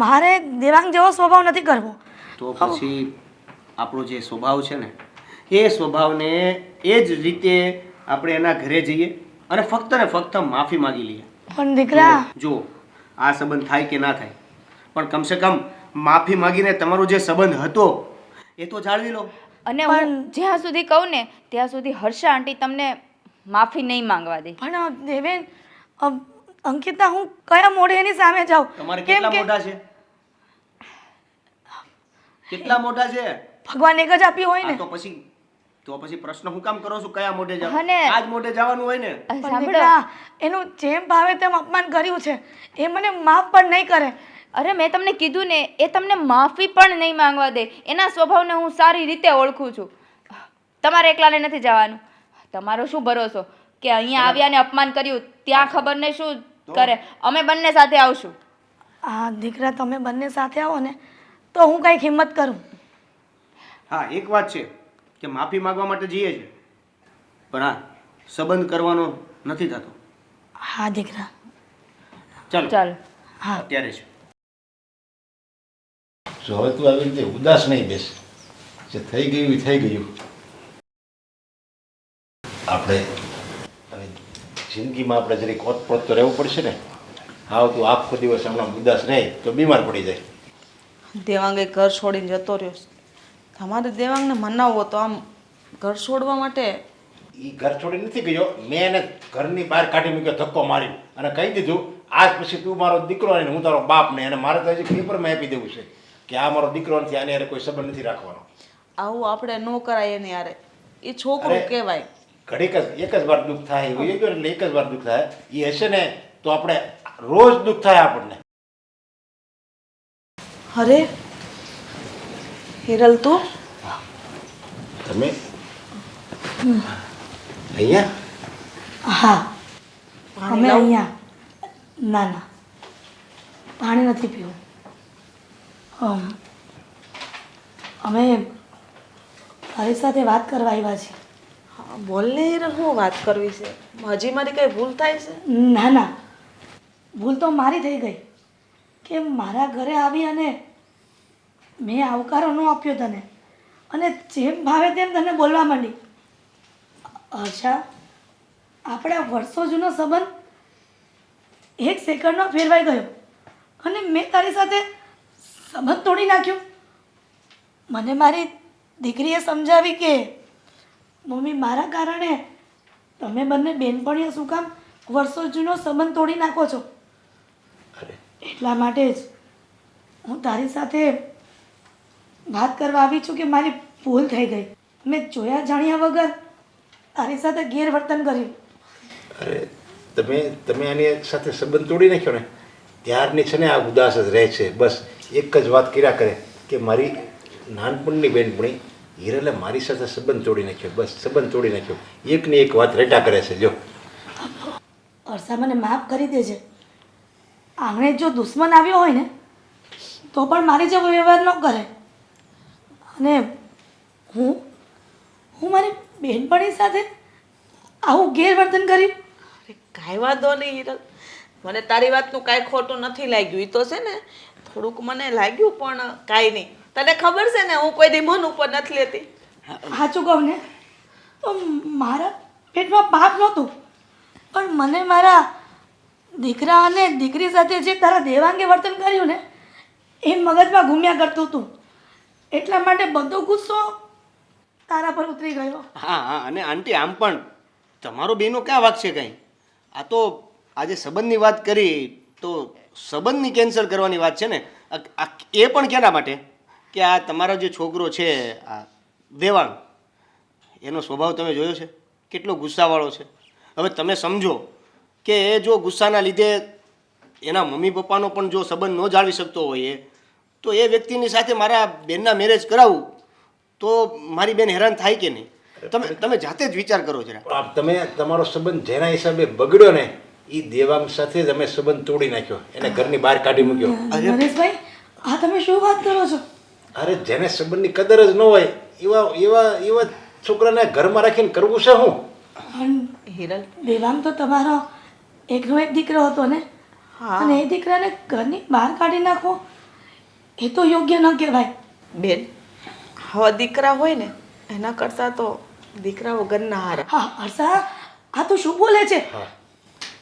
મારે દેવાંગ જેવો સ્વભાવ નથી કરવો. તો પછી આપણો જે સ્વભાવ છે ને એ સ્વભાવને એ જ રીતે આપણે એના ઘરે જઈએ અને ફક્ત ને ફક્ત માફી માગી લઈએ. પણ દીકરા, જો આ સંબંધ થાય કે ના થાય, પણ કમસે કમ માફી માગીને તમારો જે સંબંધ હતો એ તો જાળવી લો. અને હું જ્યાં સુધી કહું ને ત્યાં સુધી હર્ષા આંટી તમને માફી નહીં માંગવા દે. પણ દેવેન, અંકિતા, હું કયા મોઢે એની સામે જાઉં? તમારે કેમ કેટલા કે મોટા છે? કેટલા મોટા છે? ભગવાન એક જ આપ્યું હોય ને. તો પછી પ્રશ્ન હું કામ કરો છો કયા મોઢે જાવ? અને આ જ મોઢે જવાનું હોય ને. પણ સાંભળો, દીકરા, એનું જેમ ભાવે તેમ અપમાન કર્યું છે, એ મને માફ પણ નહીં કરે. અરે મેં તમને કીધું ને, એ તમને માફી પણ નહીં માંગવા દે. એના સ્વભાવને હું સારી રીતે ઓળખું છું. તમારે એકલાને નથી જવાનું. તમારો શું ભરોસો કે અહીંયા આવ્યા ને અપમાન કર્યું, ત્યાં ખબર નહીં શું કરે. અમે બંને સાથે આવશું. આ દીકરા, તમે બંને સાથે આવો ને તો હું કંઈક હિંમત કરું. હા, એક વાત છે કે માફી માંગવા માટે જઈએ છે, પણ હા, સંબંધ કરવાનો નથી થતો. હા દીકરા, ચાલો ચાલ. હા. અત્યારે જ. જો હવે તું આવી રીતે ઉદાસ નહીં બેસ, જે થઈ ગયું એ થઈ ગયું. આપણે હવે જિંદગીમાં આપણે જરીક ઓતપ્રોત તો રહેવું પડશે ને. હા, તું આખો દિવસ હમણાં ઉદાસ નહીં તો બીમાર પડી જાય. દેવાંગે ઘર છોડીને જતો રહ્યો છે. તમારે દેવાંગને મનાવવો તો આમ ઘર છોડવા માટે. એ ઘર છોડી નથી ગયો, મેં એને ઘરની બહાર કાઢી મૂક્યો ધક્કો મારી અને કહી દીધું આજ પછી તું મારો દીકરો ને હું તારો બાપ ને. અને મારે તો હજી પેપરમાં આપી દેવું છે કે આ મારો દીકરો નથી, આને યાર કોઈ સંબંધ નથી રાખવાનો. આવું આપણે ન કરાય એની યારે. એ છોકરું કહેવાય. ઘડીક જ એક જ વાર દુઃખ થાય એવું એ એટલે એક જ વાર દુઃખ થાય. એ હશે ને તો આપણે રોજ દુઃખ થાય આપણને. અરે હિરલ તું તમે અહીંયા હા અમે અહીંયા ના ના પાણી નથી પીવું અમે તારી સાથે વાત કરવા આવ્યા છીએ હા, બોલ ને હિરલ, હું વાત કરવી છે? હજી મારી કઈ ભૂલ થાય છે? ના ના ભૂલ તો મારી થઈ ગઈ કે મારા ઘરે આવી અને મેં આવકારો ન આપ્યો તને અને જેમ ભાવે તેમ તને બોલવા માંડી. અચ્છા, આપણા વર્ષો જૂનો સંબંધ એક સેકન્ડમાં ફેરવાઈ ગયો અને મેં તારી સાથે સંબંધ તોડી નાખ્યો. મને મારી દીકરીએ સમજાવી કે મમ્મી, મારા કારણે તમે બંને બેનપણીઓ શું કામ વર્ષો જૂનો સંબંધ તોડી નાખો છો. એટલા માટે જ હું તારી સાથે વાત કરવા આવી છું કે મારી ભૂલ થઈ ગઈ. મેં જોયા જાણ્યા વગર તારી સાથે ગેરવર્તન કર્યું. અરે તમે આની સાથે સંબંધ તોડી નાખ્યો ને ત્યારની છે ને આ ઉદાસ જ રહે છે. બસ એક જ વાત કર્યા કરે કે મારી નાનપણની બેનપણી હિરલે મારી સાથે સંબંધ તોડી નાખ્યો. બસ સંબંધ તોડી નાખ્યો. એકની એક વાત રેટા કરે છે. જો અરસા, મને માફ કરી દેજે. આંગણે જો દુશ્મન આવ્યો હોય ને તો પણ મારી જેવો વ્યવહાર ન કરે. અને હું મારી બહેનપણી સાથે આવું ગેરવર્તન કર્યું. અરે કાંઈ વાંધો નહીં હિરલ, મને તારી વાતનું કાંઈ ખોટું નથી લાગ્યું. એ તો છે ને થોડુંક મને લાગ્યું, પણ કાંઈ નહીં. તને ખબર છે ને હું કોઈ દી મન ઉપર નથી લેતી. સાચું કહું ને તો મારા પેટમાં પાપ નહોતું, પણ મને મારા દીકરા અને દીકરી સાથે જે તારા દેવાંગે વર્તન કર્યું ને એ મગજમાં ઘૂમ્યા કરતું હતું. એટલા માટે બધો ગુસ્સો તારા પર ઉતરી ગયો. હા હા, અને આંટી આમ પણ તમારો બેનો ક્યાં વાક છે કાંઈ? આ તો આજે સંબંધની વાત કરી તો સંબંધની કેન્સલ કરવાની વાત છે ને. એ પણ કેના માટે કે આ તમારો જે છોકરો છે આ દેવાંગ, એનો સ્વભાવ તમે જોયો છે કેટલો ગુસ્સાવાળો છે. હવે તમે સમજો કે એ જો ગુસ્સાના લીધે એના મમ્મી પપ્પાનો પણ જો સંબંધ ન જાળવી શકતો હોય તો એ વ્યક્તિની સાથે મારા બેનના મેરેજ કરાવું તો મારી બેન હેરાન થાય કે નહીં? તમે જાતે જ વિચાર કરો જરા. આપ તમે તમારો સંબંધ જેના હિસાબે બગડ્યો ને એ દેવાંગ સાથે જ અમે સંબંધ તોડી નાખ્યો. એને ઘરની બહાર કાઢી મૂક્યો. નરેશભાઈ, આ તમે શું વાત કરો છો? અરે જેને સંબંધની કદર જ ન હોય એવા છોકરાને ઘરમાં રાખીને કરવું છે શું? હિરલ, દેવાંગ તો તમારો એકનો એક દીકરો હતો ને, અને એ દીકરાને ઘરની બહાર કાઢી નાખો એ તો યોગ્ય ન કહેવાય. બેન, આવા દીકરા હોય ને એના કરતાં તો દીકરા વગરના હારા. હા હર્ષા, આ તો શું બોલે છે? હા,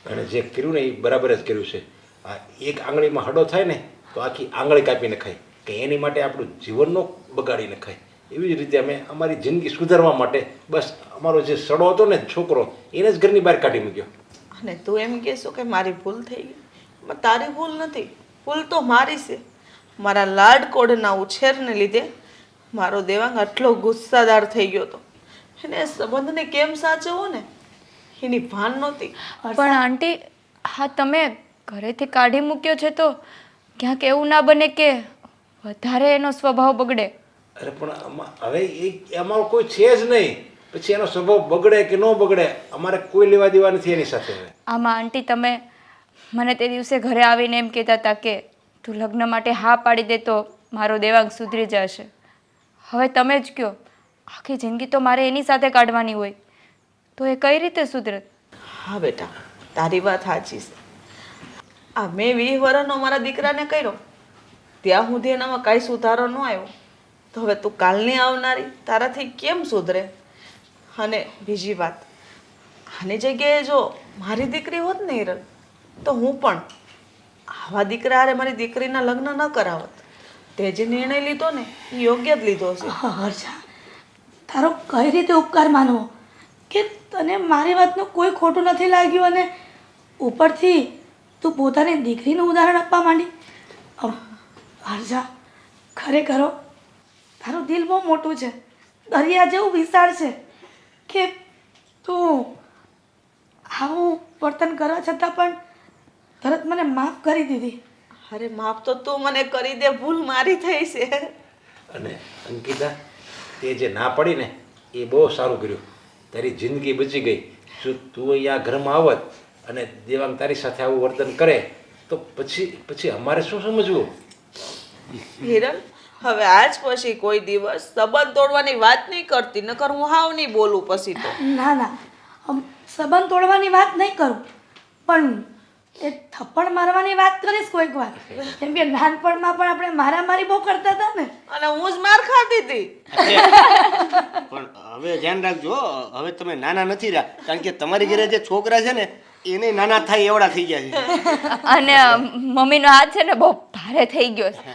અને જે કર્યું ને એ બરાબર જ કર્યું છે. આ એક આંગળીમાં હડો થાય ને તો આખી આંગળી કાપી નખાય, કે એની માટે આપણું જીવનનો બગાડી નખાય. એવી જ રીતે અમે અમારી જિંદગી સુધારવા માટે બસ અમારો જે સડો હતો ને છોકરો એને જ ઘરની બહાર કાઢી મૂક્યો. અને તું એમ કહેશો કે મારી ભૂલ થઈ ગઈ? પણ તારી ભૂલ નથી, ભૂલ તો મારી છે. મારા લાડકોડના ઉછેરને લીધે મારો દેવાંગ આટલો ગુસ્સાદાર થઈ ગયો હતો. એને સંબંધને કેમ સાચવવો ને એની ભાન નહોતી. પણ આંટી, હા તમે ઘરેથી કાઢી મૂક્યો છે તો ક્યાંક એવું ના બને કે વધારે એનો સ્વભાવ બગડે? અરે પણ હવે એ અમારો કોઈ છે જ નહીં. પછી એનો સ્વભાવ બગડે કે ન બગડે અમારે કોઈ લેવા દેવા નથી એની સાથે. હવે આમાં આંટી તમે મને તે દિવસે ઘરે આવીને એમ કહેતા હતા કે તું લગ્ન માટે હા પાડી દે તો મારો દેવાંગ સુધરી જશે. હવે તમે જ કહો, આખી જિંદગી તો મારે એની સાથે કાઢવાની હોય તો એ કઈ રીતે સુધરત? હા બેટા, તારી વાત સાચી છે. આ મેં 20 વર્ષનો મારા દીકરાને કર્યો ત્યાં સુધી એનામાં કાંઈ સુધારો ન આવ્યો, તો હવે તું કાલની આવનારી તારાથી કેમ સુધરે? અને બીજી વાત, આની જગ્યાએ જો મારી દીકરી હોત ને હિરલ, તો હું પણ આવા દીકરા હારે મારી દીકરીના લગ્ન ન કરાવત. તે જે નિર્ણય લીધો ને એ યોગ્ય જ લીધો છે. હર્ષા, તારો કઈ રીતે ઉપકાર માનવો કે તને મારી વાતનું કોઈ ખોટું નથી લાગ્યું અને ઉપરથી તું પોતાની દીકરીનું ઉદાહરણ આપવા માંડી. હર્ષા, ખરેખર તારું દિલ બહુ મોટું છે, દરિયા જેવું વિશાળ છે કે તું આવું વર્તન કરવા છતાં પણ તરત મને માફ કરી દીધી. અરે માફ તો તું મને કરી દે, ભૂલ મારી થઈ છે. અને અંકિતા તે જે ના પડી ને એ બહુ સારું કર્યું. તારી જિંદગી બચી ગઈ. જો તું અહીંયા ઘરમાં આવત અને દેવાંગ તારી સાથે આવું વર્તન કરે તો પછી અમારે શું સમજવું? હિરલ, હવે આજ પછી કોઈ દિવસ સંબંધ તોડવાની વાત નહીં કરતી, નકર હું હાવ નહીં બોલું પછી તો. ના ના સંબંધ તોડવાની વાત નહીં કરું, પણ એ થપ્પડ મારવાની વાત કરીશ કોઈક વાર. કેમ કે નાનપણમાં પણ આપણે મારામારી બહુ કરતા હતા ને. અને હું જ માર ખાતી હતી. પણ હવે ધ્યાન રાખજો, હવે તમે નાના નથી રહ્યા, કારણ કે તમારી ઘરે જે છોકરા છે ને એને નાના થાય એવડા થઈ ગયા છે. અને મમ્મીનો હાથ છે ને બહુ ભારે થઈ ગયો છે.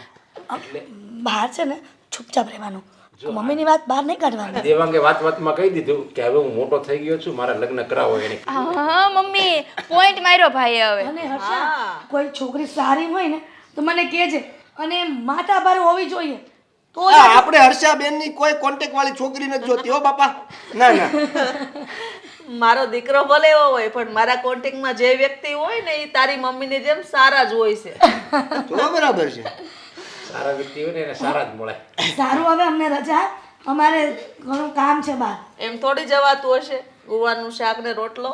બહાર છે ને ચૂપચાપ રહેવાનું, મમ્મીની વાત બહાર નહીં કાઢવાની. દેવાંગે વાતમાં કહી દીધું કે હવે હું મોટો થઈ ગયો છું, મારા લગ્ન કરાવો એને. હા મમ્મી પોઈન્ટ માર્યો ભાઈએ હવે. અને હર્ષા, કોઈ છોકરી સારી હોય ને તો મને કહેજે, અને માથા ભારે હોવી જોઈએ. તો જ આપણે હર્ષાબેનની કોઈ કોન્ટેક્ટ વાળી છોકરી નથી જોતી હો બાપા. ના ના મારો દીકરો ભલે એવો હોય, પણ મારા કોન્ટેક્ટમાં જે વ્યક્તિ હોય ને એ તારી મમ્મીની જેમ સારા જ હોય છે. તો બરાબર છે. સારા વ્યક્તિ હોય ને એને સારા જ મળે. સારું, હવે અમને રજા, અમારે ઘણું કામ છે બહાર. એમ થોડી જવાતું હશે ગુવારનું શાક ને રોટલો.